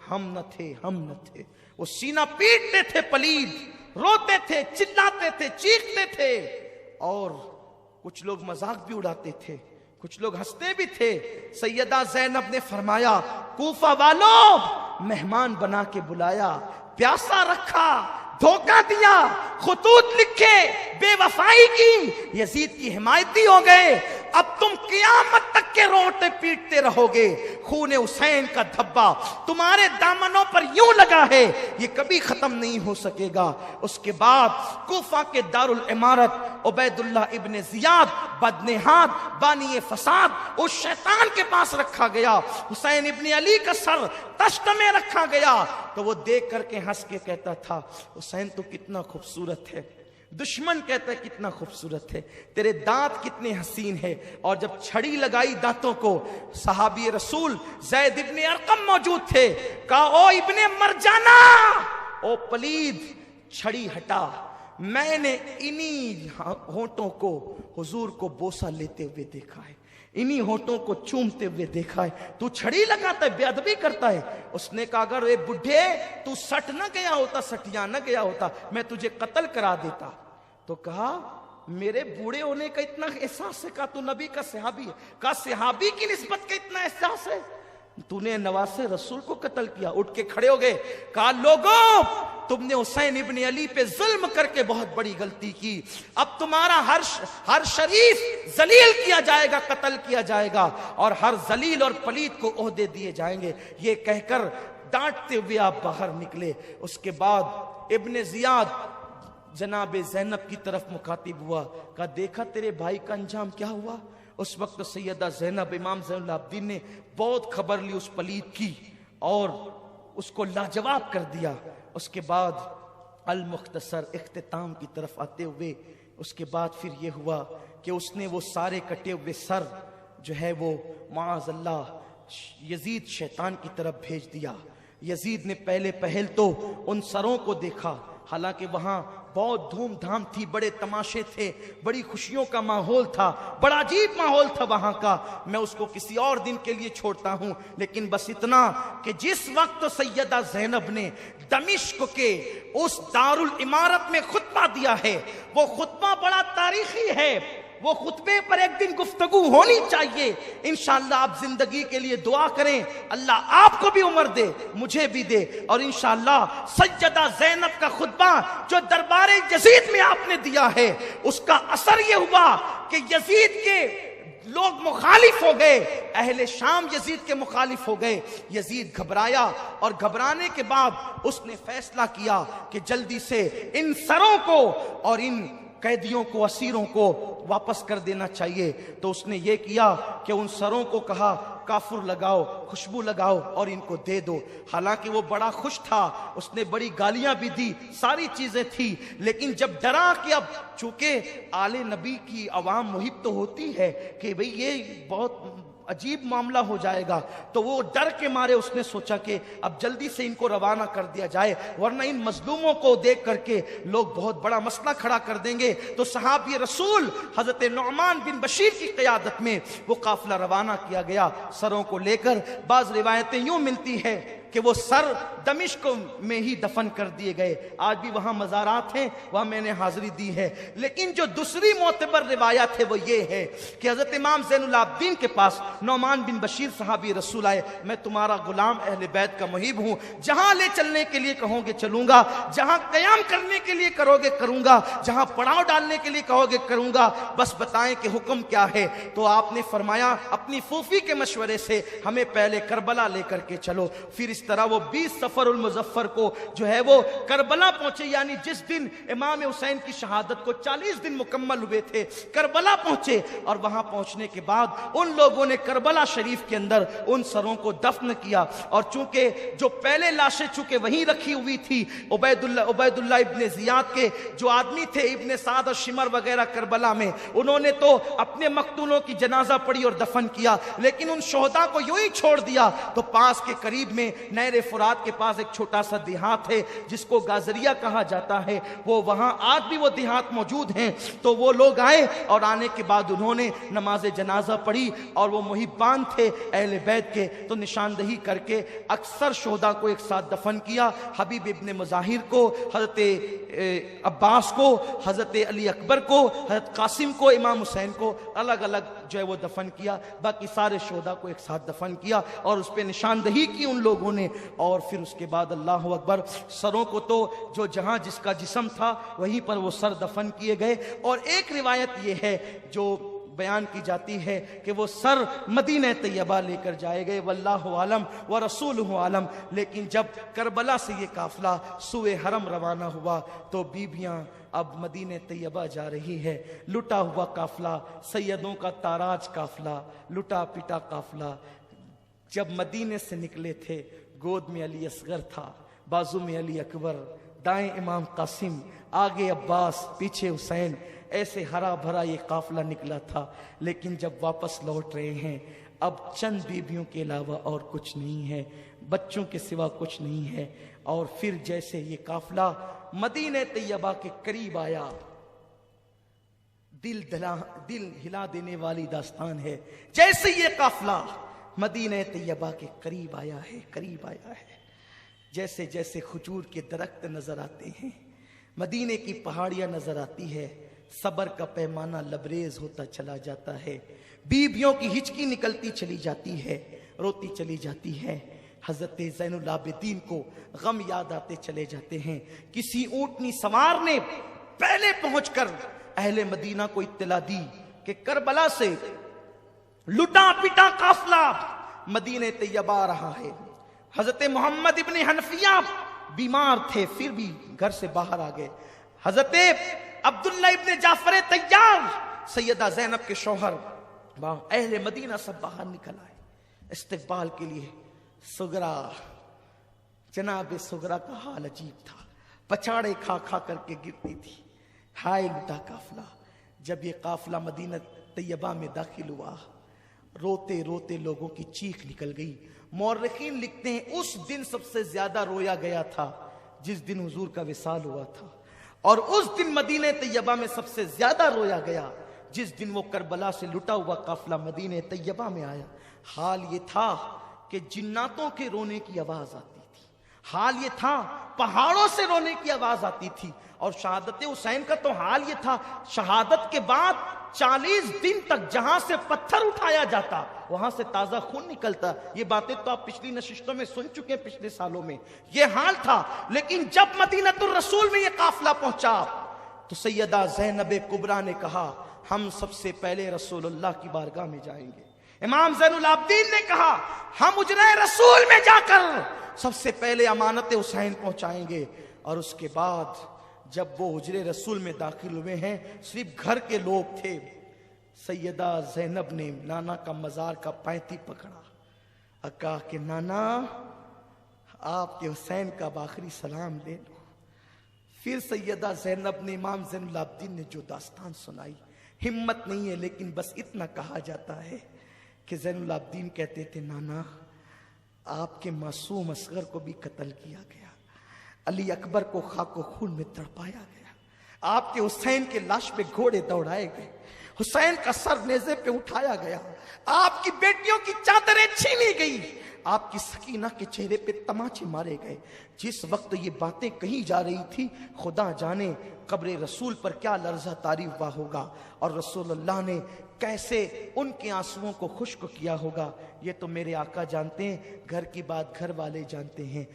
B: ہم نہ تھے، ہم نہ تھے. وہ سینہ پیٹتے تھے پلید، روتے تھے، چلاتے تھے، چیختے تھے. اور کچھ لوگ مذاق بھی اڑاتے تھے، کچھ لوگ ہنستے بھی تھے. سیدہ زینب نے فرمایا کوفہ والوں مہمان بنا کے بلایا، پیاسا رکھا، دھوکہ دیا، خطوط لکھے، بے وفائی کی، یزید کی حمایتی ہو گئے. اب تم قیامت تک کے روتے پیٹتے رہو گے. خون حسین کا دھبا تمہارے دامنوں پر یوں لگا ہے، یہ کبھی ختم نہیں ہو سکے گا. اس کے بعد کوفہ کے دارالعمارت عبید اللہ ابن زیاد بدنہاد بانی فساد اس شیطان کے پاس رکھا گیا. حسین ابن علی کا سر تشت میں رکھا گیا تو وہ دیکھ کر کے ہنس کے کہتا تھا حسین تو کتنا خوبصورت ہے. دشمن کہتا ہے کتنا خوبصورت ہے، تیرے دانت کتنے حسین ہے. اور جب چھڑی لگائی دانتوں کو، صحابی رسول زید ابن ارقم موجود تھے. کہا او ابن مرجانہ، او پلید، چھڑی ہٹا. میں نے انہی ہونٹوں کو حضور کو بوسہ لیتے ہوئے دیکھا ہے، انہی ہونٹوں کو چومتے ہوئے دیکھا ہے. تو چھڑی لگاتا ہے، بے ادبی کرتا ہے. اس نے کہا اگر اے بڈھے تو سٹ نہ گیا ہوتا، سٹیا نہ گیا ہوتا، میں تجھے قتل کرا دیتا. تو کہا میرے بوڑھے ہونے کا اتنا احساس ہے؟ کہا تو نبی کا صحابی ہے. کہا صحابی کی نسبت کا اتنا احساس ہے؟ تو نے نواز رسول کو قتل کیا. اٹھ کے کھڑے ہو گئے. کہا لوگوں تم نے حسین ابن علی پہ ظلم کر کے بہت بڑی غلطی کی. اب تمہارا ہر شریف ذلیل کیا جائے گا، قتل کیا جائے گا، اور ہر ذلیل اور پلید کو عہدے دیے جائیں گے. یہ کہہ کر ڈانٹتے ہوئے آپ باہر نکلے. اس کے بعد ابن زیاد جناب زینب کی طرف مخاطب ہوا. کہا دیکھا تیرے بھائی کا انجام کیا ہوا؟ اس وقت سیدہ زینب امام زین العابدین نے بہت خبر لی اس پلید کی اور اس کو لاجواب کر دیا. اس کے بعد المختصر اختتام کی طرف آتے ہوئے اس کے بعد پھر یہ ہوا کہ اس نے وہ سارے کٹے ہوئے سر جو ہے وہ معاذ اللہ یزید شیطان کی طرف بھیج دیا. یزید نے پہلے پہل تو ان سروں کو دیکھا، حالانکہ وہاں بہت دھوم دھام تھی، بڑے تماشے تھے، بڑی خوشیوں کا ماحول تھا، بڑا عجیب ماحول تھا وہاں کا. میں اس کو کسی اور دن کے لیے چھوڑتا ہوں، لیکن بس اتنا کہ جس وقت سیدہ زینب نے دمشق کے اس دارالعمارت میں خطبہ دیا ہے، وہ خطبہ بڑا تاریخی ہے. وہ خطبے پر ایک دن گفتگو ہونی چاہیے. انشاءاللہ آپ زندگی کے لیے دعا کریں، اللہ آپ کو بھی عمر دے، مجھے بھی دے. اور انشاءاللہ سیدہ زینب کا خطبہ جو دربار یزید میں آپ نے دیا ہے، اس کا اثر یہ ہوا کہ یزید کے لوگ مخالف ہو گئے، اہل شام یزید کے مخالف ہو گئے. یزید گھبرایا اور گھبرانے کے بعد اس نے فیصلہ کیا کہ جلدی سے ان سروں کو اور ان قیدیوں کو، اسیروں کو واپس کر دینا چاہیے. تو اس نے یہ کیا کہ ان سروں کو کہا کافر لگاؤ، خوشبو لگاؤ اور ان کو دے دو. حالانکہ وہ بڑا خوش تھا، اس نے بڑی گالیاں بھی دی، ساری چیزیں تھی. لیکن جب ڈرا کہ اب چونکہ آل نبی کی عوام محب تو ہوتی ہے کہ بھئی یہ بہت عجیب معاملہ ہو جائے گا. تو وہ ڈر کے مارے اس نے سوچا کہ اب جلدی سے ان کو روانہ کر دیا جائے ورنہ ان مظلوموں کو دیکھ کر کے لوگ بہت بڑا مسئلہ کھڑا کر دیں گے. تو صحابی رسول حضرت نعمان بن بشیر کی قیادت میں وہ قافلہ روانہ کیا گیا سروں کو لے کر. بعض روایتیں یوں ملتی ہے کہ وہ سر دمشق میں ہی دفن کر دیے گئے. آج بھی وہاں مزارات ہیں, وہاں میں نے حاضری دی ہے. لیکن جو دوسری معتبر روایت ہے وہ یہ ہے کہ حضرت امام زین العابدین کے پاس نعمان بن بشیر صحابی رسول آئے, میں تمہارا غلام اہل بیت کا محب ہوں, جہاں لے چلنے کے لیے کہو گے چلوں گا, جہاں قیام کرنے کے لیے کرو گے کروں گا, جہاں پڑاؤ ڈالنے کے لیے کہو گے کروں گا, بس بتائیں کہ حکم کیا ہے. تو آپ نے فرمایا اپنی پھوپھی کے مشورے سے ہمیں پہلے کربلا لے کر کے چلو. پھر اس طرح وہ 20 صفر المظفر کو جو ہے وہ کربلا پہنچے, یعنی جس دن امام حسین کی شہادت کو 40 دن مکمل ہوئے تھے کربلا پہنچے. اور وہاں پہنچنے کے بعد ان لوگوں نے کربلا شریف کے اندر ان سروں کو دفن کیا. اور چونکہ جو پہلے لاشیں چونکہ وہیں رکھی ہوئی تھی, عبید اللہ ابن زیاد کے جو آدمی تھے, ابن سعد اور شمر وغیرہ کربلا میں, انہوں نے تو اپنے مقتولوں کی جنازہ پڑھی اور دفن کیا, لیکن ان شہداء کو یوں ہی چھوڑ دیا. تو پاس کے قریب میں نہر فرات کے پاس ایک چھوٹا سا دیہات ہے جس کو گازریہ کہا جاتا ہے, وہ وہاں آج بھی وہ دیہات موجود ہیں. تو وہ لوگ آئے اور آنے کے بعد انہوں نے نماز جنازہ پڑھی, اور وہ محبان تھے اہل بیت کے, تو نشاندہی کر کے اکثر شہداء کو ایک ساتھ دفن کیا. حبیب ابن مظاہر کو, حضرت عباس کو, حضرت علی اکبر کو, حضرت قاسم کو, امام حسین کو الگ الگ جو ہے وہ دفن کیا. باقی سارے شہداء کو ایک ساتھ دفن کیا اور اس پہ نشاندہی کی ان لوگوں نے. اور پھر اس کے بعد اللہ اکبر, سروں کو تو جو جہاں جس کا جسم تھا وہیں پر وہ سر دفن کیے گئے. اور ایک روایت یہ ہے جو بیان کی جاتی ہے کہ وہ سر مدینہ طیبہ لے کر جائے گئے, واللہ عالم ورسولہ عالم. لیکن جب کربلا سے یہ قافلہ سوئے حرم روانہ ہوا تو بیبیاں اب مدینہ طیبہ جا رہی ہے, لٹا ہوا قافلہ, سیدوں کا تاراج قافلہ, لٹا پٹا قافلہ. جب مدینے سے نکلے تھے گود میں علی اصغر تھا, بازو میں علی اکبر, دائیں امام قاسم, آگے عباس, پیچھے حسین. ایسے ہرا بھرا یہ قافلہ نکلا تھا. لیکن جب واپس لوٹ رہے ہیں اب چند بیبیوں کے علاوہ اور کچھ نہیں ہے, بچوں کے سوا کچھ نہیں ہے. اور پھر جیسے یہ قافلہ مدینہ طیبہ کے قریب آیا, دل ہلا دینے والی داستان ہے. جیسے یہ قافلہ مدینہ طیبہ کے قریب آیا ہے, جیسے جیسے کھجور کے درخت نظر آتے ہیں, مدینے کی پہاڑیاں نظر آتی ہے, صبر کا پیمانہ لبریز ہوتا چلا جاتا ہے, بیبیوں کی ہچکی نکلتی چلی جاتی ہے, روتی چلی جاتی ہے. حضرت زین العابدین کو غم یاد آتے چلے جاتے ہیں. کسی اونٹنی سوار نے پہلے پہنچ کر اہل مدینہ کو اطلاع دی کہ کربلا سے لٹا پٹا قافلہ مدینہ طیبہ آ رہا ہے. حضرت محمد ابن حنفیہ بیمار تھے پھر بھی گھر سے باہر آ گئے. حضرت عبداللہ ابن جعفر طیار, سیدہ زینب کے شوہر, اہل مدینہ سب باہر نکل آئے استقبال کے لیے. سغرا, جناب سغرا کا حال عجیب تھا, پچاڑے کھا کھا کر کے گرتی تھی. ہائے لٹا قافلہ. جب یہ قافلہ مدینہ طیبہ میں داخل ہوا روتے روتے لوگوں کی چیخ نکل گئی. مورخین لکھتے ہیں اس دن سب سے زیادہ رویا گیا تھا جس دن حضور کا وصال ہوا تھا, اور اس دن مدینہ طیبہ میں سب سے زیادہ رویا گیا جس دن وہ کربلا سے لٹا ہوا قافلہ مدینہ طیبہ میں آیا. حال یہ تھا کہ جناتوں کے رونے کی آواز آتی تھی, حال یہ تھا پہاڑوں سے رونے کی آواز آتی تھی. اور شہادت حسین کا تو حال یہ تھا, شہادت کے بعد 40 دن تک جہاں سے پتھر اٹھایا جاتا وہاں سے تازہ خون نکلتا. یہ باتیں تو آپ پچھلی نشستوں میں سن چکے ہیں, پچھلے سالوں میں یہ حال تھا. لیکن جب مدینہ الرسول میں یہ قافلہ پہنچا تو سیدہ زینب کبریٰ نے کہا ہم سب سے پہلے رسول اللہ کی بارگاہ میں جائیں گے. امام زین العابدین نے کہا ہم حجرہ رسول میں جا کر سب سے پہلے امانت حسین پہنچائیں گے. اور اس کے بعد جب وہ حجرہ رسول میں داخل ہوئے ہیں صرف گھر کے لوگ تھے. سیدہ زینب نے نانا کا مزار کا پینتی پکڑا اور کہا کہ نانا آپ کے حسین کا آخری سلام لے لو. پھر سیدہ زینب نے امام زین العابدین نے جو داستان سنائی, ہمت نہیں ہے لیکن بس اتنا کہا جاتا ہے کہ زین العابدین کہتے تھے نانا آپ کے معصوم اصغر کو بھی قتل کیا گیا، علی اکبر کو خاک و خون میں تڑپایا گیا، آپ کے حسین کے لاش پہ گھوڑے دوڑائے گئے، حسین کا سر نیزے پہ اٹھایا گیا، آپ کی بیٹیوں کی چادریں چھینی گئی، آپ کی سکینہ کے چہرے پہ تماچے مارے گئے۔ جس وقت یہ باتیں کہی جا رہی تھی خدا جانے قبر رسول پر کیا لرزہ طاری ہوا ہوگا، اور رسول اللہ نے کیسے ان کے آنسوؤں کو خشک کیا ہوگا، یہ تو میرے آقا جانتے ہیں، گھر کی بات گھر والے جانتے ہیں۔